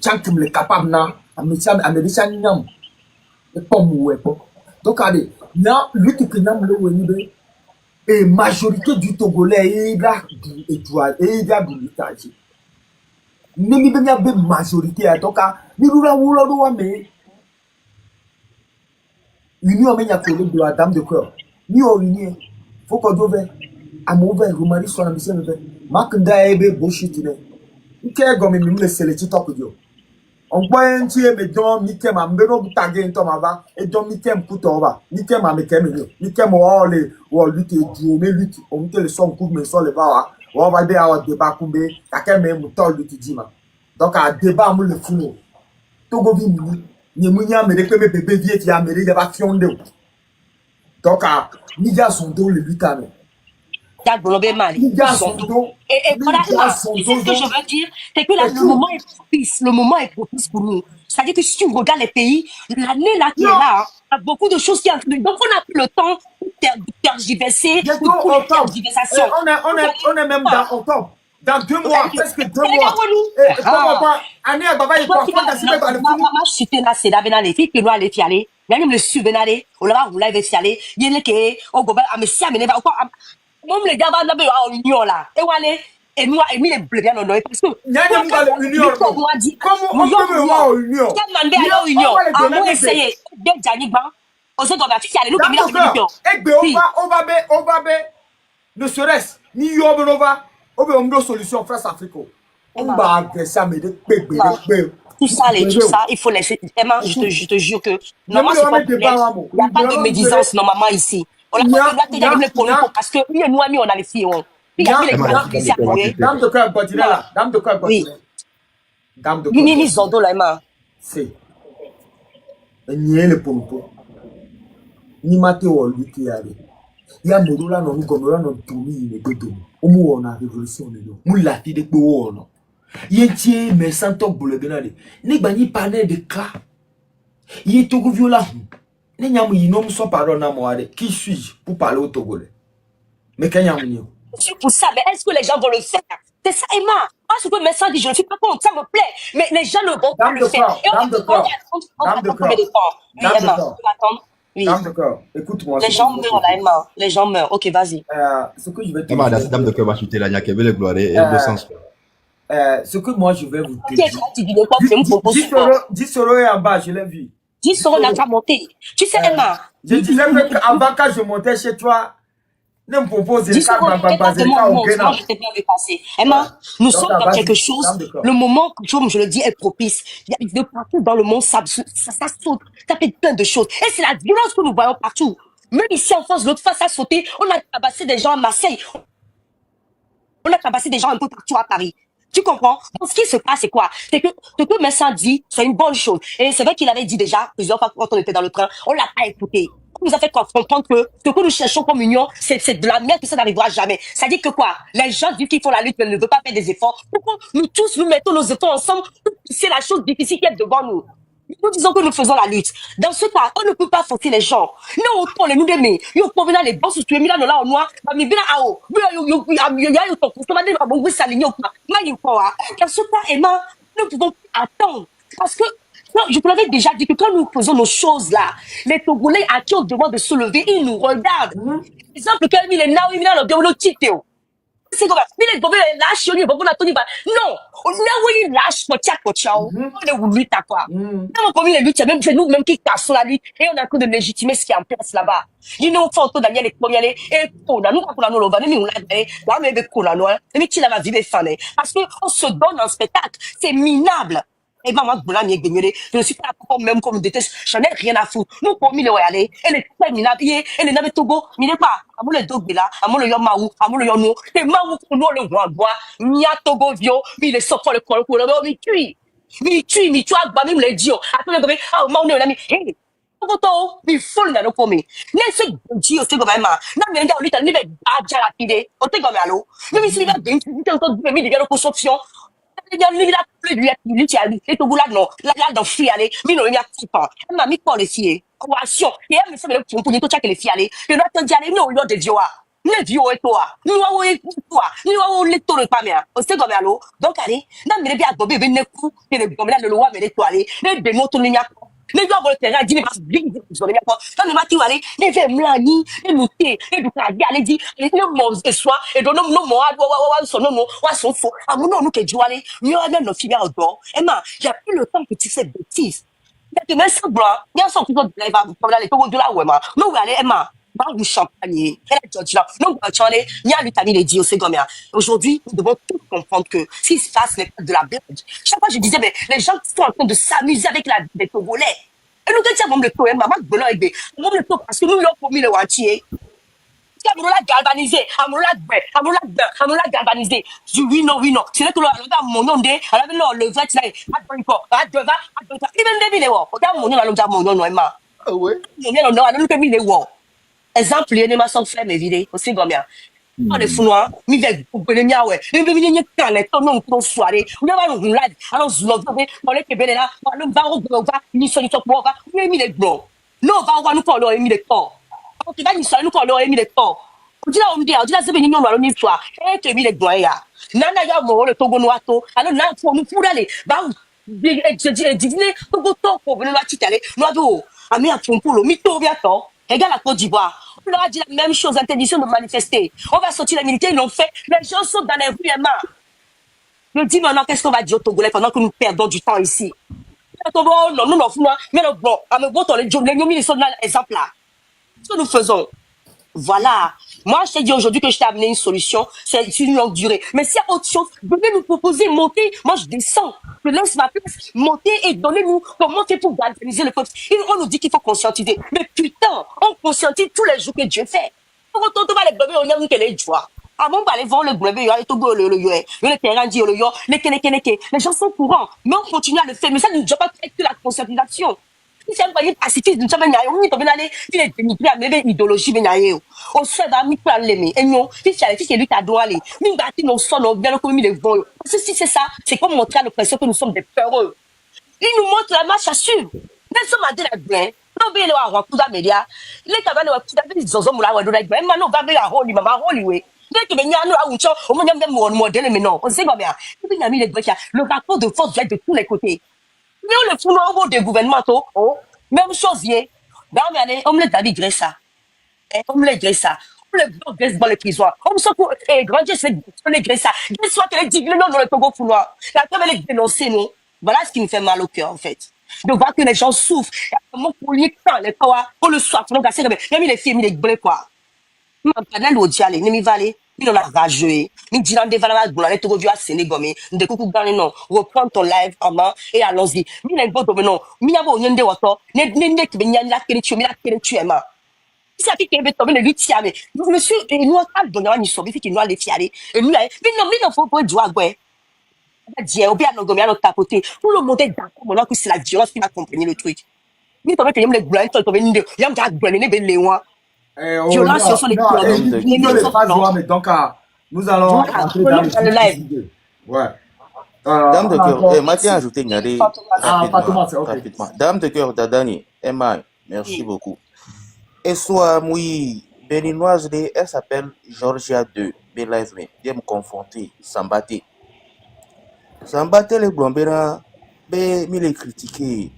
chank me capable na ametiam amedisha nyam e pom we po donc allez na lutte que nyam le woni be et majorité du Togolais et la étoile et la bulletage. Nemi be be majorité à toka ni rura wulo do wa me. Union me nya ko de la dame de cœur. Ni o union. Faut ko do ve amove rumari so na bi se me ve. Makanda ebe bullshit ne. Nke go me mi le sele TikTok dio. On voit un tiers mais donc Mikem a mbeno butage en tomava et donc Mikem putova Mikem a Mikem o le o lutte du mais lutte on te le son coup mais sur le va on va bien avoir débat kumbe takem me mutol lutte dima donc à débat mu le funu togo vi ni munya me de que me bébé vie ti a me de va fionde donc à niga son do le lutte ame et voilà, c'est ce que je veux dire, c'est que là, le moment est propice pour nous. C'est-à-dire que si tu regardes les pays, l'année là qui est là, il y a beaucoup de choses qui entrent. Donc on n'a plus le temps de tergiverser, de tergiversation. On est même dans octobre. Dans 2 mois, presque 2 mois. Et comment pas, année à Baba, il faut pas le maman, je suis là, c'est là, les filles qui nous allaient y aller. Il y a même le subvenale, on l'a roulé avec y aller. Il y a les qui, au gouvernement, mais si, mais même les gars vont d'abord en union là. Et voilà, et moi, et mis les bleus bien en parce que. Il y a une union. Comment on peut voir en union? Quel mandé à l'union? À moi, essayer. Bien, Djani Ban. On sait qu'on va faire les loups qui viennent en union. Et on va ne serait-ce ni Yobenova, on a une solution face à Afrique. On va agresser ça, mais de bébé. Tout ça, il faut laisser. Emma, je te jure que. Normalement, c'est pas de blague. Il n'y a pas de médisance normalement ici. On a pas de pour parce que nous, on a les filles. Dame de cœur, Bodinella. Dame de cœur, Bodinella. Dame de cœur. Ni Zondo, là, Emma. C'est. Ni le pompo. Ni Matteo, lui qui est allé. Il y a Modola, non, comme là, non, tout le monde. Au moins, on a révolution. Nous, la fille de Bourg. Il y a un tiers, mais sans top pour le grenade. N'est pas ni panel de cas. Il est Togo viola. Qui suis-je pour parler au Togolais? Mais quand il y a c'est pour ça, mais est-ce que les gens vont le faire? C'est ça, Emma. Moi, ce que mes soeurs disent, je ne suis pas contre, ça me plaît. Mais les gens ne vont pas le faire. Et Dame de cœur. Dame de cœur. Oui, Emma, tu vas attendre. Oui. Dame de cœur, écoute-moi. Les gens meurent là, Emma. Les gens meurent. Ok, vas-y. Ce que je vais te Emma, dame de cœur va chuter là, il y a que le gloire et le sens. Ce que moi je vais vous dire. 10 euros est en bas, je l'ai vu. 10 euros n'a pas monté. Tu sais, Emma. Je disais qu'avant, quand je montais chez toi, ne me propose 10 euros, je t'ai pas vu passer. Emma, nous sommes dans quelque chose. Le moment, comme je le dis, est propice. Il y a de partout dans le monde, ça saute. Ça fait plein de choses. Et c'est la violence que nous voyons partout. Même ici en France, l'autre fois, ça a sauté. On a tabassé des gens à Marseille. On a tabassé des gens un peu partout à Paris. Tu comprends? Donc, ce qui se passe, c'est quoi? C'est que ce que Messin dit, c'est une bonne chose. Et c'est vrai qu'il avait dit déjà, plusieurs fois quand on était dans le train, on l'a pas écouté. On nous a fait comprendre que ce que nous cherchons comme union, c'est de la merde, que ça n'arrivera jamais. Ça dit que quoi? Les gens disent qu'ils font la lutte, mais ne veulent pas faire des efforts. Pourquoi nous tous, nous mettons nos efforts ensemble? C'est la chose difficile qui est devant nous. Nous disons que nous faisons la lutte. Dans ce cas, on ne peut pas forcer les gens. Nous, on les nous aimer. Yo, pour venir les bons sous tuer, là, au noir, mais bien à haut. Dans ce cas, Emma, nous pouvons attendre. Parce que, je te l'avais déjà dit que quand nous faisons nos choses là, les Togolais à qui on demande de se lever, ils nous regardent. Exemple, quand il est là, il est là, il c'est comme ça. Il est tombé lâche, il est bon, non, on est lâche, on est voulu ta quoi. Même comme les luttes, même c'est nous-mêmes qui cassons la lutte et on a que de légitimer ce qui est en place là-bas. Il nous faut autant d'aller les premiers et pour nous, nous l'on va nous l'a dit, là mais avec quoi là, mais tu l'as vivre fané parce que on se donne un spectacle, c'est minable. Et ben moi, je ne suis pas là même comme déteste, j'en ai rien à foutre. Nous, pour mille aller, elle est très minable, elle est dans le Togo, mais n'est pas, à mon le Dogbé là, à mon le Yomaou, à mon le Yono, et Maou pour nous le voir, Mia Togo vio, mais il est sorti le corps pour le mais tu as pas même les dios, après le ah, Maou ne l'a mis, hé, il faut le nous pour me. N'est-ce que Dieu, c'est comme ça, non, mais regarde, lui, t'as mis des badges à la télé, on t'est comme allô, même si il va bien, tu t'es encore mis des gars de construction. Il y a lui qui a dit et tout là non là dans fille aller mais non il y a pas m'a mis pas les filles oration et elle me fait le pour tout ça que les filles aller et là tu dis aller non il de Dieu ne Dieu et toi nous on les tourne pas bien on sait comme allô donc allez non mais bien bobé ben coup et le comme là le loi mais les toiles les de notre ligne les gars vont le terrain dit mais pas bien ils ont pas ça ne m'a tu aller les fait mlani et noter et du cas aller dit les mots et soit et donc non moi son non son faux ah non nous que Dieu aller mieux même nos filles au dehors et ma il y a plus le temps que tu fais bêtises il y a même ça blanc il y a son tout de là comme là les tout de là ouais ma nous aller Emma dans le champagne elle a dit là non tu aller il y a vitamine les dit c'est comme ça aujourd'hui nous devons tous comprendre que ce qui se passe n'est pas de la blague chaque fois je disais mais les gens sont en train de s'amuser avec la des Togolais et nous disons le poème maman de l'œil bé le to parce que nous l'avons promis le watier Amoula galvanisé, amoula galvanisé. Oui non. C'est là que l'on a mon nom de, alors non le vrai là, à devant. Even David Ewo, on a mon nom, on a mon nom Emma. Ah ouais. Non, nous que mi le wo. Exemple, il y a ma son frère mes vidéos, aussi comme bien. On est fou mi veut pour le mia ouais. Mais mi quand les ton non pour soirée. On va nous là, alors zlo on est que là, on va ni solution pour va, mi le bro. Non, va nous pour le mi le corps. Tu vas nous saluer nous pour le mi le corps. On dit là on dit c'est venu nous alors une histoire. Et que mi le bro ya. Nana ya mo le Togo noato. Alors là pour nous pour aller. Bah je dis dîner Togo to pour venir là tu aller. Noado. Ami à pour le mi to bientôt. Regarde la Côte d'Ivoire. On leur a dit la même chose, interdiction de manifester. On va sortir les militaires, ils l'ont fait. Les gens sont dans les rues, Emma. Je dis maintenant, qu'est-ce qu'on va dire aux Togolais pendant que nous perdons du temps ici? Non, mais bon, à me voir, les ils sont dans l'exemple là. Ce que nous faisons, voilà. Moi, je t'ai dit aujourd'hui que je t'ai amené une solution. C'est une longue durée. Mais s'il y a autre chose, venez nous proposer, monter. Moi, je descends. Je laisse ma place, monter et donnez-nous comment faire pour galvaniser le peuple. On nous dit qu'il faut conscientiser. Mais putain, on conscientise tous les jours que Dieu fait. On va les bébés, on a mis les joies. Ah bon, bah, les vents, le bébé, le terrain dit, les gens sont courants. Mais on continue à le faire. Mais ça ne doit pas être que la conscientisation. Si c'est un pays pacifiste, nous sommes on est aller, il est dénigré à même idéologie, on se fait d'ami pour l'aimer. Et non, si c'est lui qui a droit aller, nous battons nos sons, bien comme les vents. Parce que si c'est ça, c'est comme montrer à l'oppression que nous sommes des peureux. Il nous montre la marche à suivre. Nelson Mandela gbe no be le wa ro kuda media le ka ba le wa kuda be zozo mu la wa do la gbe ma no ba be ya holy mama holy we de ke be nya no awucho o mo nyam dem mo de le me no o se ba me a bi nya mi le gbe le rapport de force vient de tous les côtés mais on le fout au niveau des gouvernements oh même chose yé ben on allait on me David Gressa on me Gressa on le bloc Gressa dans les prisons on me sent pour grandir c'est les Gressa qu'ils soient les dignes non dans le Togo fouloir la comme elle est dénoncée nous voilà ce qui me fait mal au cœur en fait de voir que les gens souffrent mon poulier quand les quoi on le soit donc assez mais même les filles les blés quoi ma panel au diale ne mi vale il en a rageux mi dit dans des valeurs pour aller Togo à Sénégal mais de coucou gagner non reprends ton live maman et allons-y mi n'a pas de non mi n'a pas nyende wato ne qui be nyanya kele tu mi la kele tu ema si a piqué beto le lutiame donc monsieur et nous a donné ni so bi fi nous aller fiare et nous mais non faut pas jouer gwe dire ou bien non gomi à notre tapoter pour le monter d'accord mon que c'est la violence qui va comprendre le truc mi to be que les blancs to be ndé yam ga gwen ne be lewa violence sur les donc nous allons entrer dans le live. Ouais. Dame de cœur, Mathieu a ajouté Nyari rapidement. Dame de cœur, Dadani, Emma, merci beaucoup. Et soit, oui, béninoise, elle s'appelle Georgia 2, Belive me, viens me confronter, Sambate. Sambate, les Blombera, mi les critiquer.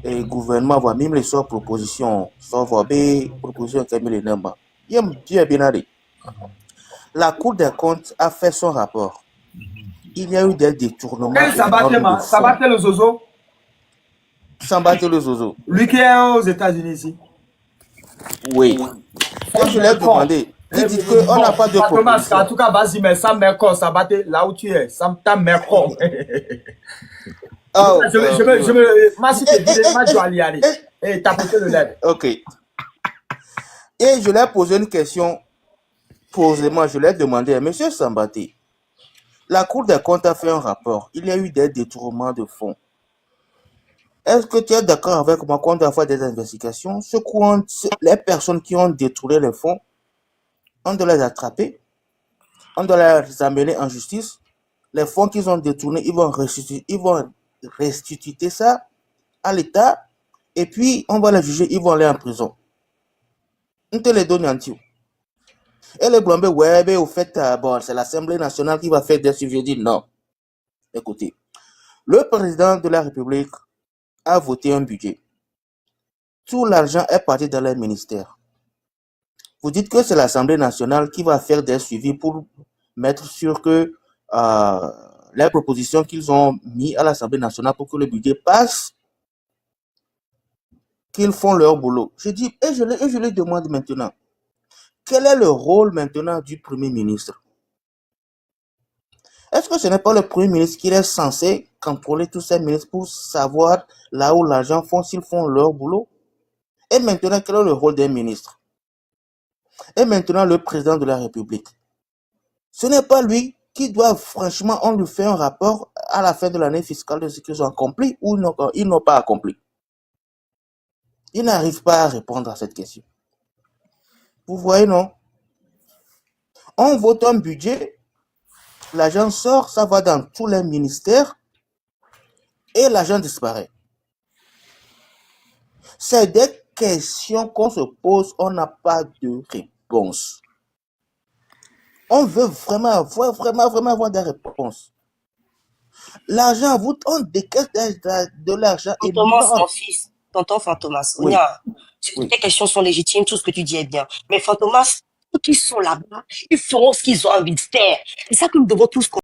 Et gouvernement va même les sortes propositions, sauf des propositions qui mis les nombres. Dieu bien allé. La Cour des comptes a fait son rapport. Il y a eu des détournements. Ça battait le zozo. Ça battait le zozo. Lui qui est aux États-Unis ici. Oui. Et je l'ai demandé. Il dit qu'on n'a pas de proposition. En tout cas, vas-y, mais ça m'école, ça battait là où tu es. Ça m'école. Oh, ok. Et je lui ai posé une question posément. Je lui ai demandé, monsieur Sambate, la Cour des comptes a fait un rapport. Il y a eu des détournements de fonds. Est-ce que tu es d'accord avec moi qu'on doit faire des investigations? Les personnes qui ont détourné les fonds, on doit les attraper, on doit les amener en justice. Les fonds qu'ils ont détournés, ils vont restituer ça à l'État et puis on va les juger, ils vont aller en prison. On te les donne en tout. Et les Blambé, ouais, au fait, bon, c'est l'Assemblée nationale qui va faire des suivis. Je dis non. Écoutez, le président de la République a voté un budget. Tout l'argent est parti dans les ministères. Vous dites que c'est l'Assemblée nationale qui va faire des suivis pour mettre sûr que les propositions qu'ils ont mis à l'Assemblée nationale pour que le budget passe, qu'ils font leur boulot. Je dis, et je les demande maintenant, quel est le rôle maintenant du Premier ministre? Est-ce que ce n'est pas le Premier ministre qui est censé contrôler tous ces ministres pour savoir là où l'argent font, s'ils font leur boulot? Et maintenant, quel est le rôle des ministres? Et maintenant, le président de la République. Ce n'est pas lui qui doit, franchement, on lui fait un rapport à la fin de l'année fiscale de ce qu'ils ont accompli ou ils n'ont pas accompli. Il n'arrive pas à répondre à cette question. Vous voyez, non? On vote un budget, l'argent sort, ça va dans tous les ministères et l'argent disparaît. C'est des questions qu'on se pose, on n'a pas de réponse. On veut vraiment avoir des réponses. L'argent, on décaisse de l'argent. Thomas, mon fils, tonton Fantomas, oui. Tes questions sont légitimes, tout ce que tu dis est bien. Mais Fantomas, ceux qui sont là-bas, ils feront ce qu'ils ont envie de faire. C'est ça que nous devons tous comprendre.